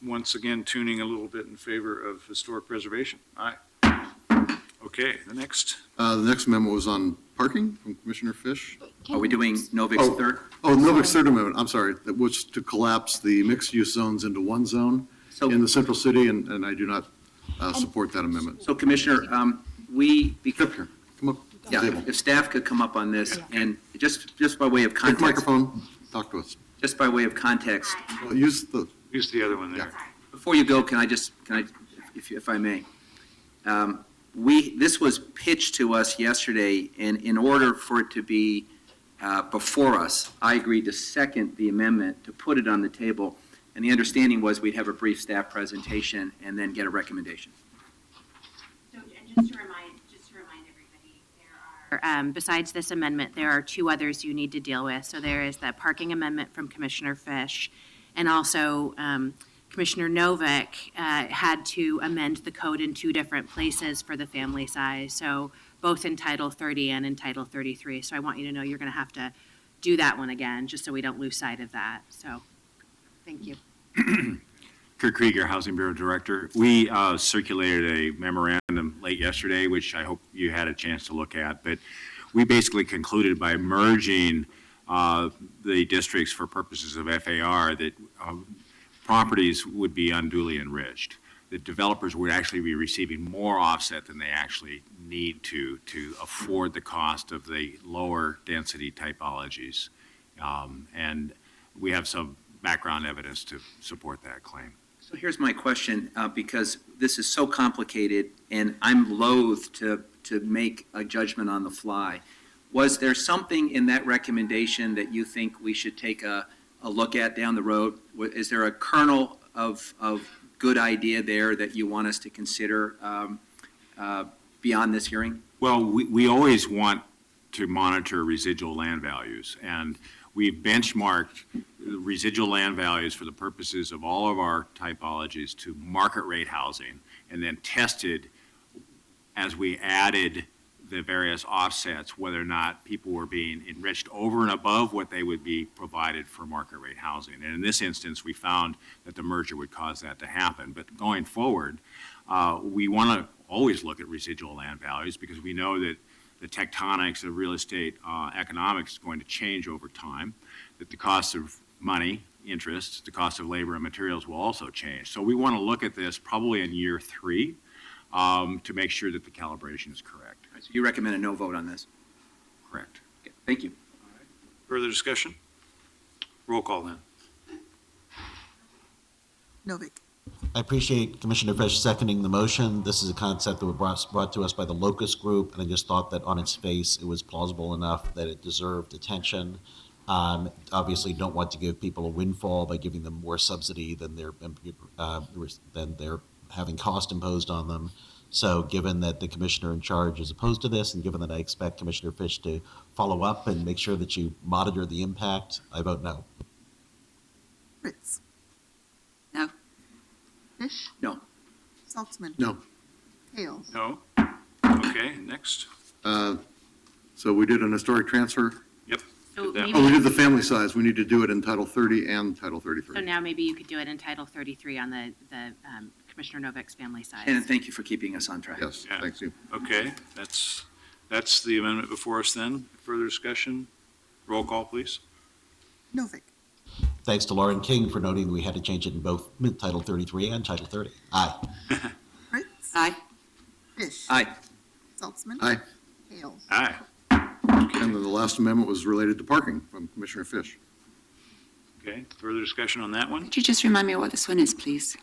once again, tuning a little bit in favor of historic preservation. Aye. Okay, the next. The next amendment was on parking from Commissioner Fish. Are we doing Novick's third? Oh, Novick's third amendment, I'm sorry, that was to collapse the mixed-use zones into one zone So- in the central city, and I do not support that amendment. So Commissioner, Come here, come up to the yeah, table. if staff could come up on this, and just by way of Take the context, microphone, talk to us. just by way of context, Well, use the, Use the other one there. before you go, if I may? This was pitched to us yesterday, and in order for it to be before us, I agreed to second the amendment to put it on the table, and the understanding was we'd have a brief staff presentation and then get a recommendation. So, and just to remind everybody, there are, besides this amendment, there are 2 others you need to deal with. So there is the parking amendment from Commissioner Fish, and also Commissioner Novick had to amend the code in 2 different places for the family size, so both in Title 30 and in Title 33. So I want you to know you're going to have to do that one again, just so we don't lose sight of that. So, thank you. Kurt Krieger, Housing Bureau Director. We circulated a memorandum late yesterday, which I hope you had a chance to look at, but we basically concluded by merging the districts for purposes of FAR that properties would be unduly enriched. The developers would actually be receiving more offset than they actually need to afford the cost of the lower density typologies. And we have some background evidence to support that claim. So here's my question, because this is so complicated, and I'm loath to make a judgment on the fly. Was there something in that recommendation that you think we should take a look at down the road? Is there a kernel of good idea there that you want us to consider beyond this hearing? Well, we always want to monitor residual land values. And we've benchmarked residual land values for the purposes of all of our typologies to market rate housing, and then tested as we added the various offsets, whether or not people were being enriched over and above what they would be provided for market rate housing. And in this instance, we found that the merger would cause that to happen. But going forward, we want to always look at residual land values because we know that the tectonics of real estate economics is going to change over time, that the cost of money, interest, the cost of labor and materials will also change. So we want to look at this probably in year 3 to make sure that the calibration is correct. So you recommend a no vote on this? Correct. Okay, thank you. Further discussion? Roll call then. Novick. I appreciate Commissioner Fish seconding the motion. This is a concept that was brought to us by the Locust Group, and I just thought that on its face, it was plausible enough that it deserved attention. Obviously, don't want to give people a windfall by giving them more subsidy than they're having cost imposed on them. So given that the commissioner in charge is opposed to this, and given that I expect Commissioner Fish to follow up and make sure that you monitor the impact, I vote no. Fritz. No. Fish. No. Saltzman. No. Hales. No? Okay, next. So we did an historic transfer. Yep. So Did that. maybe- Oh, we did the family size. We need to do it in Title 30 and Title 33. So now maybe you could do it in Title 33 on the Commissioner Novick's family size. And thank you for keeping us on track. Yes, Yeah. thank you. Okay, that's the amendment before us then. Further discussion? Roll call, please. Novick. Thanks to Lauren King for noting we had to change it in both Title 33 and Title 30. Aye. Fritz. Aye. Fish. Aye. Saltzman. Aye. Hales. Aye. And then the last amendment was related to parking from Commissioner Fish. Okay, further discussion on that one? Could you just remind me what this one is, please?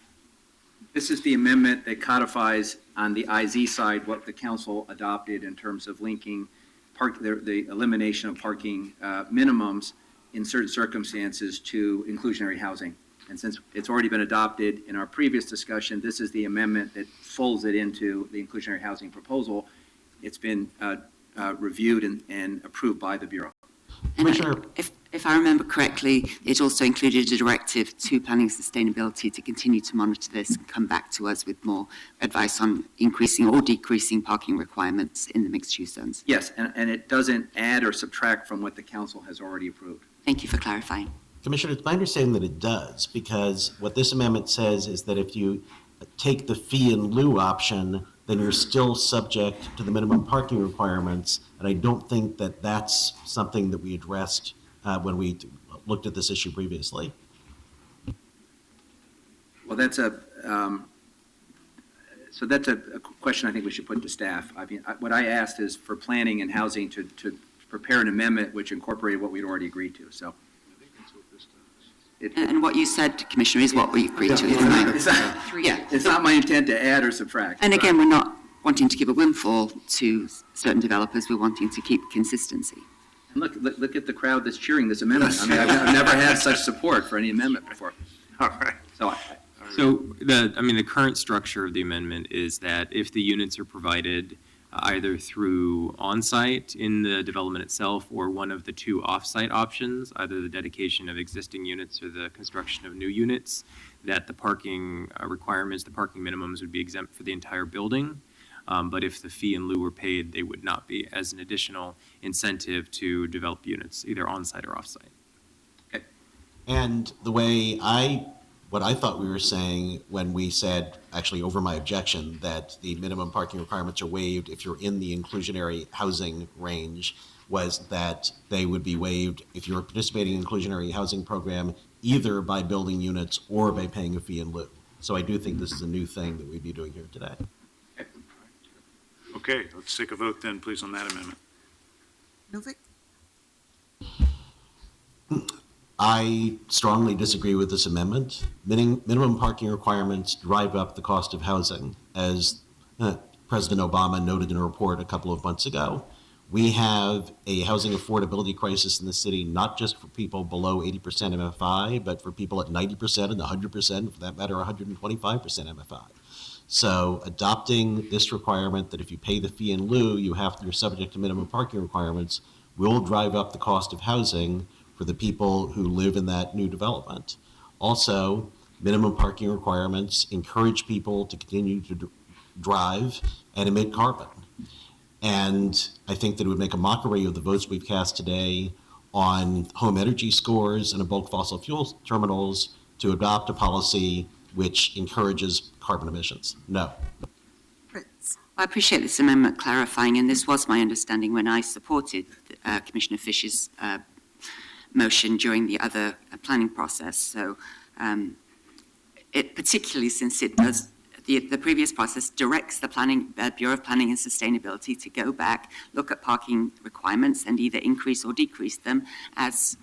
This is the amendment that codifies on the IZ side what the council adopted in terms of linking the elimination of parking minimums in certain circumstances to inclusionary housing. And since it's already been adopted in our previous discussion, this is the amendment that folds it into the inclusionary housing proposal. It's been reviewed and approved by the Bureau. Commissioner, If I remember correctly, it also included a directive to planning and sustainability to continue to monitor this and come back to us with more advice on increasing or decreasing parking requirements in the mixed-use zones. Yes, and it doesn't add or subtract from what the council has already approved. Thank you for clarifying. Commissioner, it's my understanding that it does, because what this amendment says is that if you take the fee in lieu option, then you're still subject to the minimum parking requirements, and I don't think that that's something that we addressed when we looked at this issue previously. Well, that's a question I think we should put to staff. I mean, what I asked is for planning and housing to prepare an amendment which incorporated what we'd already agreed to, so. And what you said, Commissioner, is what we agreed to. It's not my intent to add or subtract. And again, we're not wanting to give a windfall to certain developers. We're wanting to keep consistency. And look at the crowd that's cheering this amendment. I mean, I've never had such support for any amendment before. All right. So the current structure of the amendment is that if the units are provided either through on-site in the development itself or one of the two off-site options, either the dedication of existing units or the construction of new units, that the parking requirements, the parking minimums would be exempt for the entire building. But if the fee in lieu were paid, they would not be, as an additional incentive to develop units, either on-site or off-site. And the way what I thought we were saying when we said, actually over my objection, that the minimum parking requirements are waived if you're in the inclusionary housing range, was that they would be waived if you're participating in inclusionary housing program, either by building units or by paying a fee in lieu. So I do think this is a new thing that we'd be doing here today. Okay, let's take a vote then, please, on that amendment. Novick. I strongly disagree with this amendment. Minimum parking requirements drive up the cost of housing. As President Obama noted in a report a couple of months ago, we have a housing affordability crisis in the city, not just for people below 80% MFI, but for people at 90% and 100%, for that matter, 125% MFI. So adopting this requirement that if you pay the fee in lieu, you're subject to minimum parking requirements will drive up the cost of housing for the people who live in that new development. Also, minimum parking requirements encourage people to continue to drive and emit carbon. And I think that it would make a mockery of the votes we've cast today on home energy scores and bulk fossil fuel terminals to adopt a policy which encourages carbon emissions. No. Fritz. I appreciate this amendment clarifying, and this was my understanding when I supported Commissioner Fish's motion during the other planning process. So it particularly since it does, the previous process directs the Bureau of Planning and Sustainability to go back, look at parking requirements and either increase or decrease them as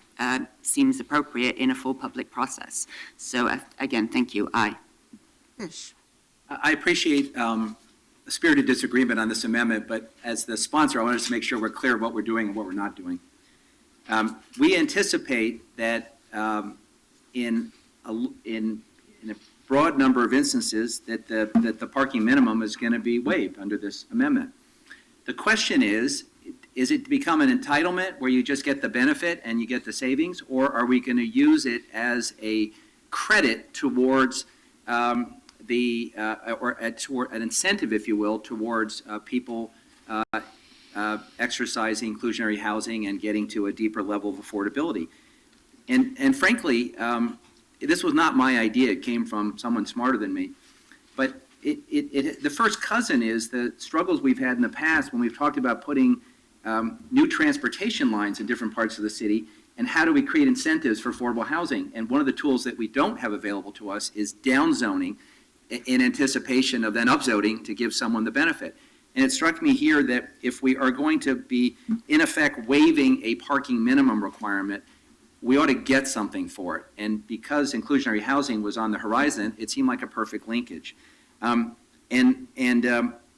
seems appropriate in a full public process. So again, thank you. Aye. Fish. I appreciate a spirited disagreement on this amendment, but as the sponsor, I wanted to make sure we're clear what we're doing and what we're not doing. We anticipate that in a broad number of instances that the parking minimum is going to be waived under this amendment. The question is it become an entitlement where you just get the benefit and you get the savings, or are we going to use it as a credit towards toward an incentive, if you will, towards people exercising inclusionary housing and getting to a deeper level of affordability? And frankly, this was not my idea. It came from someone smarter than me. But the first cousin is the struggles we've had in the past when we've talked about putting new transportation lines in different parts of the city, and how do we create incentives for affordable housing? And one of the tools that we don't have available to us is downzoning in anticipation of then upzoning to give someone the benefit. And it struck me here that if we are going to be, in effect, waiving a parking minimum requirement, we ought to get something for it. And because inclusionary housing was on the horizon, it seemed like a perfect linkage.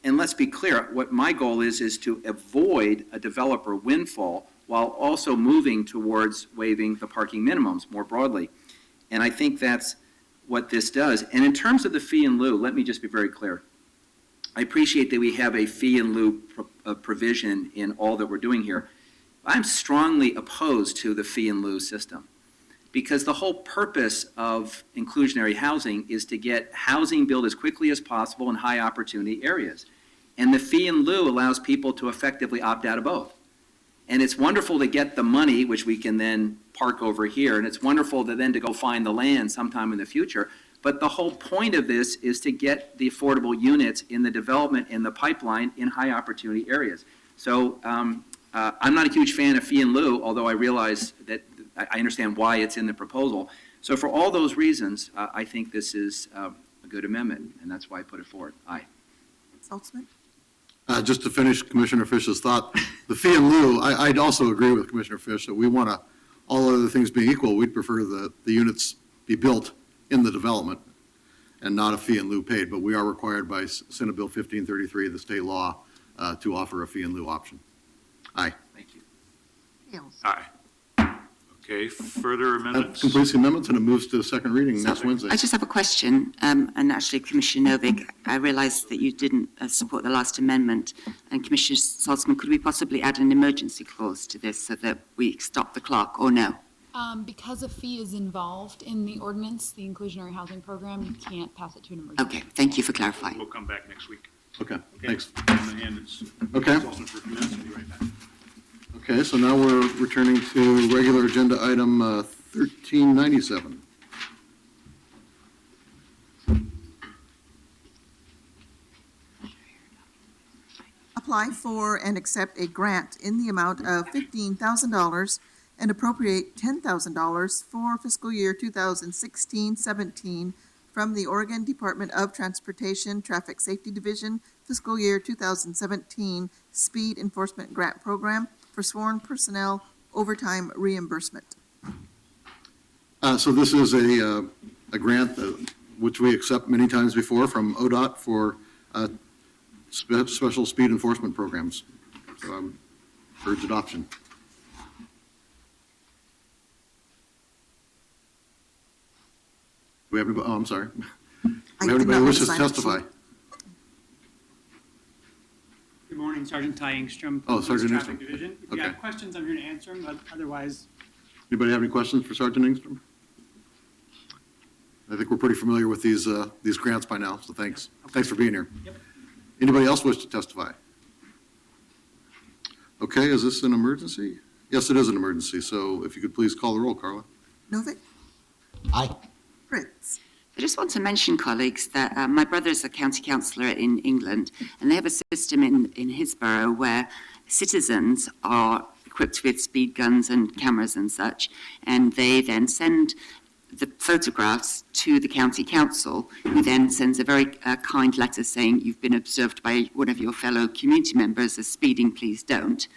And let's be clear, what my goal is to avoid a developer windfall while also moving towards waiving the parking minimums more broadly. And I think that's what this does. And in terms of the fee in lieu, let me just be very clear. I appreciate that we have a fee in lieu provision in all that we're doing here. I'm strongly opposed to the fee in lieu system, because the whole purpose of inclusionary housing is to get housing built as quickly as possible in high opportunity areas. And the fee in lieu allows people to effectively opt out of both. And it's wonderful to get the money, which we can then park over here, and it's wonderful to then to go find the land sometime in the future. But the whole point of this is to get the affordable units in the development in the pipeline in high opportunity areas. So I'm not a huge fan of fee in lieu, although I realize that I understand why it's in the proposal. So for all those reasons, I think this is a good amendment, and that's why I put it forward. Aye. Saltzman. Just to finish Commissioner Fish's thought, the fee in lieu, I'd also agree with Commissioner Fish that we want to, all other things being equal, we'd prefer the units be built in the development and not a fee in lieu paid, but we are required by Senate Bill 1533, the state law, to offer a fee in lieu option. Aye. Thank you. Hales. Aye. Okay, further That amendments? completes the amendments, and it moves to the second reading next Wednesday. I just have a question, and actually, Commissioner Novick, I realised that you didn't support the last amendment, and Commissioner Salzman, could we possibly add an emergency clause to this so that we stop the clock, or no? Because a fee is involved in the ordinance, the inclusionary housing program, you can't pass it to an emergency. Okay, thank you for clarifying. We'll come back next week. Okay, thanks. On the hand, it's Okay. Saltzman for a few minutes. We'll be right back. Okay, so now we're returning to regular agenda item 1397. Apply for and accept a grant in the amount of $15,000 and appropriate $10,000 for fiscal year 2016-17 from the Oregon Department of Transportation Traffic Safety Division fiscal year 2017 Speed Enforcement Grant Program for sworn personnel overtime reimbursement. So this is a grant which we accept many times before from ODOT for special speed enforcement programs. So urge adoption. We have, oh, I'm sorry. Do we have anybody who wishes to testify? Good morning, Sergeant Ty Engstrom. Oh, Police Sergeant Traffic Engstrom. Division. If you Okay. have questions, I'm here to answer them, but otherwise, Anybody have any questions for Sergeant Engstrom? I think we're pretty familiar with these grants by now, so thanks. Thanks for being here. Yep. Anybody else wish to testify? Okay, is this an emergency? Yes, it is an emergency, so if you could please call the roll, Carla. Novick, Aye. Fritz, I just want to mention, colleagues, that my brother is a county councillor in England, and they have a system in his borough where citizens are equipped with speed guns and cameras and such, and they then send the photographs to the county council, who then sends a very kind letter saying you've been observed by one of your fellow community members as speeding, please don't,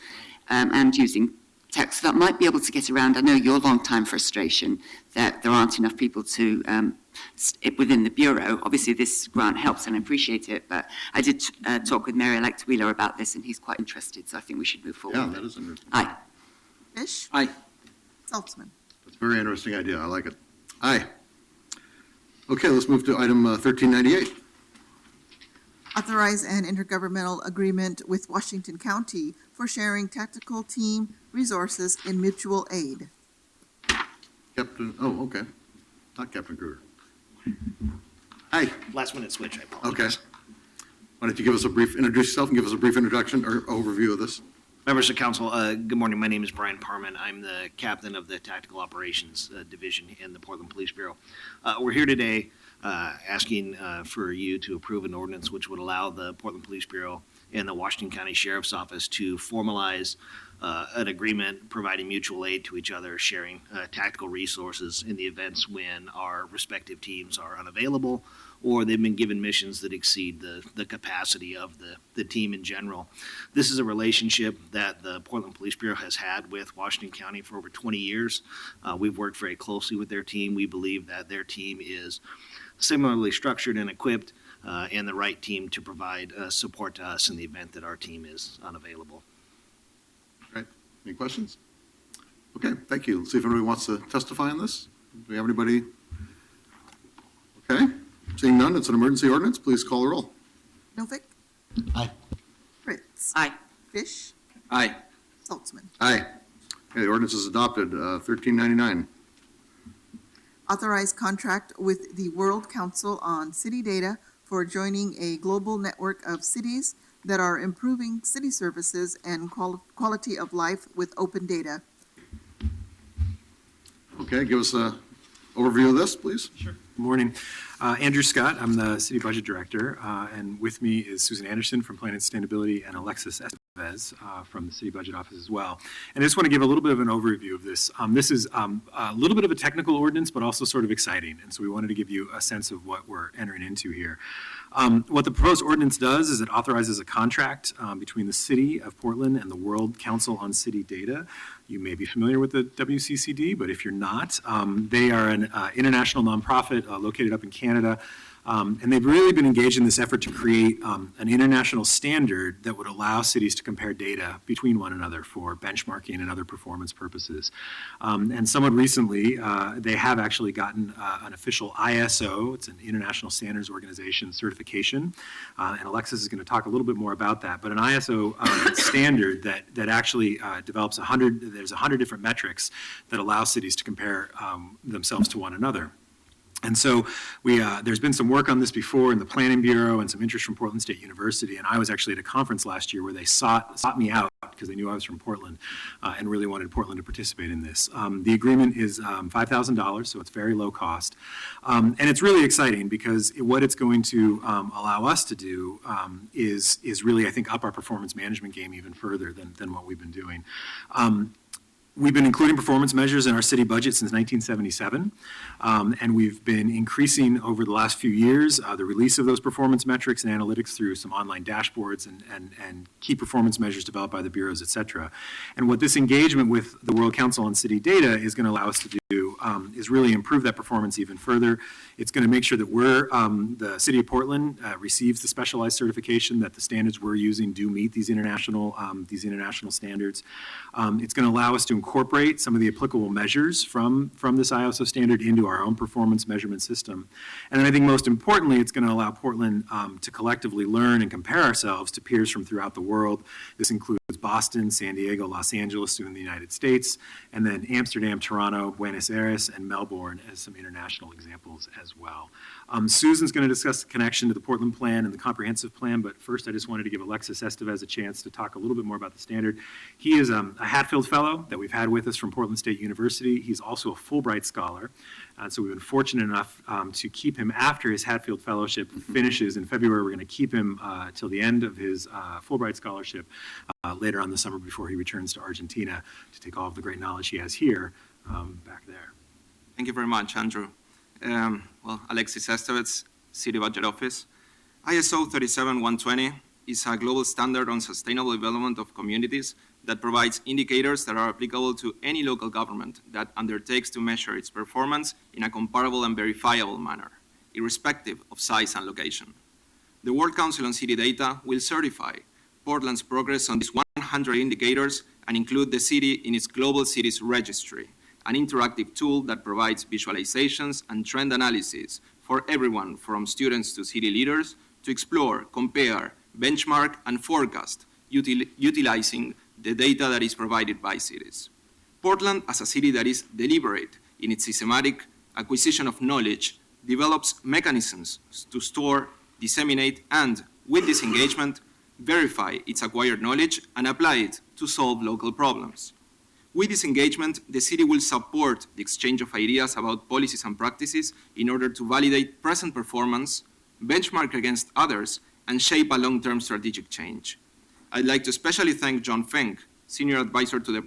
and using text. So that might be able to get around, I know your long-time frustration that there aren't enough people to within the Bureau. Obviously, this grant helps, and I appreciate it, but I did talk with Mayor-elect Wheeler about this, and he's quite interested, so I think we should move forward. Yeah, that is interesting. Aye. Fish, Aye. Saltzman. That's a very interesting idea. I like it. Aye. Okay, let's move to item 1398. Authorize an intergovernmental agreement with Washington County for sharing tactical team resources in mutual aid. Captain, oh, okay. Not Captain Kruger. Hi. Last minute switch, I Okay. apologize. Why don't you introduce yourself and give us a brief introduction or overview of this? Members of council, good morning. My name is Brian Parman. I'm the captain of the Tactical Operations Division in the Portland Police Bureau. We're here today asking for you to approve an ordinance which would allow the Portland Police Bureau and the Washington County Sheriff's Office to formalize an agreement providing mutual aid to each other, sharing tactical resources in the events when our respective teams are unavailable or they've been given missions that exceed the capacity of the team in general. This is a relationship that the Portland Police Bureau has had with Washington County for over 20 years. We've worked very closely with their team. We believe that their team is similarly structured and equipped and the right team to provide support to us in the event that our team is unavailable. Right. Any questions? Okay, thank you. Let's see if anybody wants to testify on this. Do we have anybody? Okay, seeing none, it's an emergency ordinance. Please call the roll. Novick, Aye. Fritz. Aye. Fish, Aye. Saltzman. Aye. Okay, the ordinance is adopted. 1399. Authorize contract with the World Council on City Data for joining a global network of cities that are improving city services and quality of life with open data. Okay, give us an overview of this, please. Sure. Good morning. Andrew Scott, I'm the City Budget Director, and with me is Susan Anderson from Planning and Sustainability and Alexis Estevez from the City Budget Office as well. And I just want to give a little bit of an overview of this. This is a little bit of a technical ordinance, but also sort of exciting, and so we wanted to give you a sense of what we're entering into here. What the proposed ordinance does is it authorizes a contract between the City of Portland and the World Council on City Data. You may be familiar with the WCCD, but if you're not, they are an international nonprofit located up in Canada, and they've really been engaged in this effort to create an international standard that would allow cities to compare data between one another for benchmarking and other performance purposes. And somewhat recently, they have actually gotten an official ISO, it's an International Standards Organization certification, and Alexis is going to talk a little bit more about that, but an ISO standard that actually develops there's 100 different metrics that allow cities to compare themselves to one another. And so there's been some work on this before in the Planning Bureau and some interest from Portland State University. And I was actually at a conference last year where they sought me out because they knew I was from Portland and really wanted Portland to participate in this. The agreement is $5,000, so it's very low cost. And it's really exciting because what it's going to allow us to do is really, I think, up our performance management game even further than what we've been doing. We've been including performance measures in our city budget since 1977, and we've been increasing over the last few years the release of those performance metrics and analytics through some online dashboards and key performance measures developed by the bureaus, et cetera. And what this engagement with the World Council on City Data is going to allow us to do do is really improve that performance even further. It's going to make sure that the City of Portland receives the specialized certification that the standards we're using do meet these international standards. It's going to allow us to incorporate some of the applicable measures from this ISO standard into our own performance measurement system. And then I think most importantly, it's going to allow Portland to collectively learn and compare ourselves to peers from throughout the world. This includes Boston, San Diego, Los Angeles in the United States, and then Amsterdam, Toronto, Buenos Aires, and Melbourne as some international examples as well. Susan's going to discuss the connection to the Portland Plan and the comprehensive plan, but first I just wanted to give Alexis Estevez a chance to talk a little bit more about the standard. He is a Hatfield Fellow that we've had with us from Portland State University. He's also a Fulbright Scholar, so we've been fortunate enough to keep him after his Hatfield Fellowship finishes in February. We're going to keep him till the end of his Fulbright Scholarship later on the summer before he returns to Argentina to take all of the great knowledge he has here back there. Thank you very much, Andrew. Alexis Estevez, City Budget Office. ISO 37120 is a global standard on sustainable development of communities that provides indicators that are applicable to any local government that undertakes to measure its performance in a comparable and verifiable manner, irrespective of size and location. The World Council on City Data will certify Portland's progress on these 100 indicators and include the city in its Global Cities Registry, an interactive tool that provides visualizations and trend analysis for everyone from students to city leaders to explore, compare, benchmark, and forecast, utilizing the data that is provided by cities. Portland, as a city that is deliberate in its systematic acquisition of knowledge, develops mechanisms to store, disseminate, and, with this engagement, verify its acquired knowledge and apply it to solve local problems. With this engagement, the city will support the exchange of ideas about policies and practices in order to validate present performance, benchmark against others, and shape a long-term strategic change. I'd like to especially thank John Fink, Senior Advisor to the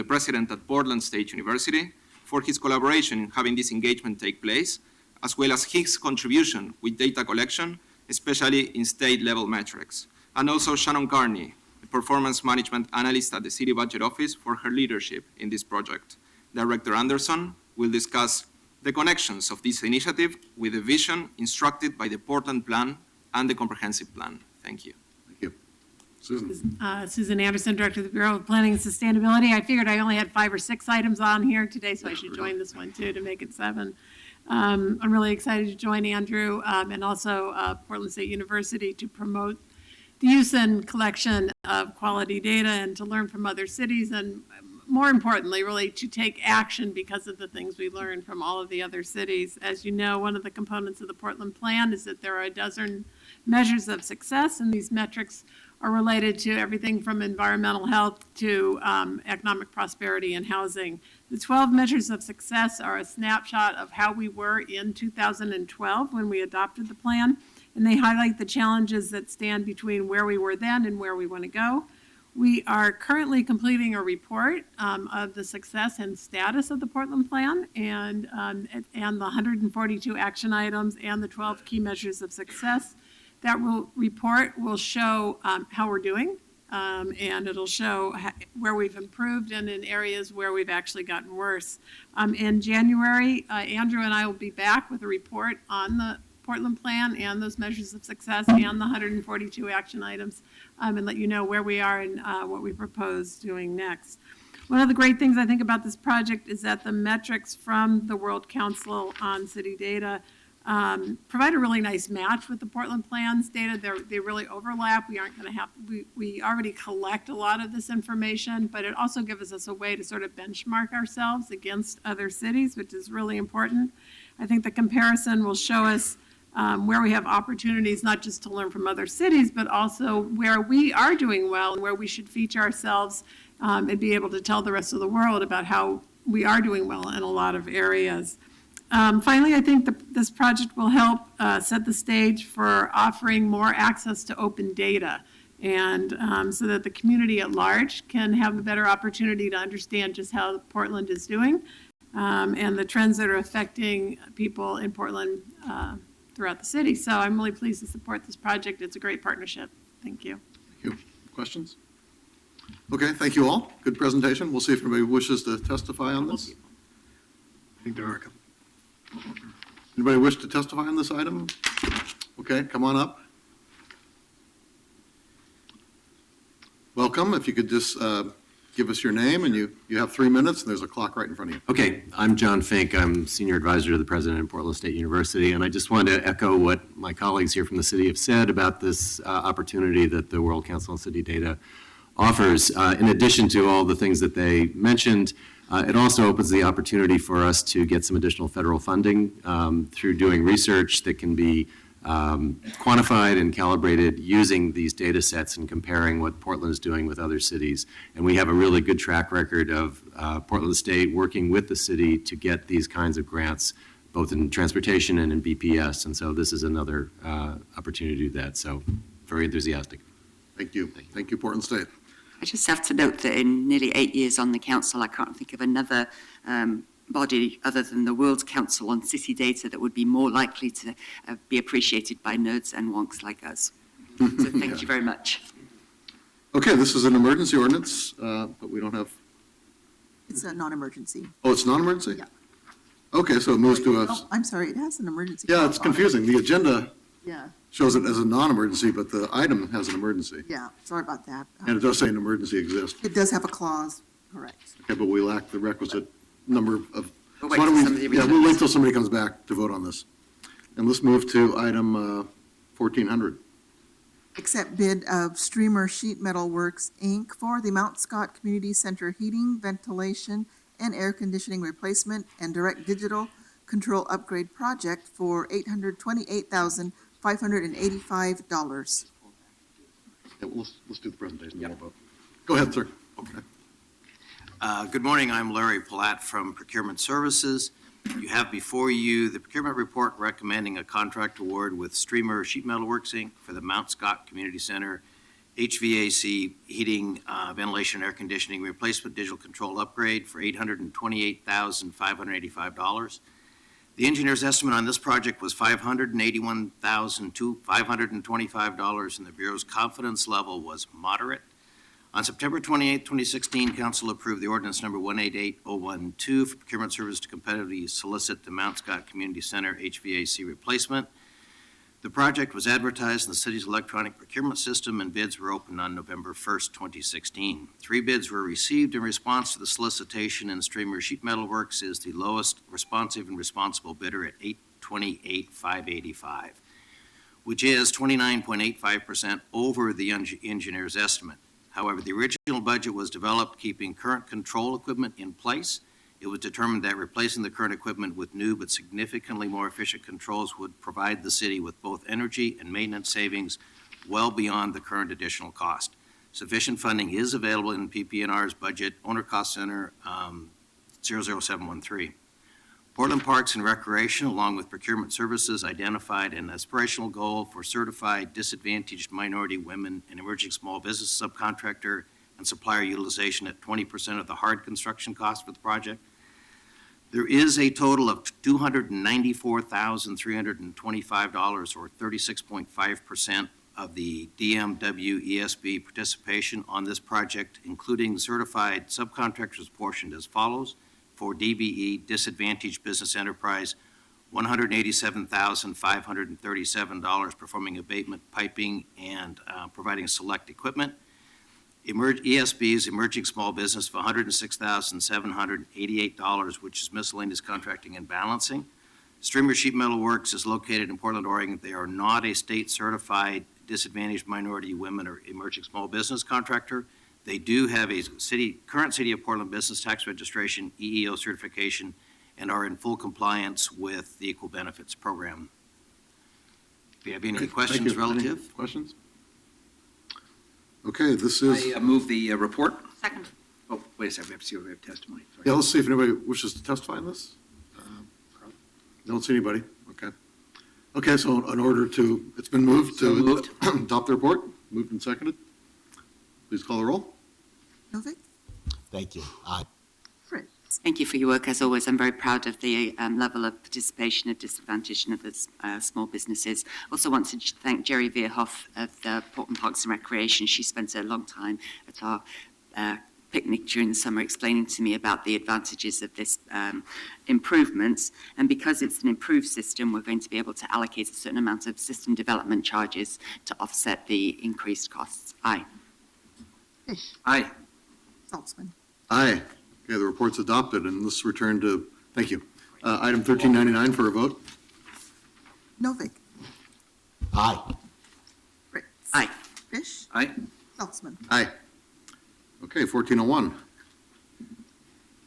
President at Portland State University, for his collaboration in having this engagement take place, as well as his contribution with data collection, especially in state-level metrics, and also Shannon Carney, a performance management analyst at the City Budget Office, for her leadership in this project. Director Anderson will discuss the connections of this initiative with the vision instructed by the Portland Plan and the Comprehensive Plan. Thank you. Thank you. Susan. Susan Anderson, Director of the Bureau of Planning and Sustainability. I figured I only had 5 or 6 items on here today, so I should join this one too to make it 7. I'm really excited to join Andrew and also Portland State University to promote the use and collection of quality data and to learn from other cities, and more importantly, really to take action because of the things we learn from all of the other cities. As you know, one of the components of the Portland Plan is that there are a dozen measures of success, and these metrics are related to everything from environmental health to economic prosperity and housing. The 12 measures of success are a snapshot of how we were in 2012 when we adopted the plan, and they highlight the challenges that stand between where we were then and where we want to go. We are currently completing a report of the success and status of the Portland Plan and the 142 action items and the 12 key measures of success. That report will show how we're doing, and it'll show where we've improved and in areas where we've actually gotten worse. In January, Andrew and I will be back with a report on the Portland Plan and those measures of success and the 142 action items, and let you know where we are and what we propose doing next. One of the great things I think about this project is that the metrics from the World Council on City Data provide a really nice match with the Portland Plan's data. They really overlap. We already collect a lot of this information, but it also gives us a way to sort of benchmark ourselves against other cities, which is really important. I think the comparison will show us where we have opportunities not just to learn from other cities, but also where we are doing well and where we should feature ourselves and be able to tell the rest of the world about how we are doing well in a lot of areas. Finally, I think this project will help set the stage for offering more access to open data, and so that the community at large can have a better opportunity to understand just how Portland is doing and the trends that are affecting people in Portland throughout the city. So I'm really pleased to support this project. It's a great partnership. Thank you. Thank you. Questions? Okay, thank you all. Good presentation. We'll see if anybody wishes to testify on this. think there are. Anybody wish to testify on this item? Okay, come on up. Welcome. If you could just give us your name, and you have 3 minutes, and there's a clock right in front of you. Okay, I'm John Fink. I'm Senior Advisor to the President at Portland State University, and I just wanted to echo what my colleagues here from the city have said about this opportunity that the World Council on City Data offers. In addition to all the things that they mentioned, it also opens the opportunity for us to get some additional federal funding through doing research that can be quantified and calibrated using these data sets and comparing what Portland is doing with other cities. And we have a really good track record of Portland State working with the city to get these kinds of grants, both in transportation and in BPS. And so this is another opportunity to do that. So very enthusiastic. Thank you. Thank you, Portland State. I just have to note that in nearly 8 years on the council, I can't think of another body other than the World Council on City Data that would be more likely to be appreciated by nerds and wonks like us. So thank you very much. Okay, this is an emergency ordinance, but we don't have, It's a non-emergency. oh, it's non-emergency? Yeah. Okay, so it moves to us. Oh, I'm sorry, it has an emergency. Yeah, it's confusing. The agenda Yeah, shows it as a non-emergency, but the item has an emergency. yeah, sorry about that. And it does say an emergency exists. It does have a clause, correct. Okay, but we lack the requisite number of. We'll so wait why don't till we- somebody Yeah, we'll wait returns. till somebody comes back to vote on this. And let's move to item 1400. Accept bid of Streamer Sheet Metal Works, Inc. for the Mount Scott Community Center heating, ventilation, and air conditioning replacement and direct digital control upgrade project for $828,585. Yeah, let's do the presentation. Then we'll vote. Go ahead, sir. Okay. Good morning, I'm Larry Platt from Procurement Services. You have before you the procurement report recommending a contract award with Streamer Sheet Metal Works, Inc. for the Mount Scott Community Center HVAC heating, ventilation, air conditioning replacement digital control upgrade for $828,585. The engineer's estimate on this project was $581,525, and the Bureau's confidence level was moderate. On September 28, 2016, Council approved the ordinance number 188012 for procurement service to competitively solicit the Mount Scott Community Center HVAC replacement. The project was advertised in the city's electronic procurement system, and bids were opened on November 1st, 2016. 3 bids were received in response to the solicitation, and Streamer Sheet Metal Works is the lowest responsive and responsible bidder at $828,585, which is 29.85% over the engineer's estimate. However, the original budget was developed keeping current control equipment in place. It was determined that replacing the current equipment with new but significantly more efficient controls would provide the city with both energy and maintenance savings well beyond the current additional cost. Sufficient funding is available in PP&R's budget, Owner Cost Center 00713. Portland Parks and Recreation, along with Procurement Services, identified an aspirational goal for certified disadvantaged minority women and emerging small business subcontractor and supplier utilization at 20% of the hard construction cost for the project. There is a total of $294,325, or 36.5% of the DMW ESB participation on this project, including certified subcontractors portioned as follows. For DBE, Disadvantaged Business Enterprise, $187,537, performing abatement, piping, and providing select equipment. ESB's Emerging Small Business for $106,788, which is miscellaneous contracting and balancing. Streamer Sheet Metal Works is located in Portland, Oregon. They are not a state-certified disadvantaged minority women or emerging small business contractor. They do have a current City of Portland business tax registration, EEO certification, and are in full compliance with the Equal Benefits Program. Do you have any questions relative? Any questions? Okay, this is, I move the report. Second. Oh, wait a second, we have to see if we have testimony. Sorry. yeah, let's see if anybody wishes to testify on this. Don't see anybody. Okay. Okay, so in order to, it's been moved So to moved. adopt the report, moved and seconded. Please call the roll. Novick? Thank you. Aye. Fritz? Thank you for your work. As always, I'm very proud of the level of participation of disadvantaged and other small businesses. Also want to thank Jerry Veerhoff of the Portland Parks and Recreation. She spent a long time at our picnic during the summer explaining to me about the advantages of this improvements. And because it's an improved system, we're going to be able to allocate a certain amount of system development charges to offset the increased costs. Aye. Fish. Aye. Saltzman. Aye. Okay, the report's adopted, and this returned to, thank you. Item 1399 for a vote. Novick. Aye. Fritz. Aye. Fish. Aye. Saltzman. Aye. Okay, 1401.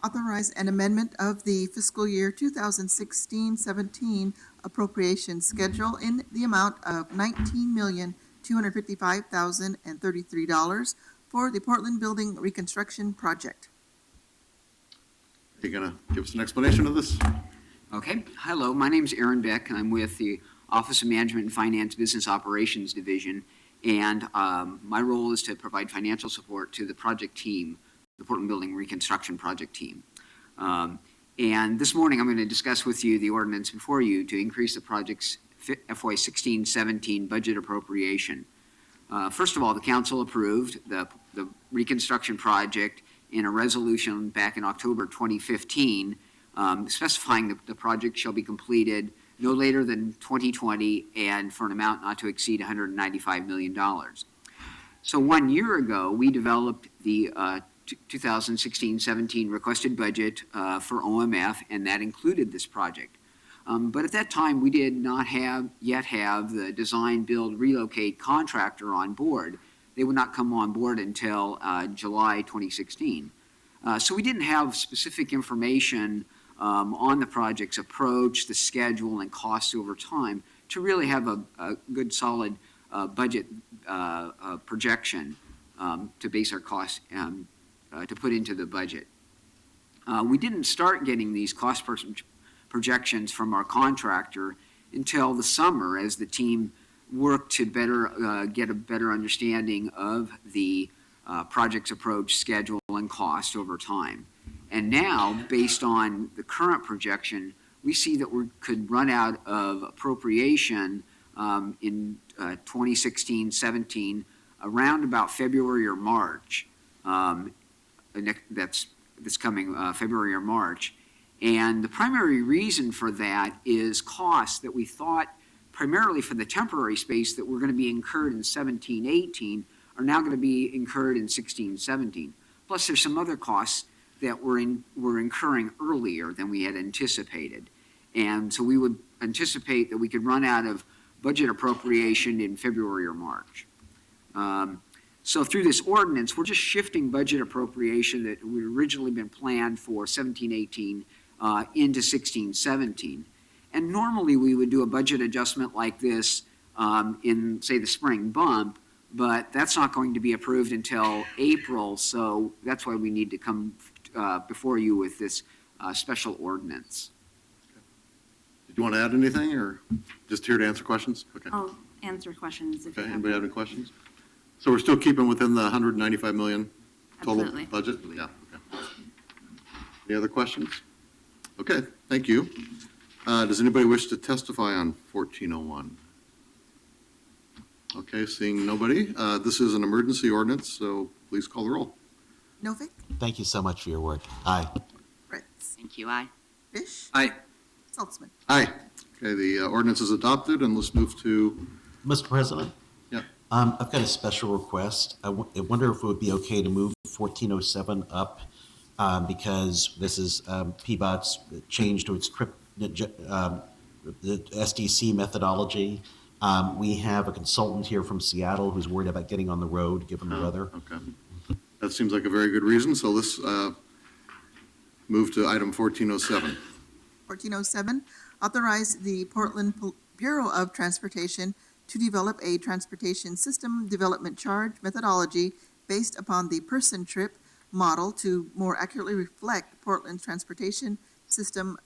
Authorize an amendment of the fiscal year 2016-17 appropriation schedule in the amount of $19,255,033 for the Portland Building Reconstruction Project. Are you going to give us an explanation of this? Okay. Hello, my name is Aaron Beck, and I'm with the Office of Management and Finance Business Operations Division. And my role is to provide financial support to the project team, the Portland Building Reconstruction Project team. And this morning, I'm going to discuss with you the ordinance before you to increase the project's FY16-17 budget appropriation. First of all, the council approved the reconstruction project in a resolution back in October 2015, specifying that the project shall be completed no later than 2020 and for an amount not to exceed $195 million. So 1 year ago, we developed the 2016-17 requested budget for OMF, and that included this project. But at that time, we did not yet have the design, build, relocate contractor on board. They would not come on board until July 2016. So we didn't have specific information on the project's approach, the schedule, and costs over time to really have a good, solid budget projection to base our costs to put into the budget. We didn't start getting these cost projections from our contractor until the summer as the team worked to get a better understanding of the project's approach, schedule, and cost over time. And now, based on the current projection, we see that we could run out of appropriation in 2016-17 around about February or March. That's coming February or March. And the primary reason for that is costs that we thought primarily for the temporary space that were going to be incurred in 17-18 are now going to be incurred in 16-17. Plus, there's some other costs that were incurring earlier than we had anticipated. And so we would anticipate that we could run out of budget appropriation in February or March. So through this ordinance, we're just shifting budget appropriation that would originally been planned for 17-18 into 16-17. And normally we would do a budget adjustment like this in, say, the spring bump, but that's not going to be approved until April, so that's why we need to come before you with this special ordinance. Did you want to add anything, or just here to answer questions? Okay. I'll answer questions if you Okay, have anybody have them. any questions? So we're still keeping within the 195 million total Absolutely. budget? Yeah, okay. Any other questions? Okay, thank you. Does anybody wish to testify on 1401? Okay, seeing nobody. This is an emergency ordinance, so please call the roll. Novick. Thank you so much for your work. Aye. Fritz. Thank you. Aye. Fish. Aye. Saltzman. Aye. Okay, the ordinance is adopted, and let's move to, Mr. President? Yeah. I've got a special request. I wonder if it would be okay to move 1407 up because this is PBOT's change to its the SDC methodology. We have a consultant here from Seattle who's worried about getting on the road given the weather. Okay. That seems like a very good reason, so let's move to item 1407. 1407, authorize the Portland Bureau of Transportation to develop a transportation system development charge methodology based upon the person trip model to more accurately reflect Portland's transportation system.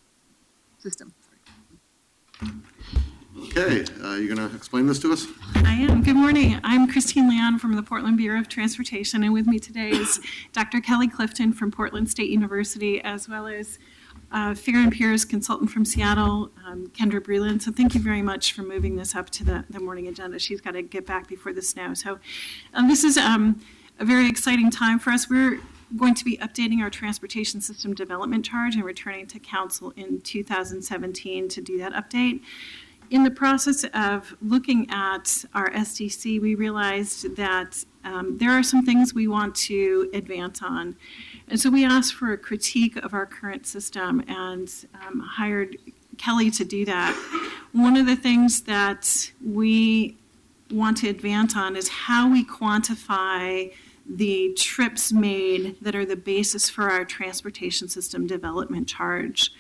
Okay, you going to explain this to us? I am. Good morning. I'm Christine Leon from the Portland Bureau of Transportation, and with me today is Dr. Kelly Clifton from Portland State University, as well as Fear and Peers consultant from Seattle, Kendra Breland. So thank you very much for moving this up to the morning agenda. She's got to get back before the snow. So this is a very exciting time for us. going to be updating our transportation system development charge and returning to council in 2017 to do that update. In the process of looking at our SDC, we realized that there are some things we want to advance on. And so we asked for a critique of our current system and hired Kelly to do that. One of the things that we want to advance on is how we quantify the trips made that are the basis for our transportation system development charge.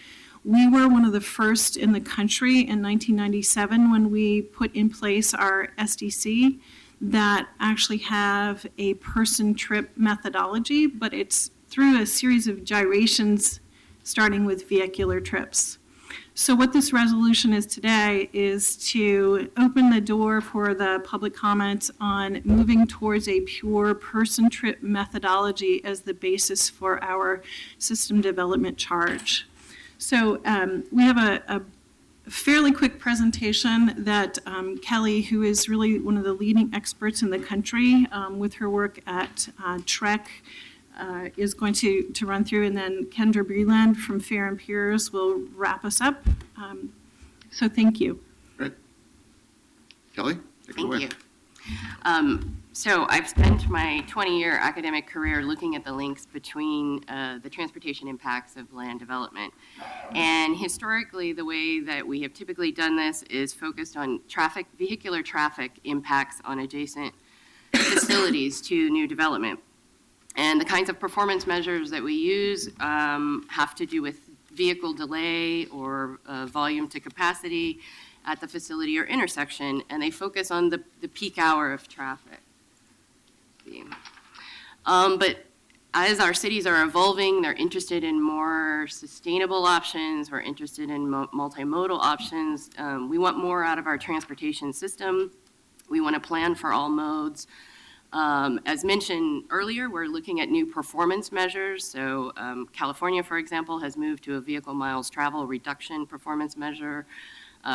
We were one of the first in the country in 1997 when we put in place our SDC that actually have a person trip methodology, but it's through a series of gyrations starting with vehicular trips. So what this resolution is today is to open the door for the public comments on moving towards a pure person trip methodology as the basis for our system development charge. So we have a fairly quick presentation that Kelly, who is really one of the leading experts in the country with her work at TREC, is going to run through, and then Kendra Breland from Fair and Peers will wrap us up. So thank you. Great. Kelly, take it away. Thank you. So I've spent my 20-year academic career looking at the links between the transportation impacts of land development. And historically, the way that we have typically done this is focused on vehicular traffic impacts on adjacent facilities to new development. And the kinds of performance measures that we use have to do with vehicle delay or volume to capacity at the facility or intersection, and they focus on the peak hour of traffic. But as our cities are evolving, they're interested in more sustainable options, we're interested in multimodal options. We want more out of our transportation system. We want to plan for all modes. As mentioned earlier, we're looking at new performance measures. So California, for example, has moved to a vehicle miles travel reduction performance measure.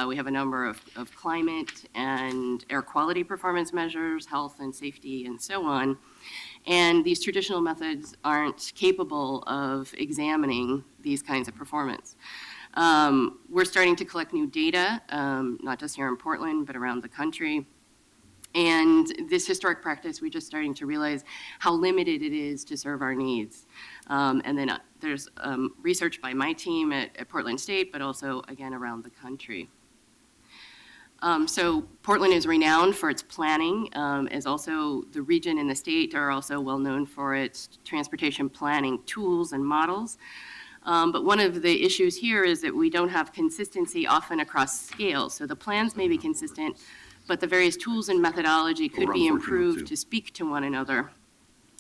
We have a number of climate and air quality performance measures, health and safety, and so on. And these traditional methods aren't capable of examining these kinds of performance. We're starting to collect new data, not just here in Portland, but around the country. And this historic practice, we're just starting to realize how limited it is to serve our needs. And then there's research by my team at Portland State, but also, again, around the country. So Portland is renowned for its planning, as also the region and the state are also well known for its transportation planning tools and models. But one of the issues here is that we don't have consistency often across scales. So the plans may be consistent, but the various tools and methodology could be improved to speak to one another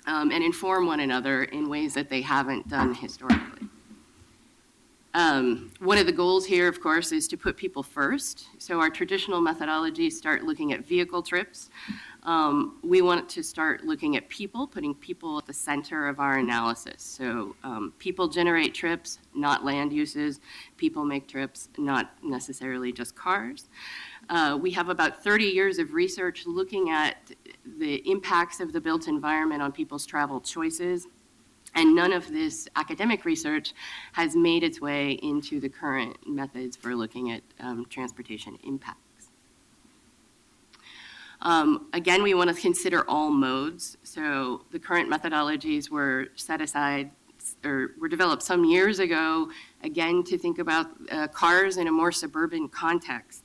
and inform one another in ways that they haven't done historically. One of the goals here, of course, is to put people first. So our traditional methodologies start looking at vehicle trips. We want to start looking at people, putting people at the center of our analysis. So people generate trips, not land uses. People make trips, not necessarily just cars. We have about 30 years of research looking at the impacts of the built environment on people's travel choices. And none of this academic research has made its way into the current methods for looking at transportation impacts. Again, we want to consider all modes. So the current methodologies were set aside or were developed some years ago, again, to think about cars in a more suburban context.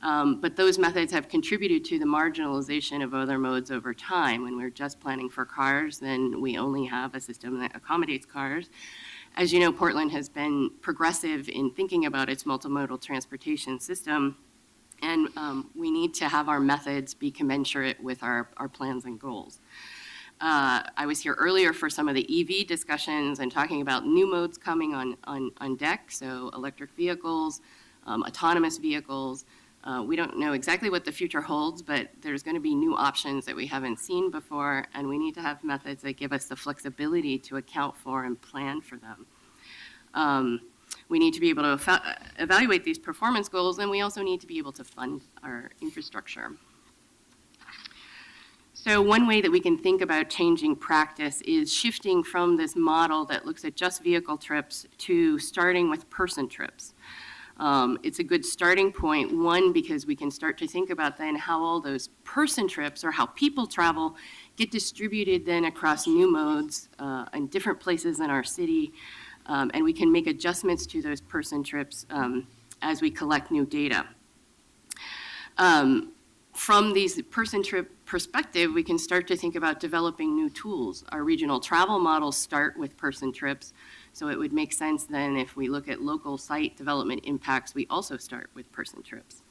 But those methods have contributed to the marginalization of other modes over time. When we're just planning for cars, then we only have a system that accommodates cars. As you know, Portland has been progressive in thinking about its multimodal transportation system, and we need to have our methods be commensurate with our plans and goals. I was here earlier for some of the EV discussions and talking about new modes coming on deck, so electric vehicles, autonomous vehicles. We don't know exactly what the future holds, but there's going to be new options that we haven't seen before, and we need to have methods that give us the flexibility to account for and plan for them. We need to be able to evaluate these performance goals, and we also need to be able to fund our infrastructure. So one way that we can think about changing practice is shifting from this model that looks at just vehicle trips to starting with person trips. It's a good starting point, one, because we can start to think about then how all those person trips or how people travel get distributed then across new modes in different places in our city, and we can make adjustments to those person trips as we collect new data. From these person trip perspective, we can start to think about developing new tools. Our regional travel models start with person trips, so it would make sense then if we look at local site development impacts, we also start with person trips.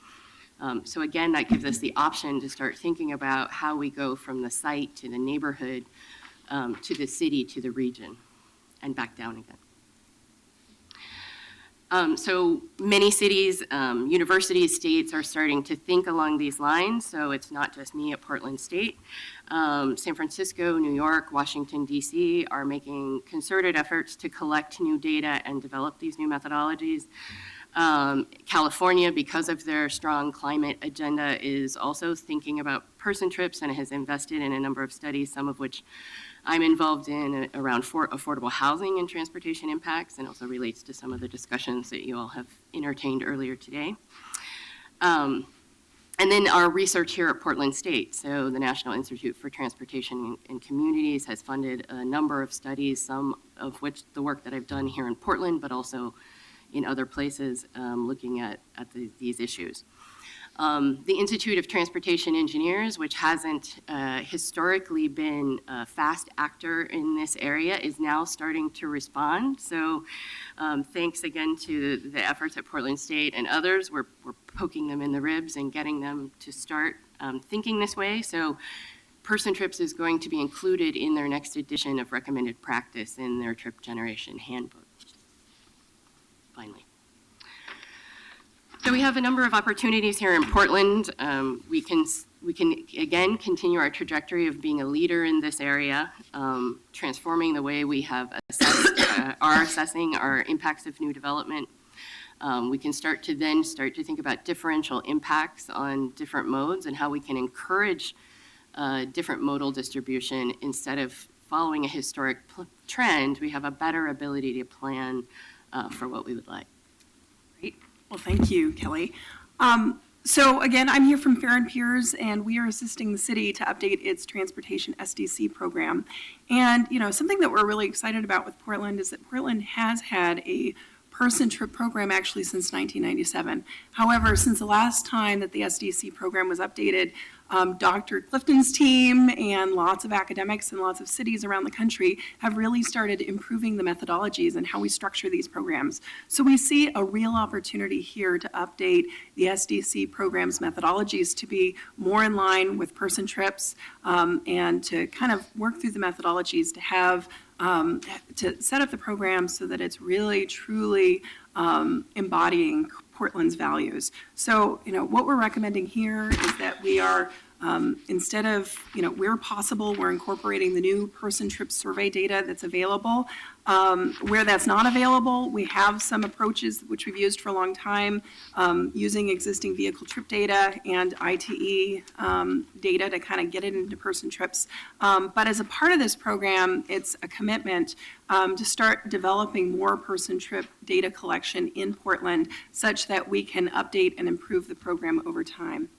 So again, that gives us the option to start thinking about how we go from the site to the neighborhood, to the city, to the region, and back down again. So many cities, universities, states are starting to think along these lines. So it's not just me at Portland State. San Francisco, New York, Washington, D.C. are making concerted efforts to collect new data and develop these new methodologies. California, because of their strong climate agenda, is also thinking about person trips and has invested in a number of studies, some of which I'm involved in around affordable housing and transportation impacts, and also relates to some of the discussions that you all have entertained earlier today. And then our research here at Portland State. So the National Institute for Transportation and Communities has funded a number of studies, some of which the work that I've done here in Portland, but also in other places looking at these issues. The Institute of Transportation Engineers, which hasn't historically been a fast actor in this area, is now starting to respond. So thanks again to the efforts at Portland State and others, we're poking them in the ribs and getting them to start thinking this way. So person trips is going to be included in their next edition of recommended practice in their trip generation handbook. Finally. So we have a number of opportunities here in Portland. We can again continue our trajectory of being a leader in this area, transforming the way we have assessing our impacts of new development. We can start to think about differential impacts on different modes and how we can encourage different modal distribution instead of following a historic trend. We have a better ability to plan for what we would like. Great. Well, thank you, Kelly. So again, I'm here from Fair and Peers, and we are assisting the city to update its transportation SDC program. And, you know, something that we're really excited about with Portland is that Portland has had a person trip program actually since 1997. However, since the last time that the SDC program was updated, Dr. Clifton's team and lots of academics and lots of cities around the country have really started improving the methodologies and how we structure these programs. So we see a real opportunity here to update the SDC program's methodologies to be more in line with person trips, and to kind of work through the methodologies to have to set up the program so that it's really truly embodying Portland's values. So, you know, what we're recommending here is that we are, instead of, you know, where possible, we're incorporating the new person trip survey data that's available. Where that's not available, we have some approaches which we've used for a long time, using existing vehicle trip data and ITE data to kind of get it into person trips. But as a part of this program, it's a commitment to start developing more person trip data collection in Portland such that we can update and improve the program over time.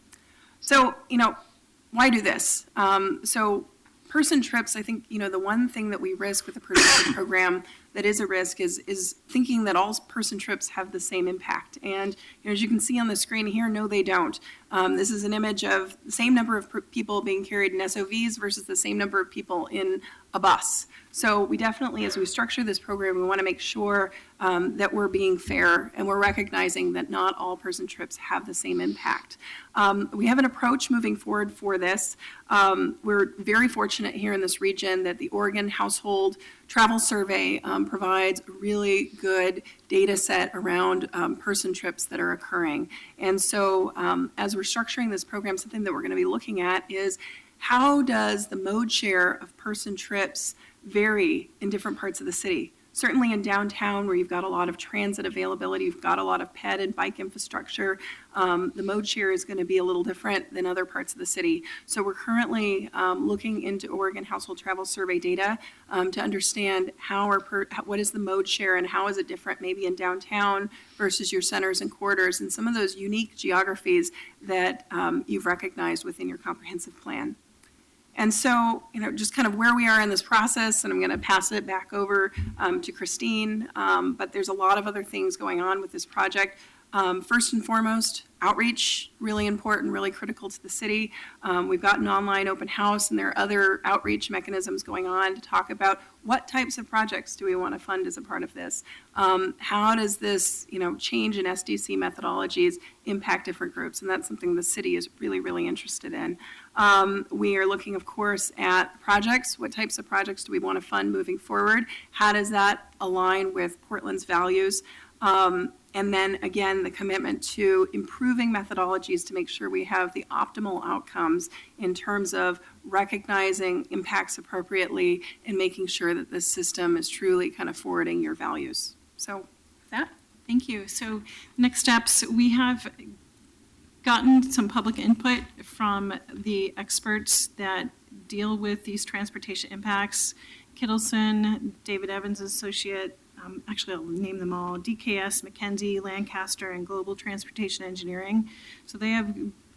So, you know, why do this? So person trips, I think, you know, the one thing that we risk with the person trip program that is a risk is thinking that all person trips have the same impact. And, you know, as you can see on the screen here, no, they don't. This is an image of the same number of people being carried in SOVs versus the same number of people in a bus. So we definitely, as we structure this program, we want to make sure that we're being fair and we're recognizing that not all person trips have the same impact. We have an approach moving forward for this. We're very fortunate here in this region that the Oregon Household Travel Survey provides a really good data set around person trips that are occurring. And so as we're structuring this program, something that we're going to be looking at is how does the mode share of person trips vary in different parts of the city? Certainly in downtown, where you've got a lot of transit availability, you've got a lot of ped and bike infrastructure, the mode share is going to be a little different than other parts of the city. So we're currently looking into Oregon Household Travel Survey data to understand what is the mode share and how is it different maybe in downtown versus your centers and corridors and some of those unique geographies that you've recognized within your comprehensive plan. And so, just kind of where we are in this process, and I'm going to pass it back over to Christine, but there's a lot of other things going on with this project. First and foremost, outreach, really important, really critical to the city. We've got an online open house, and there are other outreach mechanisms going on to talk about what types of projects do we want to fund as a part of this. How does this, change in SDC methodologies impact different groups? And that's something the city is really, really interested in. We are looking, of course, at projects. What types of projects do we want to fund moving forward? How does that align with Portland's values? And then, again, the commitment to improving methodologies to make sure we have the optimal outcomes in terms of recognizing impacts appropriately and making sure that this system is truly kind of forwarding your values. So with that, Thank you. So next steps, we have gotten some public input from the experts that deal with these transportation impacts. Kittleson, David Evans Associate, actually I'll name them all, DKS, McKenzie, Lancaster, and Global Transportation Engineering. So they have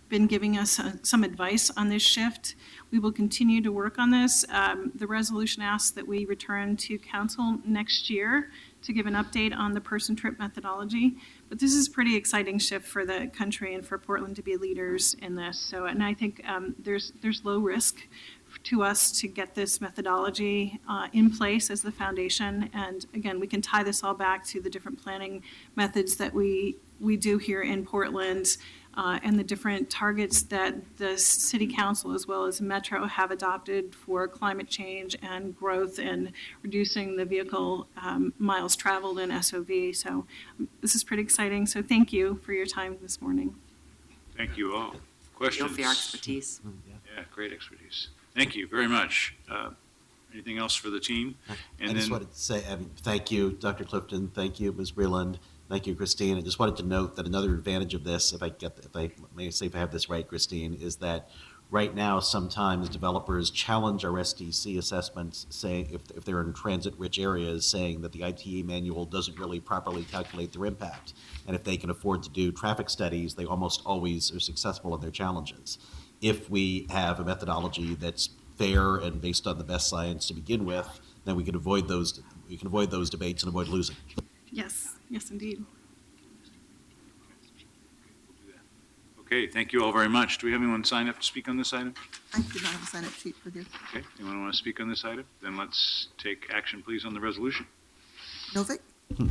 been giving us some advice on this shift. We will continue to work on this. The resolution asks that we return to council next year to give an update on the person trip methodology. But this is a pretty exciting shift for the country and for Portland to be leaders in this. So, and I think there's low risk to us to get this methodology in place as the foundation. And again, we can tie this all back to the different planning methods that we do here in Portland and the different targets that the city council as well as Metro have adopted for climate change and growth and reducing the vehicle miles traveled in SOV. So this is pretty exciting. So thank you for your time this morning. Thank you all. Questions? For your expertise. Yeah, great expertise. Thank you very much. Anything else for the team? I just wanted to say, thank you, Dr. Clifton. Thank you, Ms. Breland. Thank you, Christine. I just wanted to note that another advantage of this, if I may say if I have this right, Christine, is that right now sometimes developers challenge our SDC assessments, saying if they're in transit-rich areas, saying that the ITE manual doesn't really properly calculate their impact. And if they can afford to do traffic studies, they almost always are successful in their challenges. If we have a methodology that's fair and based on the best science to begin with, then we can avoid those debates and avoid losing. Yes, yes, indeed. Okay, thank you all very much. Do we have anyone sign up to speak on this item? I do not have a sign-up sheet for this. Okay, anyone want to speak on this item? Then let's take action, please, on the resolution. Novick?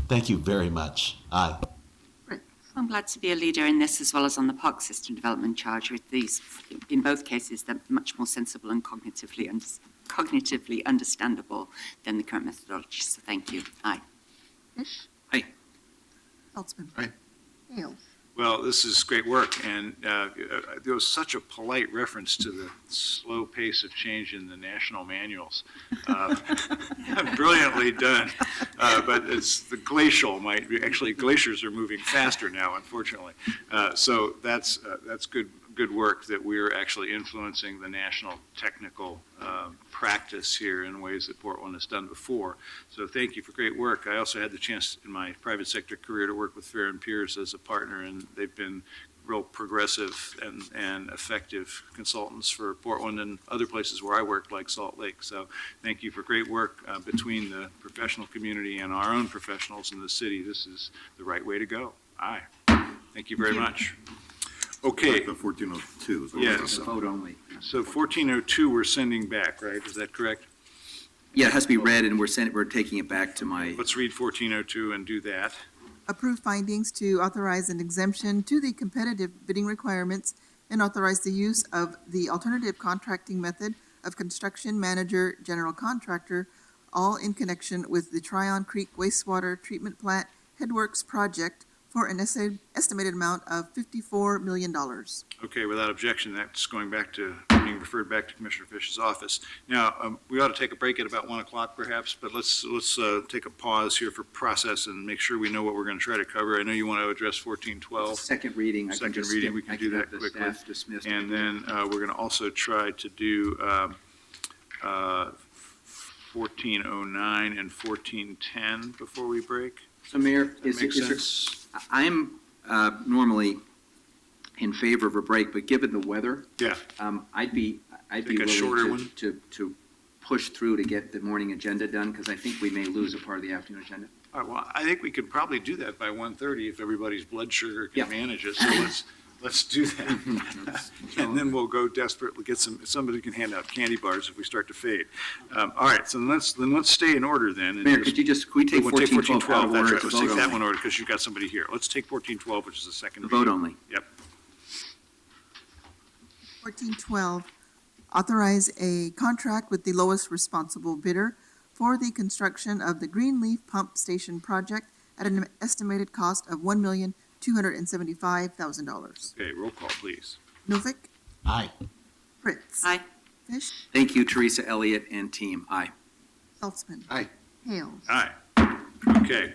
Thank you very much. Aye. I'm glad to be a leader in this as well as on the park system development charge with these. In both cases, they're much more sensible and cognitively understandable than the current methodology. So thank you. Aye. Fish? Aye. Saltzman? Aye. Hale? Well, this is great work, and there was such a polite reference to the slow pace of change in the national manuals. Brilliantly done, but it's the glacial actually glaciers are moving faster now, unfortunately. So that's good work that we're actually influencing the national technical practice here in ways that Portland has done before. So thank you for great work. I also had the chance in my private sector career to work with Fair and Peers as a partner, and they've been real progressive and effective consultants for Portland and other places where I worked, like Salt Lake. So thank you for great work between the professional community and our own professionals in the city. This is the right way to go. Aye. Thank you very much. Okay. The 1402 is what Yes. Vote only. So 1402 we're sending back, right? Is that correct? Yeah, it has to be read, and we're taking it back to my. Let's read 1402 and do that. Approve findings to authorize an exemption to the competitive bidding requirements and authorize the use of the alternative contracting method of construction manager general contractor, all in connection with the Tryon Creek wastewater treatment plant headworks project for an estimated amount of $54 million. Okay, without objection, that's going back to, being referred back to Commissioner Fish's office. Now, we ought to take a break at about 1 o'clock perhaps, but let's take a pause here for process and make sure we know what we're going to try to cover. I know you want to address 1412. Second reading. Second reading, we can do that quickly. And then we're going to also try to do 1409 and 1410 before we break. So Mayor, Does that make sense? I'm normally in favor of a break, but given the weather, Yeah. I'd be Take a shorter willing one? to push through to get the morning agenda done, because I think we may lose a part of the afternoon agenda. All right, well, I think we could probably do that by 1:30 if everybody's blood sugar Yeah. can manage it. So let's do that. And then we'll go desperately get somebody can hand out candy bars if we start to fade. All right, so let's stay in order then. and Mayor, could we take We'll take 1412 out of 1412, that's order right. to Let's vote take that only? one order because you've got somebody here. Let's take 1412, which is the second The reading. vote only. Yep. 1412, authorize a contract with the lowest responsible bidder for the construction of the Greenleaf Pump Station project at an estimated cost of $1,275,000. Okay, roll call, please. Novick, Aye. Fritz. Aye. Fish, Thank you, Teresa Elliott and team. Aye. Saltzman. Aye. Hales. Aye. Okay,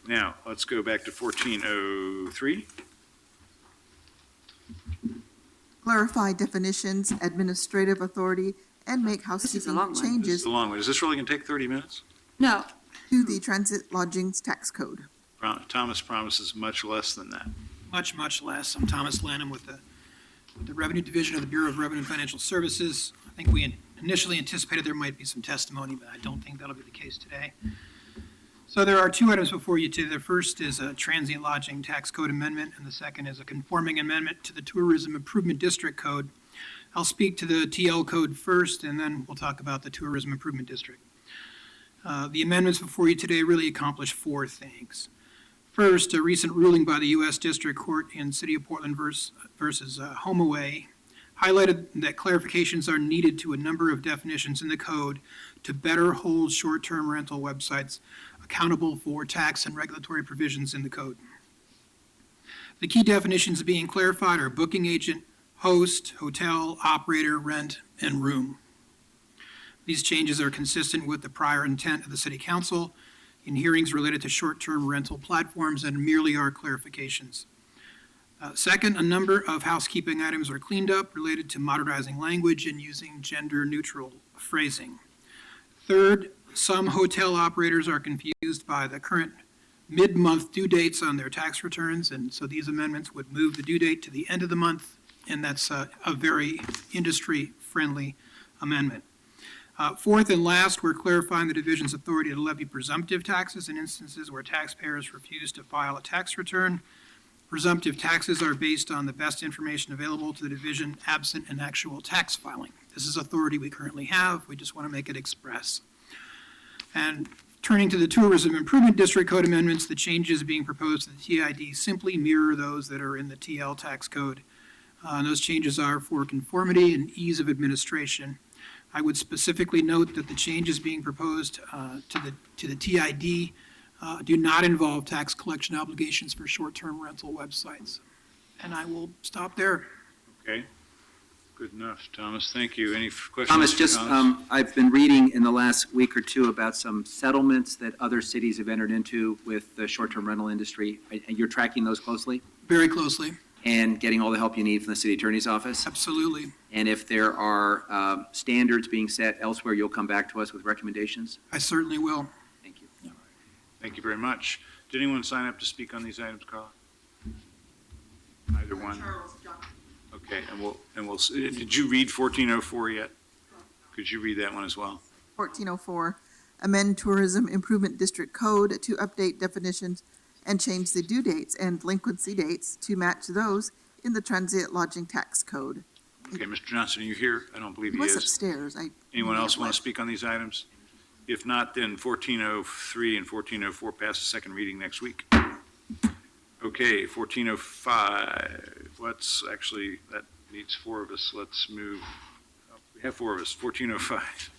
now let's go back to 1403. Clarify definitions, administrative authority, and make is a housekeeping long one. This changes is a long one. Is this really going to take 30 minutes? No. to the Transit Lodgings Tax Code. Thomas promises much less than that. Much, much less. I'm Thomas Lanham with the Revenue Division of the Bureau of Revenue and Financial Services. I think we initially anticipated there might be some testimony, but I don't think that'll be the case today. So there are two items before you today. The first is a transient lodging tax code amendment, and the second is a conforming amendment to the Tourism Improvement District Code. I'll speak to the TL code first, and then we'll talk about the Tourism Improvement District. The amendments before you today really accomplish four things. First, a recent ruling by the U.S. District Court in City of Portland versus HomeAway highlighted that clarifications are needed to a number of definitions in the code to better hold short-term rental websites accountable for tax and regulatory provisions in the code. The key definitions being clarified are booking agent, host, hotel, operator, rent, and room. These changes are consistent with the prior intent of the City Council in hearings related to short-term rental platforms and merely are clarifications. Second, a number of housekeeping items are cleaned up related to modernizing language and using gender-neutral phrasing. Third, some hotel operators are confused by the current mid-month due dates on their tax returns, and so these amendments would move the due date to the end of the month, and that's a very industry-friendly amendment. Fourth and last, we're clarifying the division's authority to levy presumptive taxes in instances where taxpayers refuse to file a tax return. Presumptive taxes are based on the best information available to the division absent an actual tax filing. This is authority we currently have. We just want to make it express. And turning to the Tourism Improvement District Code amendments, the changes being proposed to the TID simply mirror those that are in the TL tax code. And those changes are for conformity and ease of administration. I would specifically note that the changes being proposed to the TID do not involve tax collection obligations for short-term rental websites. And I will stop there. Okay, good enough. Thomas, thank you. Any questions? Thomas, for just, Thomas? I've been reading in the last week or two about some settlements that other cities have entered into with the short-term rental industry. And you're tracking those closely Very closely. and getting all the help you need from the city attorney's office? Absolutely. And if there are standards being set elsewhere, you'll come back to us with recommendations? I certainly will. Thank you. Thank you very much. Did anyone sign up to speak on these items, Carl? Either one? Okay, and we'll, did you read 1404 yet? Could you read that one as well? 1404, amend Tourism Improvement District Code to update definitions and change the due dates and delinquency dates to match those in the Transit Lodging Tax Code. Okay, Mr. Johnson, are you here? I don't believe He he was is. upstairs. Anyone else want to speak on these items? If not, then 1403 and 1404 pass the second reading next week. Okay, 1405, that needs four of us. Let's move, we have four of us, 1405.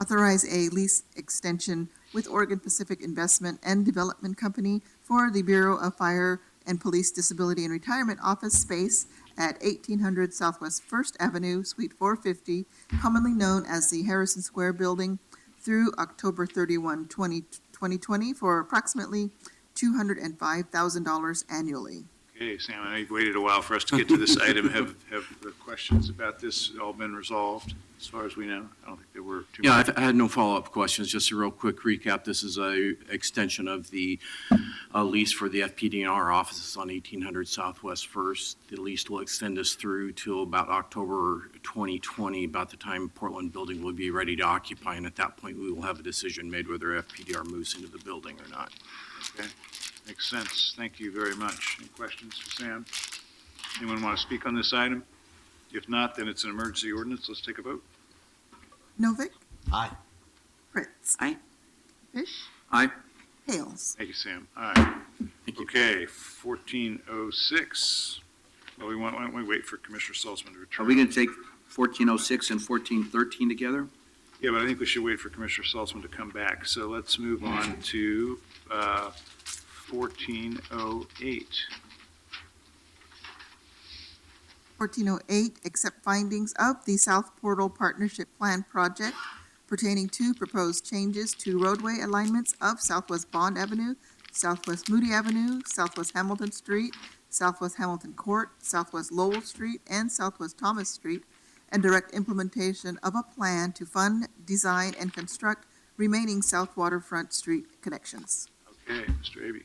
Authorize a lease extension with Oregon Pacific Investment and Development Company for the Bureau of Fire and Police Disability and Retirement Office space at 1800 Southwest First Avenue, Suite 450, commonly known as the Harrison Square Building, through October 31, 2020, for approximately $205,000 annually. Okay, Sam, I know you've waited a while for us to get to this item. Have the questions about this all been resolved, as far as we know? I don't think there were too Yeah, many. I had no follow-up questions. Just a real quick recap. This is a extension of the lease for the FPDNR offices on 1800 Southwest First. The lease will extend us through till about October 2020, about the time Portland building will be ready to occupy. And at that point, we will have a decision made whether FPDR moves into the building or not. Okay, makes sense. Thank you very much. Any questions for Sam? Anyone want to speak on this item? If not, then it's an emergency ordinance. Let's take a vote. Novick? Aye. Fritz? Aye. Fish? Aye. Hales? Thank you, Sam. All right. Okay, 1406. Well, why don't we wait for Commissioner Salzman to Are return? we going to take 1406 and 1413 together? Yeah, but I think we should wait for Commissioner Salzman to come back. So let's move on to 1408. 1408, accept findings of the South Portal Partnership Plan project pertaining to proposed changes to roadway alignments of Southwest Bond Avenue, Southwest Moody Avenue, Southwest Hamilton Street, Southwest Hamilton Court, Southwest Lowell Street, and Southwest Thomas Street, and direct implementation of a plan to fund, design, and construct remaining South Waterfront Street connections. Okay, Mr. Abbey.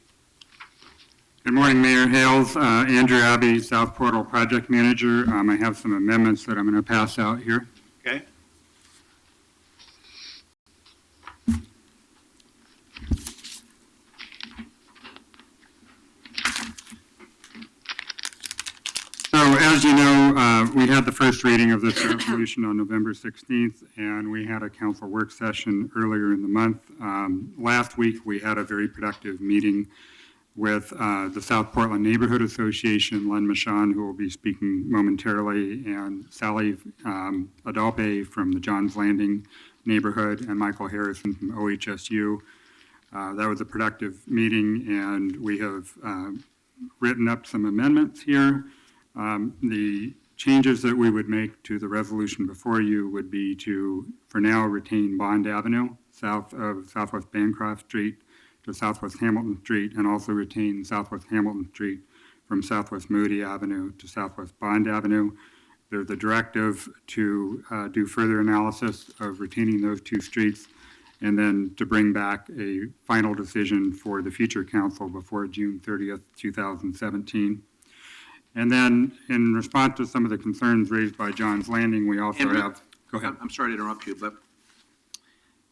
Good morning, Mayor Hales. Andrew Abbey, South Portal Project Manager. I have some amendments that I'm going to pass out here. Okay. So as you know, we had the first reading of this resolution on November 16th, and we had a council work session earlier in the month. Last week, we had a very productive meeting with the South Portland Neighborhood Association, Len Michon, who will be speaking momentarily, and Sally Adalpe from the Johns Landing neighborhood, and Michael Harrison from OHSU. That was a productive meeting, and we have written up some amendments here. The changes that we would make to the resolution before you would be to, for now, retain Bond Avenue, south of Southwest Bancroft Street to Southwest Hamilton Street, and also retain Southwest Hamilton Street from Southwest Moody Avenue to Southwest Bond Avenue. There's a directive to do further analysis of retaining those two streets, and then to bring back a final decision for the future council before June 30th, 2017. And then, in response to some of the concerns raised by John's Landing, we also Andrew, have, go ahead. I'm sorry to interrupt you, but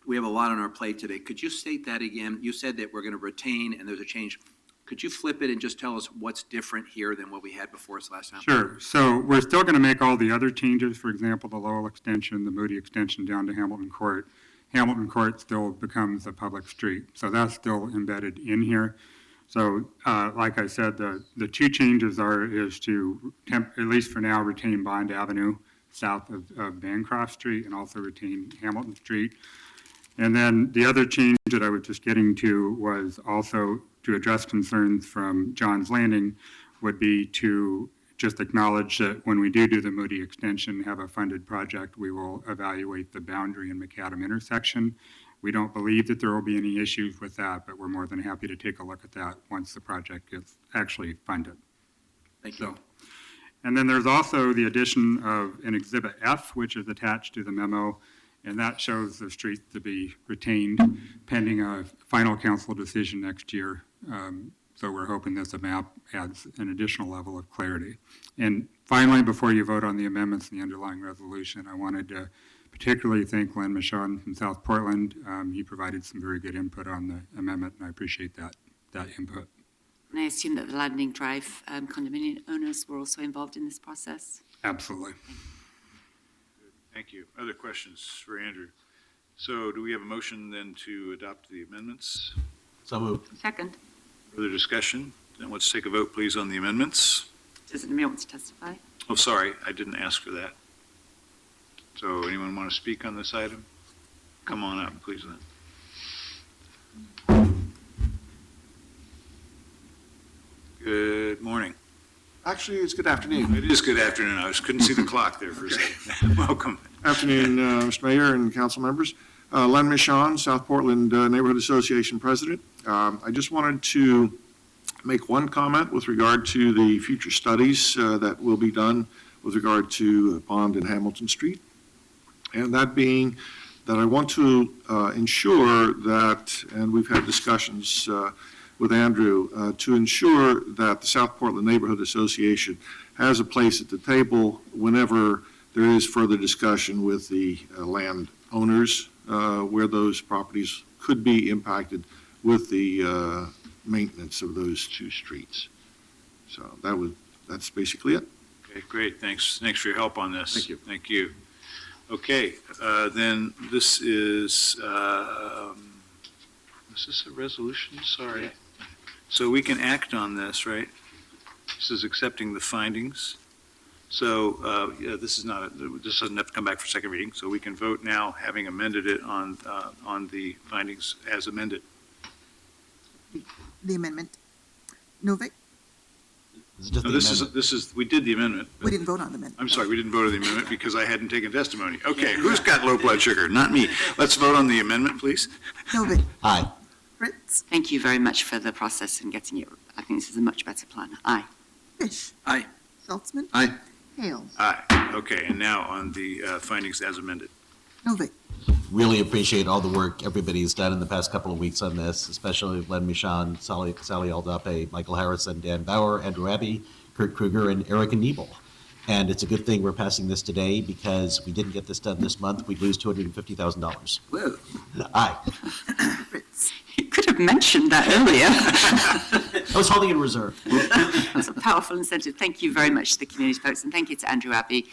we have a lot on our plate today. Could you state that again? You said that we're going to retain and there's a change. Could you flip it and just tell us what's different here than what we had before us last time? Sure. So we're still going to make all the other changes, for example, the Lowell extension, the Moody extension down to Hamilton Court. Hamilton Court still becomes a public street, so that's still embedded in here. So, like I said, the two changes is to, at least for now, retain Bond Avenue south of Bancroft Street and also retain Hamilton Street. And then the other change that I was just getting to was also to address concerns from John's Landing would be to just acknowledge that when we do the Moody extension, have a funded project, we will evaluate the Boundary and McAdam intersection. We don't believe that there will be any issues with that, but we're more than happy to take a look at that once the project gets actually funded. Thank you. And then there's also the addition of an Exhibit F, which is attached to the memo, and that shows the streets to be retained pending a final council decision next year. So we're hoping that the map adds an additional level of clarity. And finally, before you vote on the amendments in the underlying resolution, I wanted to particularly thank Len Michon from South Portland. He provided some very good input on the amendment, and I appreciate that input. And I assume that the Landing Drive condominium owners were also involved in this process? Absolutely. Thank you. Other questions for Andrew? So do we have a motion then to adopt the amendments? So moved. Second. Further discussion? Then let's take a vote, please, on the amendments. Does anybody want to testify? Oh, sorry, I didn't ask for that. So anyone want to speak on this item? Come on up, please, then. Good morning. Actually, it's good afternoon. It is good afternoon. I couldn't see the clock there for a second. Welcome. Afternoon, Mr. Mayor and council members. Len Michon, South Portland Neighborhood Association President. I just wanted to make one comment with regard to the future studies that will be done with regard to Pond and Hamilton Street. And that being that I want to ensure that, and we've had discussions with Andrew, to ensure that the South Portland Neighborhood Association has a place at the table whenever there is further discussion with the landowners where those properties could be impacted with the maintenance of those two streets. So that's basically it. Okay, great. Thanks for your help on this. Thank you. Thank you. Okay, then this is this a resolution? Sorry. So we can act on this, right? This is accepting the findings. So yeah, this doesn't have to come back for second reading. So we can vote now, having amended it on the findings as amended. The amendment. Novick? Just No, the this amendment. is we did the amendment. We didn't vote on the amendment. I'm sorry, we didn't vote on the amendment because I hadn't taken testimony. Okay, who's got low blood sugar? Not me. Let's vote on the amendment, please. Novick? Aye. Fritz? Thank you very much for the process and getting it. I think this is a much better plan. Aye. Fish? Aye. Saltzman? Aye. Hales? Aye. Okay, and now on the findings as amended. Novick? Really appreciate all the work everybody's done in the past couple of weeks on this, especially Len Michon, Sally Aldape, Michael Harrison, Dan Bauer, Andrew Abbey, Kurt Kruger, and Erica Niebel. And it's a good thing we're passing this today because if we didn't get this done this month, we'd lose $250,000. Whoa. Aye. Fritz? You could have mentioned that earlier. I was holding it in reserve. That's a powerful incentive. Thank you very much to the community folks, and thank you to Andrew Abbey.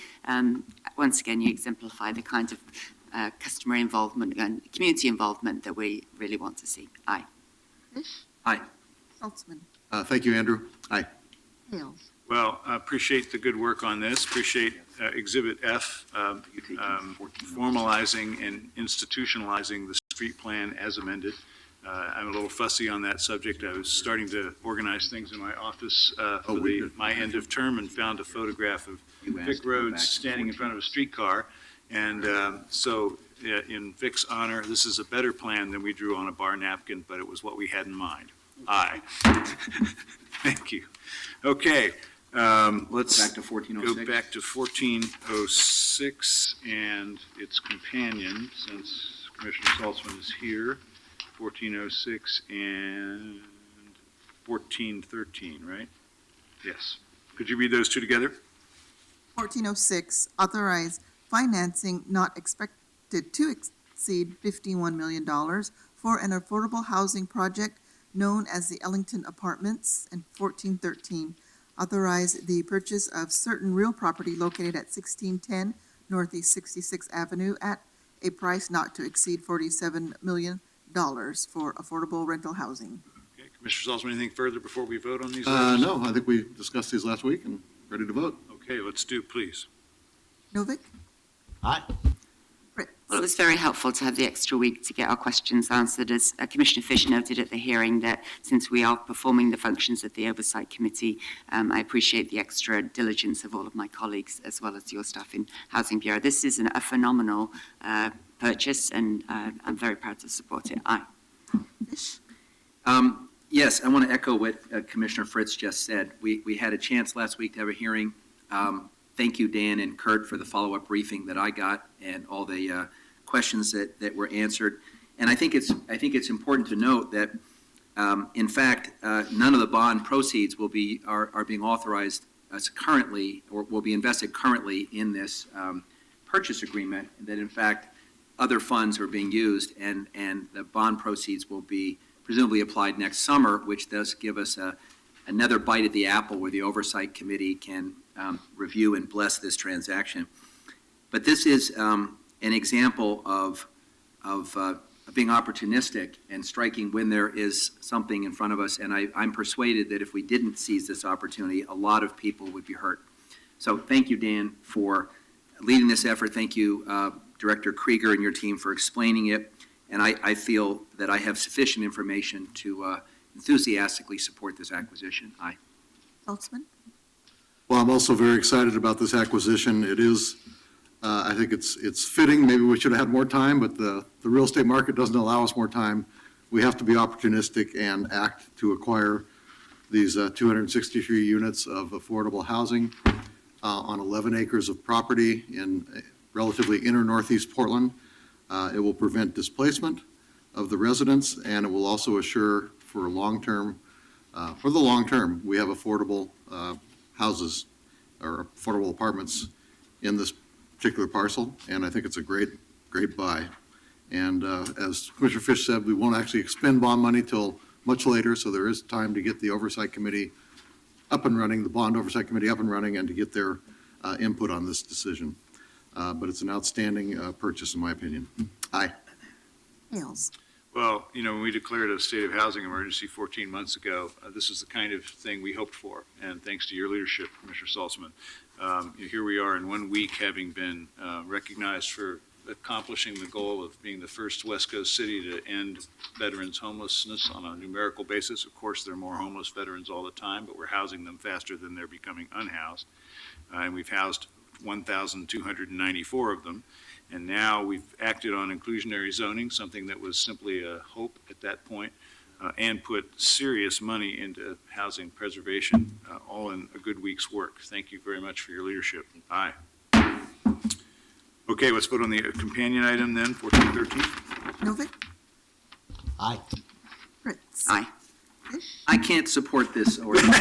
Once again, you exemplify the kind of customer involvement and community involvement that we really want to see. Aye. Fish? Aye. Saltzman? Thank you, Andrew. Aye. Hales? Well, I appreciate the good work on this. Appreciate Exhibit F, formalizing and institutionalizing the street plan as amended. I'm a little fussy on that subject. I was starting to organize things in my office for my end of term and found a photograph of Vic Rhodes standing in front of a streetcar. And so in Vic's honor, this is a better plan than we drew on a bar napkin, but it was what we had in mind. Aye. Thank you. Okay, let's Back to 1406. go back to 1406 and its companion, since Commissioner Saltzman is here. 1406 and 1413, right? Yes. Could you read those two together? 1406, authorize financing not expected to exceed $51 million for an affordable housing project known as the Ellington Apartments. And 1413, authorize the purchase of certain real property located at 1610 Northeast 66th Avenue at a price not to exceed $47 million for affordable rental housing. Okay, Commissioner Saltzman, anything further before we vote on these? No, I think we discussed these last week and ready to vote. Okay, let's do, please. Novick? Aye. Fritz? Well, it was very helpful to have the extra week to get our questions answered. As Commissioner Fish noted at the hearing, that since we are performing the functions of the Oversight Committee, I appreciate the extra diligence of all of my colleagues as well as your staff in Housing Bureau. This is a phenomenal purchase, and I'm very proud to support it. Aye. Fish? Yes, I want to echo what Commissioner Fritz just said. We had a chance last week to have a hearing. Thank you, Dan and Kurt, for the follow-up briefing that I got and all the questions that were answered. And I think it's important to note that, in fact, none of the bond proceeds are being authorized as currently, or will be invested currently in this purchase agreement. That in fact, other funds are being used, and the bond proceeds will be presumably applied next summer, which does give us another bite at the apple where the Oversight Committee can review and bless this transaction. But this is an example of being opportunistic and striking when there is something in front of us. And I'm persuaded that if we didn't seize this opportunity, a lot of people would be hurt. So thank you, Dan, for leading this effort. Thank you, Director Krieger and your team for explaining it. And I feel that I have sufficient information to enthusiastically support this acquisition. Aye. Saltzman? Well, I'm also very excited about this acquisition. It is, I think it's fitting. Maybe we should have had more time, but the real estate market doesn't allow us more time. We have to be opportunistic and act to acquire these 263 units of affordable housing on 11 acres of property in relatively inner northeast Portland. It will prevent displacement of the residents, and it will also assure for the long term, we have affordable houses or affordable apartments in this particular parcel, and I think it's a great buy. And as Commissioner Fish said, we won't actually expend bond money till much later, so there is time to get the oversight committee up and running, the bond oversight committee up and running, and to get their input on this decision. But it's an outstanding purchase, in my opinion. Aye. Hales? Well, when we declared a state of housing emergency 14 months ago, this is the kind of thing we hoped for, and thanks to your leadership, Commissioner Saltzman. Here we are in 1 week having been recognized for accomplishing the goal of being the first West Coast city to end veterans' homelessness on a numerical basis. Of course, there are more homeless veterans all the time, but we're housing them faster than they're becoming unhoused. And we've housed 1,294 of them. And now we've acted on inclusionary zoning, something that was simply a hope at that point, and put serious money into housing preservation, all in a good week's work. Thank you very much for your leadership. Aye. Okay, let's vote on the companion item then, 1413. Novick? Aye. Fritz? Aye. Fish? I can't support this ordinance.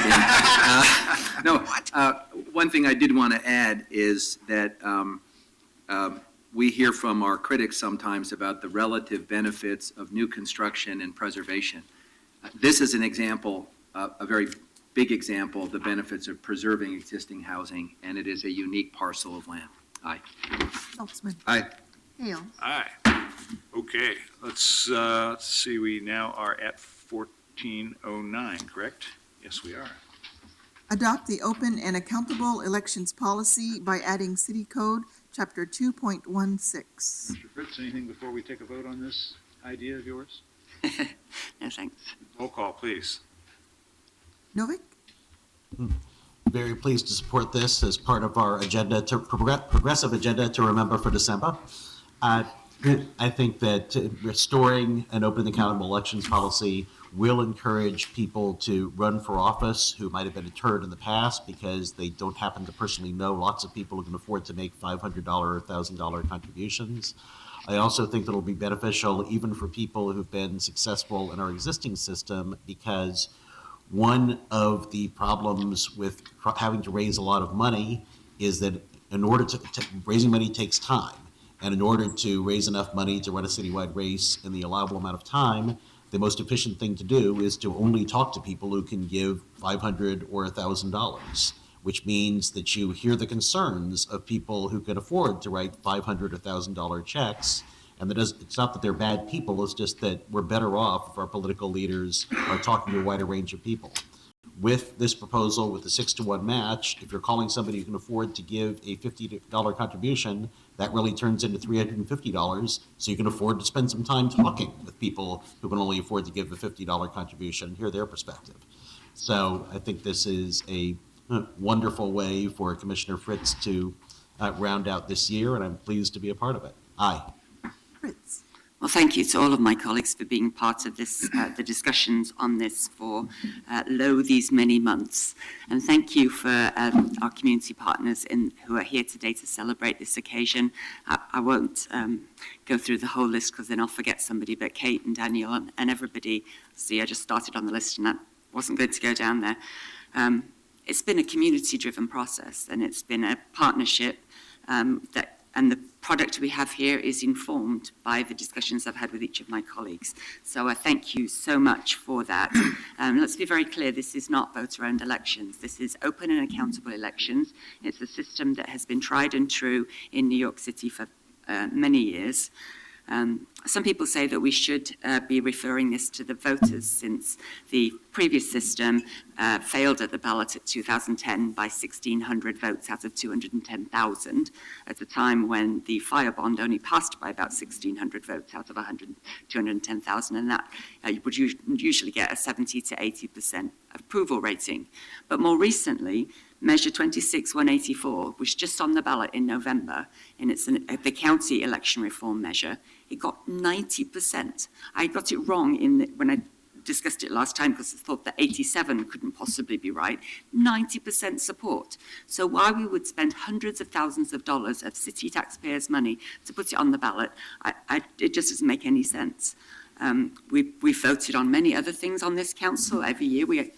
One thing I did want to add is that we hear from our critics sometimes about the relative benefits of new construction and preservation. This is an example, a very big example of the benefits of preserving existing housing, and it is a unique parcel of land. Aye. Saltzman? Aye. Hales? Aye. Okay, let's see, we now are at 1409, correct? Yes, we are. Adopt the open and accountable elections policy by adding City Code, Chapter 2.16. Mr. Fritz, anything before we take a vote on this idea of yours? No, thanks. Roll call, please. Novick? Very pleased to support this as part of our agenda, progressive agenda to remember for December. I think that restoring an open and accountable elections policy will encourage people to run for office who might have been deterred in the past because they don't happen to personally know lots of people who can afford to make $500 or $1,000 contributions. I also think that it'll be beneficial even for people who've been successful in our existing system, because one of the problems with having to raise a lot of money is that in order to raising money takes time. And in order to raise enough money to run a citywide race in the allowable amount of time, the most efficient thing to do is to only talk to people who can give $500 or $1,000, which means that you hear the concerns of people who can afford to write $500 or $1,000 checks. And it's not that they're bad people, it's just that we're better off if our political leaders are talking to a wider range of people. With this proposal, with the 6-to-1 match, if you're calling somebody who can afford to give a $50 contribution, that really turns into $350, so you can afford to spend some time talking with people who can only afford to give a $50 contribution and hear their perspective. So I think this is a wonderful way for Commissioner Fritz to round out this year, and I'm pleased to be a part of it. Aye. Fritz? Well, thank you to all of my colleagues for being part of this, the discussions on this for these many months. And thank you for our community partners who are here today to celebrate this occasion. I won't go through the whole list because then I'll forget somebody, but Kate and Daniel and everybody. See, I just started on the list and that wasn't good to go down there. It's been a community-driven process, and it's been a partnership and the product we have here is informed by the discussions I've had with each of my colleagues. So I thank you so much for that. Let's be very clear, this is not voter-owned elections. This is open and accountable elections. It's a system that has been tried and true in New York City for many years. Some people say that we should be referring this to the voters, since the previous system failed at the ballot at 2010 by 1,600 votes out of 210,000, at a time when the fire bond only passed by about 1,600 votes out of 210,000, and that you would usually get a 70 to 80% approval rating. But more recently, Measure 26-184 was just on the ballot in November, and it's the county election reform measure. It got 90%. I got it wrong when I discussed it last time, because I thought that 87 couldn't possibly be right. 90% support. So while we would spend hundreds of thousands of dollars of city taxpayers' money to put it on the ballot, it just doesn't make any sense. We've voted on many other things on this council. Every year we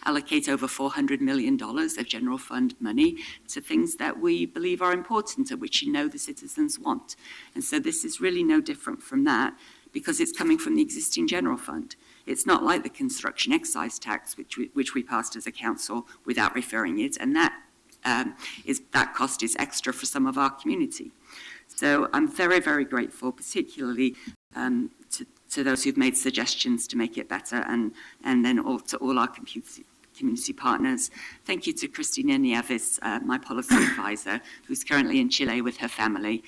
allocate over $400 million of general fund money to things that we believe are important and which the citizens want. And so this is really no different from that, because it's coming from the existing general fund. It's not like the construction excise tax, which we passed as a council without referring it, and that cost is extra for some of our community. So I'm very, very grateful, particularly to those who've made suggestions to make it better, and then to all our community partners. Thank you to Cristina Nieves, my policy advisor, who's currently in Chile with her family.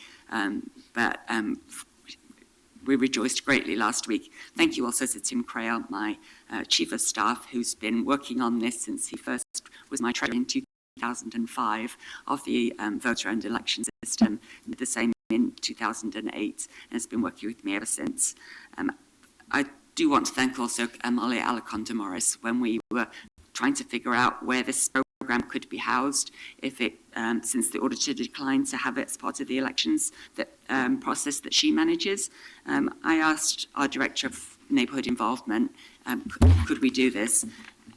We rejoiced greatly last week. Thank you also to Tim Crail, my chief of staff, who's been working on this since he first was my treasurer in 2005 of the voter-owned election system, did the same in 2008, and has been working with me ever since. I do want to thank also Amalia Alicante Morris. When we were trying to figure out where this program could be housed, since the auditor declined to have it as part of the elections process that she manages, I asked our director of neighborhood involvement, could we do this?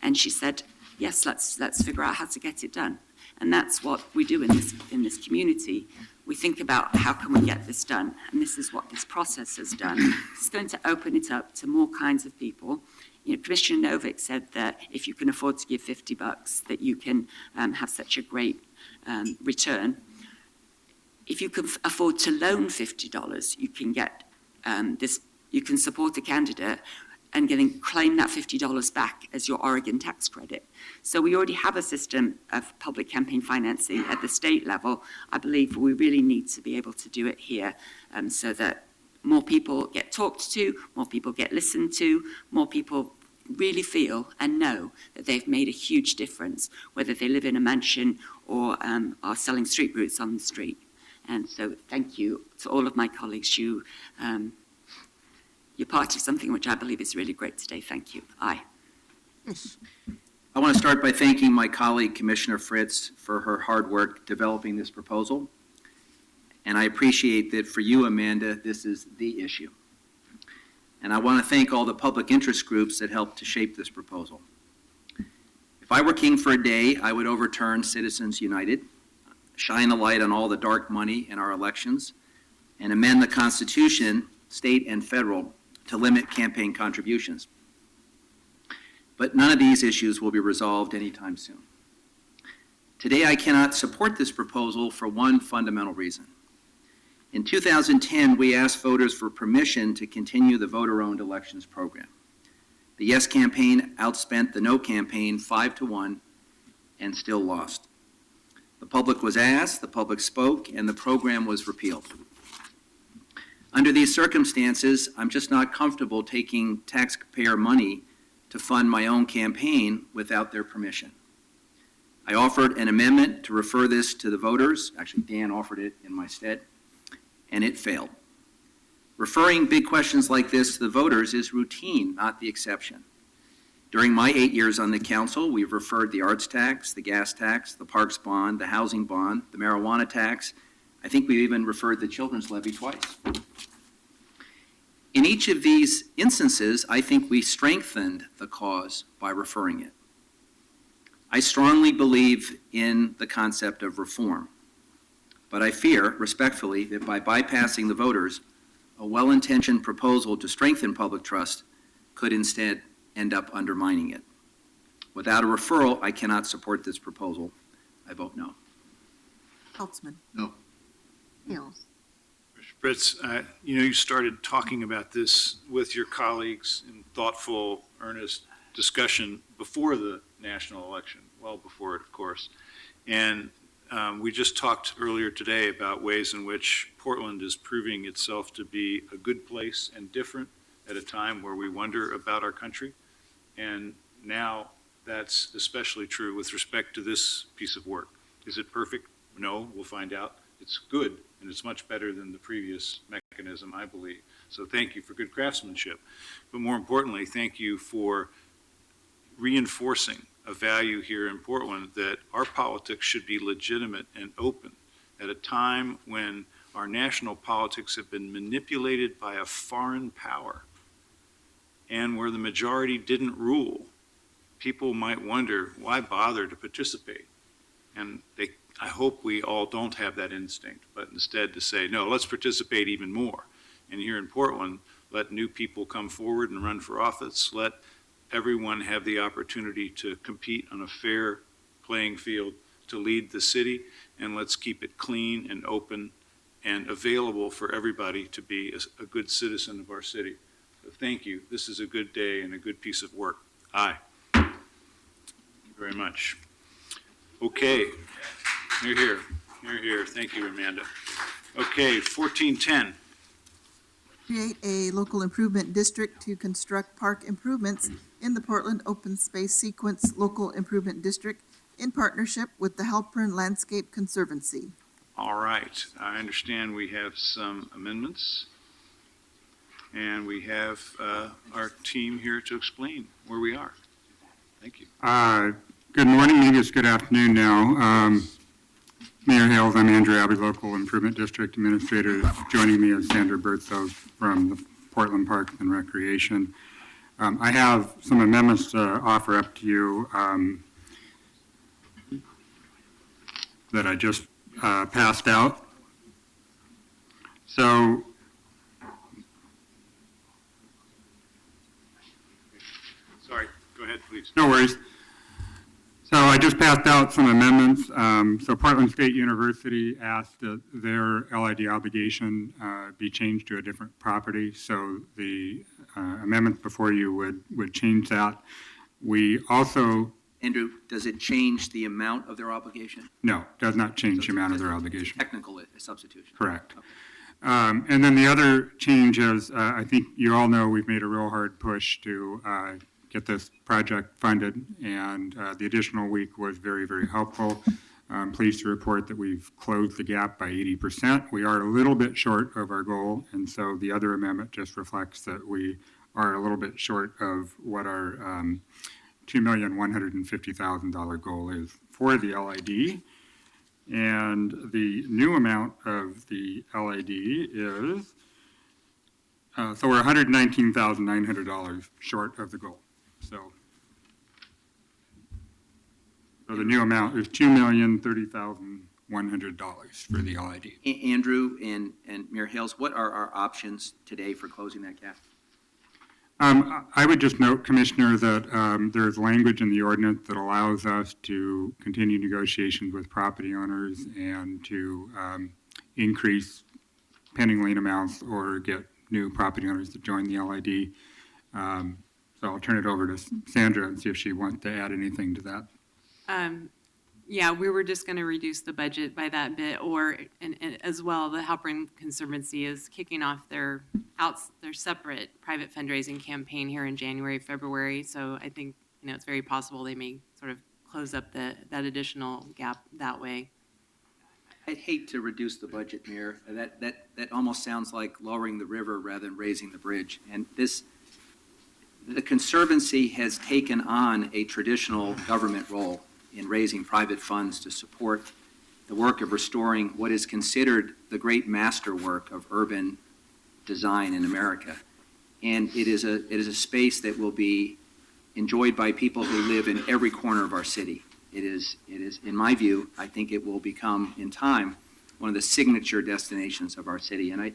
And she said, yes, let's figure out how to get it done. And that's what we do in this community. We think about how can we get this done, and this is what this process has done. It's going to open it up to more kinds of people. Commissioner Novick said that if you can afford to give $50, that you can have such a great return. If you can afford to loan $50, you can get you can support a candidate and claim that $50 back as your Oregon tax credit. So we already have a system of public campaign financing at the state level. I believe we really need to be able to do it here, so that more people get talked to, more people get listened to, more people really feel and know that they've made a huge difference, whether they live in a mansion or are selling street roots on the street. And so thank you to all of my colleagues. You're part of something which I believe is really great today. Thank you. Aye. I want to start by thanking my colleague, Commissioner Fritz, for her hard work developing this proposal. And I appreciate that for you, Amanda, this is the issue. And I want to thank all the public interest groups that helped to shape this proposal. If I were king for a day, I would overturn Citizens United, shine a light on all the dark money in our elections, and amend the Constitution, state and federal, to limit campaign contributions. But none of these issues will be resolved anytime soon. Today, I cannot support this proposal for one fundamental reason. In 2010, we asked voters for permission to continue the voter-owned elections program. The Yes campaign outspent the No campaign 5-1 and still lost. The public was asked, the public spoke, and the program was repealed. Under these circumstances, I'm just not comfortable taking taxpayer money to fund my own campaign without their permission. I offered an amendment to refer this to the voters. Actually, Dan offered it in my stead, and it failed. Referring big questions like this to the voters is routine, not the exception. During my 8 years on the council, we've referred the arts tax, the gas tax, the parks bond, the housing bond, the marijuana tax. I think we've even referred the children's levy twice. In each of these instances, I think we strengthened the cause by referring it. I strongly believe in the concept of reform, but I fear, respectfully, that by bypassing the voters, a well-intentioned proposal to strengthen public trust could instead end up undermining it. Without a referral, I cannot support this proposal. I vote no. Holtzman. No. Hills. Fritz, you started talking about this with your colleagues in thoughtful, earnest discussion before the national election, well before it, of course. And we just talked earlier today about ways in which Portland is proving itself to be a good place and different at a time where we wonder about our country. And now that's especially true with respect to this piece of work. Is it perfect? No, we'll find out. It's good, and it's much better than the previous mechanism, I believe. So thank you for good craftsmanship. But more importantly, thank you for reinforcing a value here in Portland that our politics should be legitimate and open at a time when our national politics have been manipulated by a foreign power and where the majority didn't rule. People might wonder, why bother to participate? And I hope we all don't have that instinct, but instead to say, no, let's participate even more. And here in Portland, let new people come forward and run for office. Let everyone have the opportunity to compete on a fair playing field to lead the city. And let's keep it clean and open and available for everybody to be a good citizen of our city. So thank you. This is a good day and a good piece of work. Aye. Thank you very much. Okay. You're here. You're here. Thank you, Amanda. Okay, 1410. Create a local improvement district to construct park improvements in the Portland Open Space Sequence Local Improvement District in partnership with the Halpern Landscape Conservancy. All right. I understand we have some amendments, and we have our team here to explain where we are. Thank you. Good morning, maybe it's good afternoon now. Mayor Hales, I'm Andrew Abbey, Local Improvement District Administrator. Joining me is Sandra Bertzow from the Portland Parks and Recreation. I have some amendments to offer up to you that I just passed out. So Sorry, go ahead, please. no worries. So I just passed out some amendments. So Portland State University asked that their LID obligation be changed to a different property. So the amendments before you would change that. We also, Andrew, does it change the amount of their obligation? no, does not change the amount of their obligation. Technical substitution. Correct. And then the other change is, I think you all know we've made a real hard push to get this project funded, and the additional week was very, very helpful. I'm pleased to report that we've closed the gap by 80%. We are a little bit short of our goal, and so the other amendment just reflects that we are a little bit short of what our $2,150,000 goal is for the LID. And the new amount of the LID is, so we're $119,900 short of the goal. So the new amount is $2,030,100 for the LID. Andrew and Mayor Hales, what are our options today for closing that gap? I would just note, Commissioner, that there's language in the ordinance that allows us to continue negotiations with property owners and to increase pending lien amounts or get new property owners to join the LID. So I'll turn it over to Sandra and see if she wants to add anything to that. Yeah, we were just going to reduce the budget by that bit, and as well, the Halpern Conservancy is kicking off their separate private fundraising campaign here in January, February. So I think it's very possible they may sort of close up that additional gap that way. I'd hate to reduce the budget, Mayor. That almost sounds like lowering the river rather than raising the bridge. And the Conservancy has taken on a traditional government role in raising private funds to support the work of restoring what is considered the great masterwork of urban design in America. And it is a space that will be enjoyed by people who live in every corner of our city. It is, in my view, I think it will become, in time, one of the signature destinations of our city. And I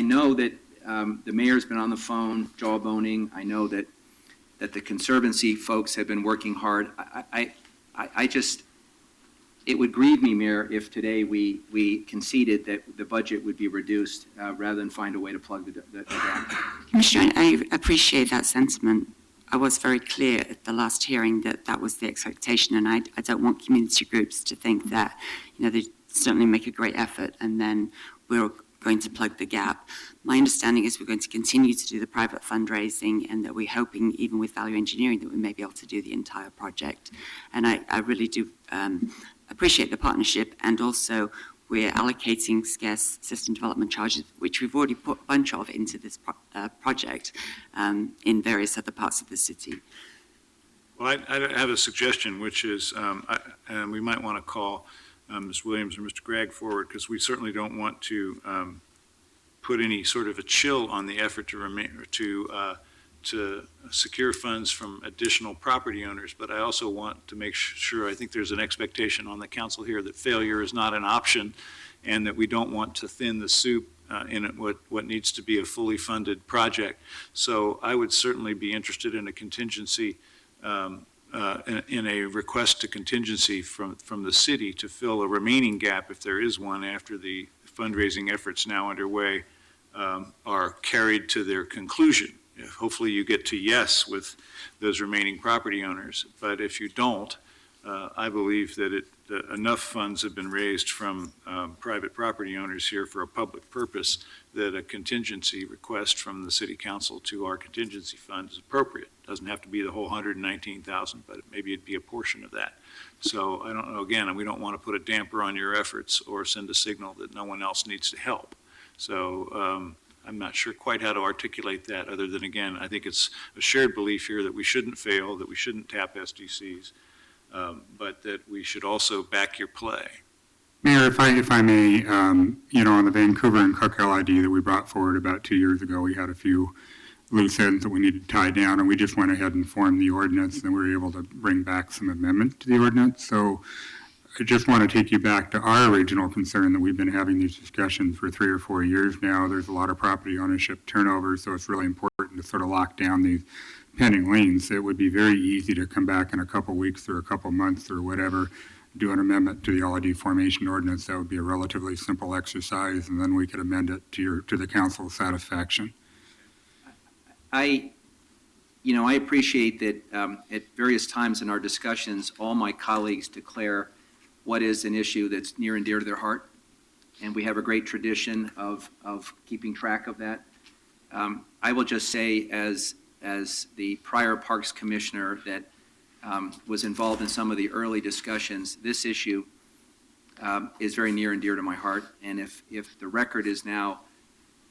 know that the mayor's been on the phone jawboning. I know that the Conservancy folks have been working hard. it would grieve me, Mayor, if today we conceded that the budget would be reduced rather than find a way to plug the gap. Commissioner, I appreciate that sentiment. I was very clear at the last hearing that that was the expectation, and I don't want community groups to think that, they certainly make a great effort and then we're going to plug the gap. My understanding is we're going to continue to do the private fundraising and that we're hoping, even with value engineering, that we may be able to do the entire project. And I really do appreciate the partnership, and also we're allocating scarce system development charges, which we've already put a bunch of into this project in various other parts of the city. Well, I have a suggestion, which is, and we might want to call Ms. Williams or Mr. Gregg forward, because we certainly don't want to put any sort of a chill on the effort to secure funds from additional property owners. But I also want to make sure, I think there's an expectation on the council here that failure is not an option, and that we don't want to thin the soup in what needs to be a fully funded project. So I would certainly be interested in a contingency, in a request to contingency from the city to fill a remaining gap, if there is one, after the fundraising efforts now underway are carried to their conclusion. Hopefully you get to yes with those remaining property owners, but if you don't, I believe that enough funds have been raised from private property owners here for a public purpose that a contingency request from the city council to our contingency fund is appropriate. Doesn't have to be the whole 119,000, but maybe it'd be a portion of that. So I don't know, again, we don't want to put a damper on your efforts or send a signal that no one else needs to help. So I'm not sure quite how to articulate that, other than, again, I think it's a shared belief here that we shouldn't fail, that we shouldn't tap SDCs, but that we should also back your play. Mayor, if I may, on the Vancouver and Cook LID that we brought forward about 2 years ago, we had a few loose ends that we needed to tie down, and we just went ahead and formed the ordinance, and we were able to bring back some amendment to the ordinance. So I just want to take you back to our original concern that we've been having these discussions for 3 or 4 years now. There's a lot of property ownership turnover, so it's really important to sort of lock down these pending liens. It would be very easy to come back in a couple weeks or a couple months or whatever, do an amendment to the LID formation ordinance. That would be a relatively simple exercise, and then we could amend it to the council's satisfaction. I appreciate that at various times in our discussions, all my colleagues declare what is an issue that's near and dear to their heart, and we have a great tradition of keeping track of that. I will just say, as the prior Parks Commissioner that was involved in some of the early discussions, this issue is very near and dear to my heart, and if the record is now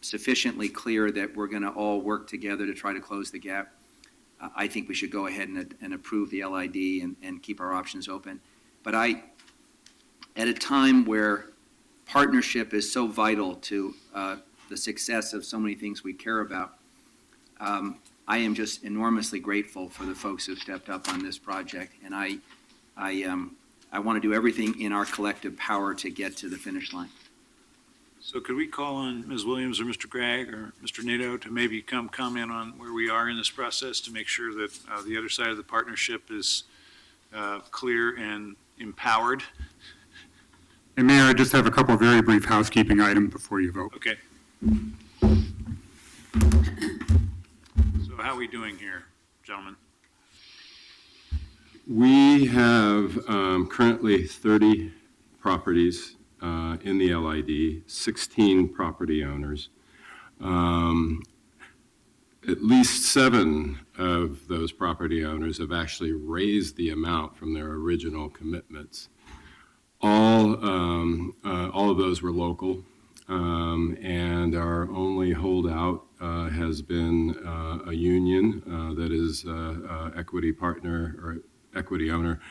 sufficiently clear that we're going to all work together to try to close the gap, I think we should go ahead and approve the LID and keep our options open. But at a time where partnership is so vital to the success of so many things we care about, I am just enormously grateful for the folks who stepped up on this project, and I want to do everything in our collective power to get to the finish line. So could we call on Ms. Williams or Mr. Gregg or Mr. Nato to maybe come comment on where we are in this process to make sure that the other side of the partnership is clear and empowered? And Mayor, I just have a couple of very brief housekeeping items before you vote. Okay. So how are we doing here, gentlemen? We have currently 30 properties in the LID, 16 property owners. At least 7 of those property owners have actually raised the amount from their original commitments. All of those were local, and our only holdout has been a union that is equity partner or equity owner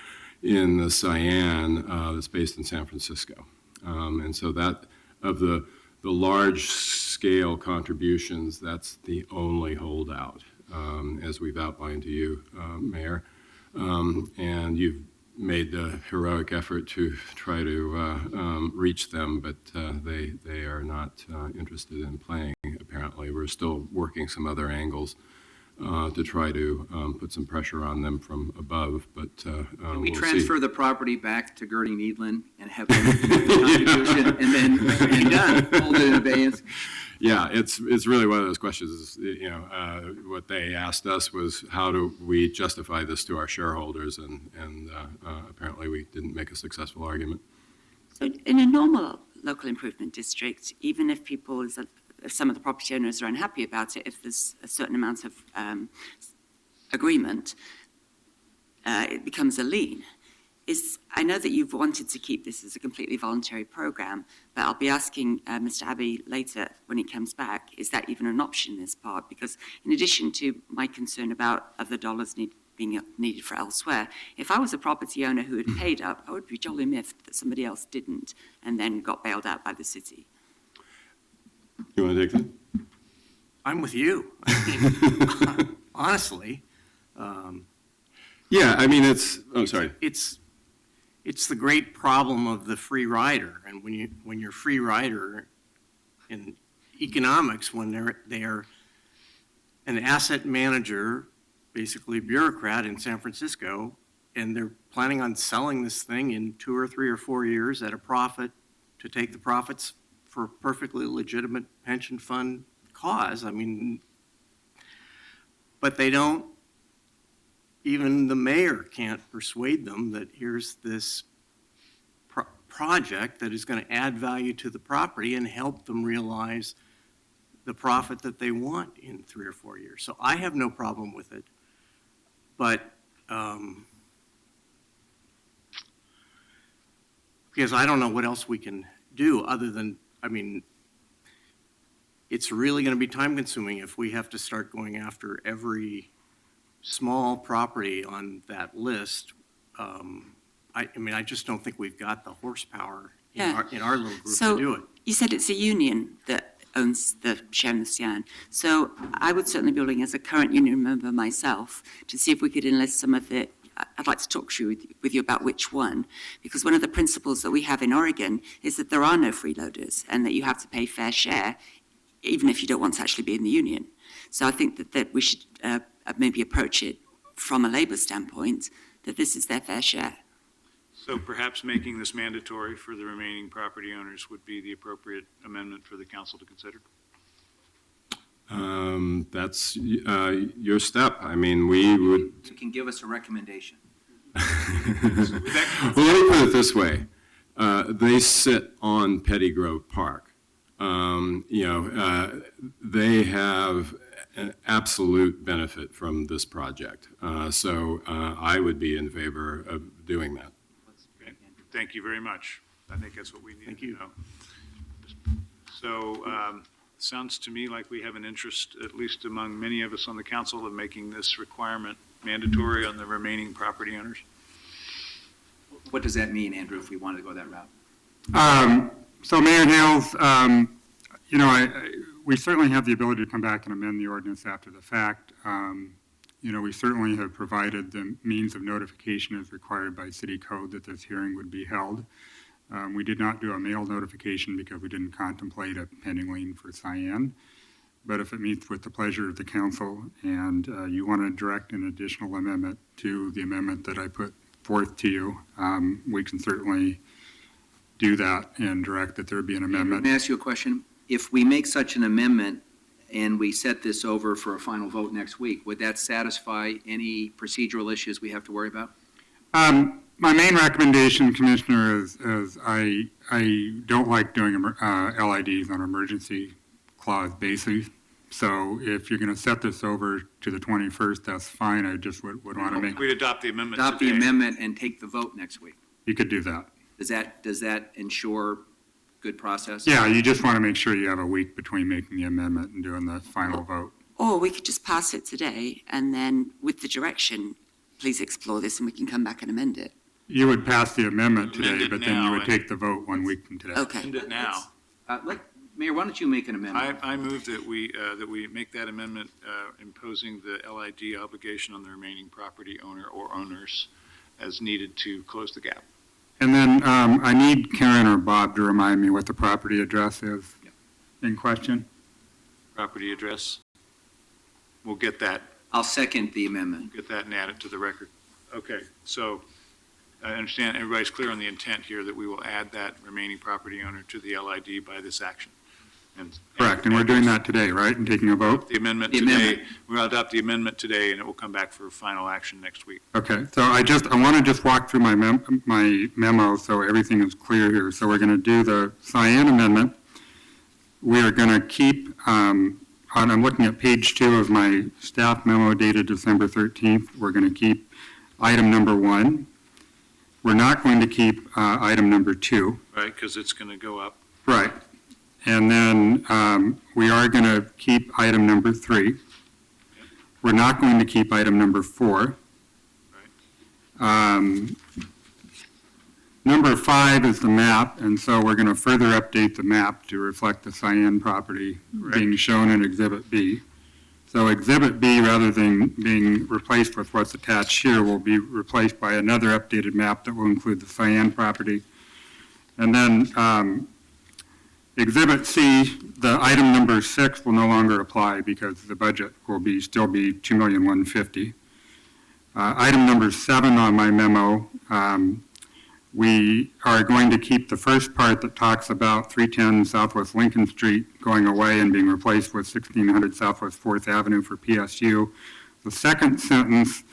in the Cyan that's based in San Francisco. And so that, of the large-scale contributions, that's the only holdout, as we've outlined to you, Mayor. And you've made the heroic effort to try to reach them, but they are not interested in playing, apparently. We're still working some other angles to try to put some pressure on them from above, but Can we we'll see. transfer the property back to Gertie Needland and have them do the contribution and then be done, hold it in abeyance? Yeah, it's really one of those questions, is, what they asked us was, how do we justify this to our shareholders? And apparently we didn't make a successful argument. So in a normal local improvement district, even if if some of the property owners are unhappy about it, if there's a certain amount of agreement, it becomes a lien. I know that you've wanted to keep this as a completely voluntary program, but I'll be asking Mr. Abbey later when he comes back, is that even an option in this part? Because in addition to my concern about other dollars being needed for elsewhere, if I was a property owner who had paid up, I would be jolly miffed that somebody else didn't and then got bailed out by the city. You want to take that? I'm with you. I mean, honestly, Yeah, I mean, oh, sorry. it's the great problem of the free rider. And when you're free rider in economics, when they're an asset manager, basically bureaucrat in San Francisco, and they're planning on selling this thing in 2 or 3 or 4 years at a profit to take the profits for a perfectly legitimate pension fund cause. I mean, but they don't, even the mayor can't persuade them that here's this project that is going to add value to the property and help them realize the profit that they want in 3 or 4 years. So I have no problem with it. But because I don't know what else we can do other than, I mean, it's really going to be time consuming if we have to start going after every small property on that list. I mean, I just don't think we've got the horsepower in our little group to do it. You said it's a union that owns the share in the Sian. So I would certainly be willing, as a current union member myself, to see if we could enlist some of the, I'd like to talk with you about which one, because one of the principles that we have in Oregon is that there are no freeloaders and that you have to pay fair share, even if you don't want to actually be in the union. So I think that we should maybe approach it from a labor standpoint, that this is their fair share. So perhaps making this mandatory for the remaining property owners would be the appropriate amendment for the council to consider? That's your step. I mean, we would. You can give us a recommendation. Well, let me put it this way. They sit on Petty Grove Park. They have an absolute benefit from this project. So I would be in favor of doing that. Okay. Thank you very much. I think that's what we need to know. So sounds to me like we have an interest, at least among many of us on the council, of making this requirement mandatory on the remaining property owners. What does that mean, Andrew, if we wanted to go that route? So Mayor Hales, we certainly have the ability to come back and amend the ordinance after the fact. We certainly have provided the means of notification as required by city code that this hearing would be held. We did not do a mail notification because we didn't contemplate a pending lien for Cyan. But if it meets with the pleasure of the council and you want to direct an additional amendment to the amendment that I put forth to you, we can certainly do that and direct that there be an amendment. Let me ask you a question. If we make such an amendment and we set this over for a final vote next week, would that satisfy any procedural issues we have to worry about? My main recommendation, Commissioner, is I don't like doing LIDs on emergency clause basis. So if you're going to set this over to the 21st, that's fine. I just would want to make. We'd adopt the amendment Adopt today. the amendment and take the vote next week. You could do that. Does that ensure good process? Yeah, you just want to make sure you have a week between making the amendment and doing the final vote. Or we could just pass it today and then with the direction, please explore this and we can come back and amend it. You would pass the amendment Amend today, it but then you now would and- take the vote 1 week from today. Okay. End it now. Mayor, why don't you make an amendment? I move that we make that amendment imposing the LID obligation on the remaining property owner or owners as needed to close the gap. And then I need Karen or Bob to remind me what the property address is in question. Property address. We'll get that I'll second the amendment. Get that and add it to the record. Okay, so I understand everybody's clear on the intent here that we will add that remaining property owner to the LID by this action. Correct, and we're doing that today, right, and taking a vote? The amendment The today, amendment. we'll adopt the amendment today, and it will come back for final action next week. Okay, so I want to just walk through my memo so everything is clear here. So we're going to do the Cyan amendment. We are going to keep, I'm looking at page 2 of my staff memo dated December 13th. We're going to keep item number 1. We're not going to keep item number 2. Right, because it's going to go up. Right. And then we are going to keep item number 3. We're not going to keep item number 4. Number 5 is the map, and so we're going to further update the map to reflect the Cyan property being shown in Exhibit B. So Exhibit B, rather than being replaced with what's attached here, will be replaced by another updated map that will include the Cyan property. And then Exhibit C, the item number 6 will no longer apply because the budget will still be $2,150,000. Item number 7 on my memo, we are going to keep the first part that talks about 310 Southwest Lincoln Street going away and being replaced with 1600 Southwest 4th Avenue for PSU. The second sentence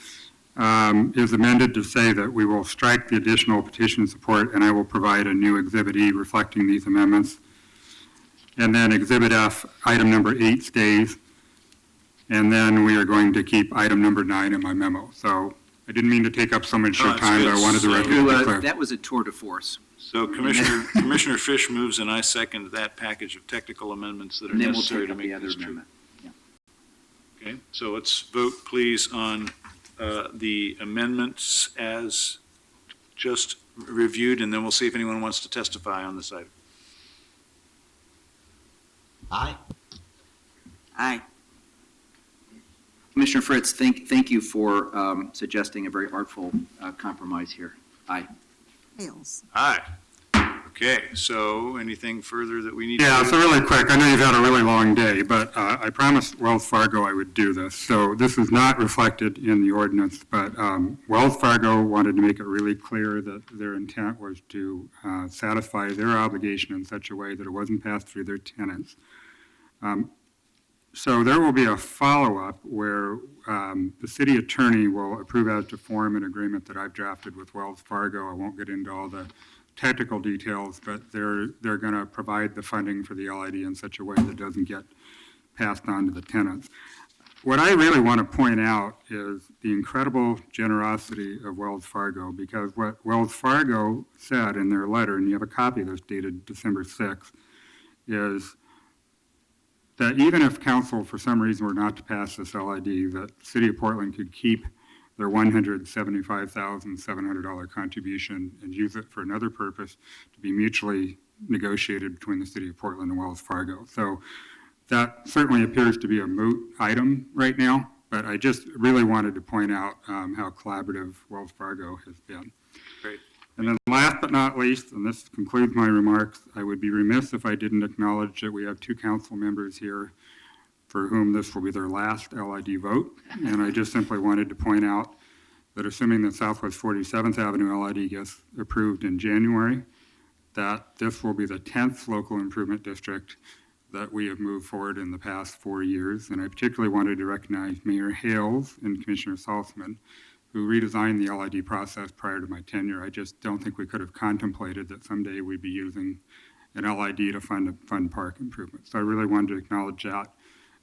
is amended to say that we will strike the additional petition support, and I will provide a new Exhibit E reflecting these amendments. And then Exhibit F, item number 8 stays. And then we are going to keep item number 9 in my memo. So I didn't mean to take up so much of your time, but I wanted the record to be clear. That was a tour de force. So Commissioner Fish moves, and I second that package of technical amendments that are And then we'll necessary take to up the make other this true. amendment. Okay, so let's vote, please, on the amendments as just reviewed, and then we'll see if anyone wants to testify on this item. Aye. Aye. Commissioner Fritz, thank you for suggesting a very artful compromise here. Aye. Hales. Aye. Okay, so anything further that we need to do? Yeah, so really quick, I know you've had a really long day, but I promised Wells Fargo I would do this. So this is not reflected in the ordinance, but Wells Fargo wanted to make it really clear that their intent was to satisfy their obligation in such a way that it wasn't passed through their tenants. So there will be a follow-up where the city attorney will approve as to form an agreement that I've drafted with Wells Fargo. I won't get into all the technical details, but they're going to provide the funding for the LID in such a way that doesn't get passed on to the tenants. What I really want to point out is the incredible generosity of Wells Fargo, because what Wells Fargo said in their letter, and you have a copy of this dated December 6th, is that even if council for some reason were not to pass this LID, that the city of Portland could keep their $175,700 contribution and use it for another purpose to be mutually negotiated between the city of Portland and Wells Fargo. So that certainly appears to be a moot item right now, but I just really wanted to point out how collaborative Wells Fargo has been. Great. And then last but not least, and this concludes my remarks, I would be remiss if I didn't acknowledge that we have 2 council members here for whom this will be their last LID vote. And I just simply wanted to point out that assuming that Southwest 47th Avenue LID gets approved in January, that this will be the 10th local improvement district that we have moved forward in the past 4 years. And I particularly wanted to recognize Mayor Hales and Commissioner Saltzman, who redesigned the LID process prior to my tenure. I just don't think we could have contemplated that someday we'd be using an LID to fund park improvements. So I really wanted to acknowledge that,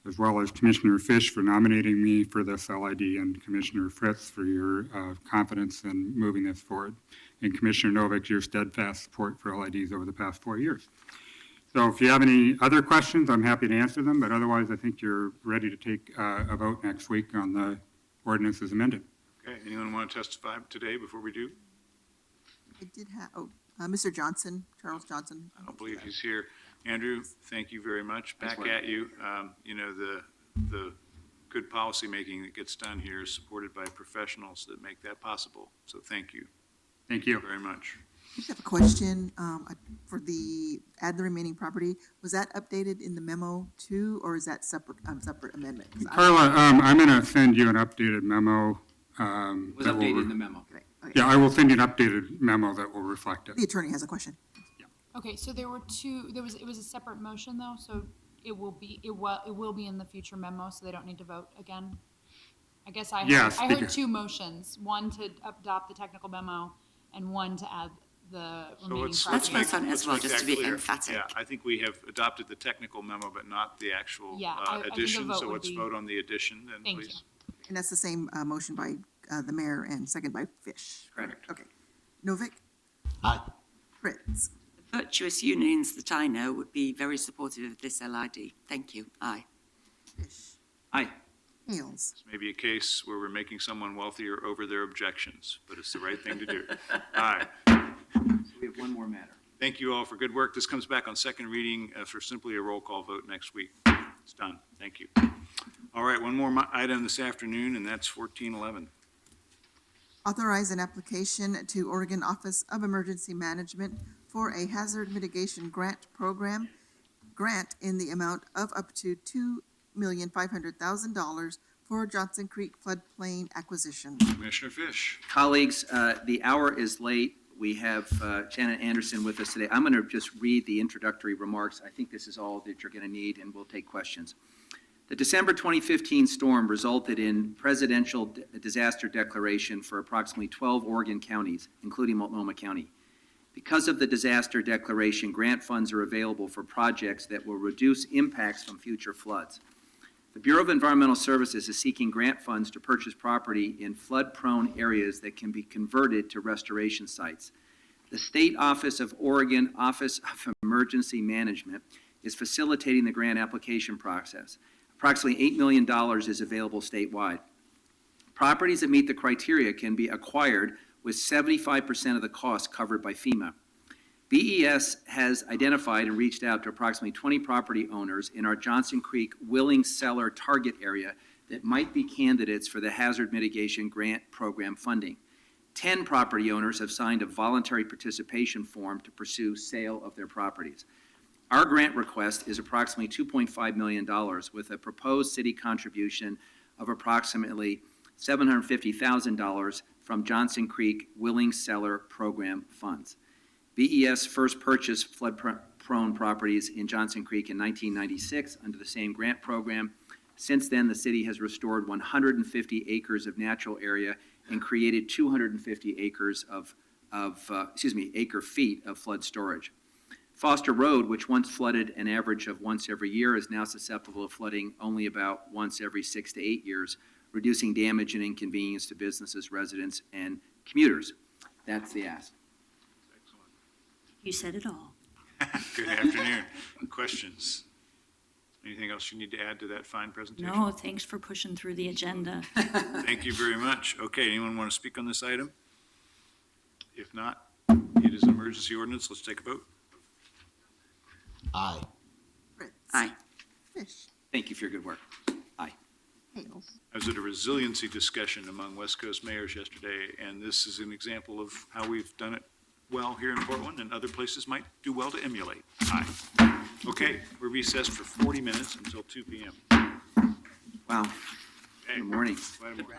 as well as Commissioner Fish for nominating me for this LID, and Commissioner Fritz for your confidence in moving this forward, and Commissioner Novak, your steadfast support for LIDs over the past 4 years. So if you have any other questions, I'm happy to answer them, but otherwise I think you're ready to take a vote next week on the ordinance as amended. Okay, anyone want to testify today before we do? I did have, Mr. Johnson, Charles Johnson. I don't believe he's here. Andrew, thank you very much. Back at you. You know, the good policymaking that gets done here is supported by professionals that make that possible. So thank you. Thank you. Very much. I just have a question for add the remaining property. Was that updated in the memo too, or is that separate amendment? 'Cause Carla, I'm going to send you an updated memo. It was updated in the memo. Yeah, I will send you an updated memo that will reflect it. The attorney has a question. Okay, so there were two, it was a separate motion though, so it will be in the future memo, so they don't need to vote again? I guess I Yes, heard because- two motions, one to adopt the technical memo and one to add the remaining Let's property. make- vote on it let's as well, make just that to be clear. emphatic. Yeah, I think we have adopted the technical memo, but not the actual Yeah, I think a addition. vote So would let's be- vote on the addition then, Thank please. And that's the same motion by the mayor and second by Fish. Correct. Okay. Novick? Aye. Fritz? Virtuous unions that I know would be very supportive of this LID. Thank you. Aye. Fish? Aye. Hales? This may be a case where we're making someone wealthier over their objections, but it's the right thing to do. Aye. We have one more matter. Thank you all for good work. This comes back on second reading for simply a roll call vote next week. It's done. Thank you. All right, one more item this afternoon, and that's 1411. Authorize an application to Oregon Office of Emergency Management for a hazard mitigation grant program, grant in the amount of up to $2,500,000 for Johnson Creek floodplain acquisition. Commissioner Fish. Colleagues, the hour is late. We have Janet Anderson with us today. I'm going to just read the introductory remarks. I think this is all that you're going to need, and we'll take questions. The December 2015 storm resulted in presidential disaster declaration for approximately 12 Oregon counties, including Multnomah County. Because of the disaster declaration, grant funds are available for projects that will reduce impacts from future floods. The Bureau of Environmental Services is seeking grant funds to purchase property in flood-prone areas that can be converted to restoration sites. The State Office of Oregon Office of Emergency Management is facilitating the grant application process. Approximately $8 million is available statewide. Properties that meet the criteria can be acquired with 75% of the cost covered by FEMA. BES has identified and reached out to approximately 20 property owners in our Johnson Creek Willing Seller target area that might be candidates for the Hazard Mitigation Grant Program funding. 10 property owners have signed a voluntary participation form to pursue sale of their properties. Our grant request is approximately $2.5 million with a proposed city contribution of approximately $750,000 from Johnson Creek Willing Seller Program funds. BES first purchased flood-prone properties in Johnson Creek in 1996 under the same grant program. Since then, the city has restored 150 acres of natural area and created 250 acres acre feet of flood storage. Foster Road, which once flooded an average of once every year, is now susceptible of flooding only about once every 6 to 8 years, reducing damage and inconvenience to businesses, residents, and commuters. That's the ask. You said it all. Good afternoon. Questions? Anything else you need to add to that fine presentation? No, thanks for pushing through the agenda. Thank you very much. Okay, anyone want to speak on this item? If not, it is an emergency ordinance. Let's take a vote. Aye. Fritz? Aye. Fish? Thank you for your good work. Hales? I was at a resiliency discussion among West Coast mayors yesterday, and this is an example of how we've done it well here in Portland, and other places might do well to emulate. Aye. Okay, we're recessed for 40 minutes until 2 p.m. Wow. Okay. Good morning. Quite a morning.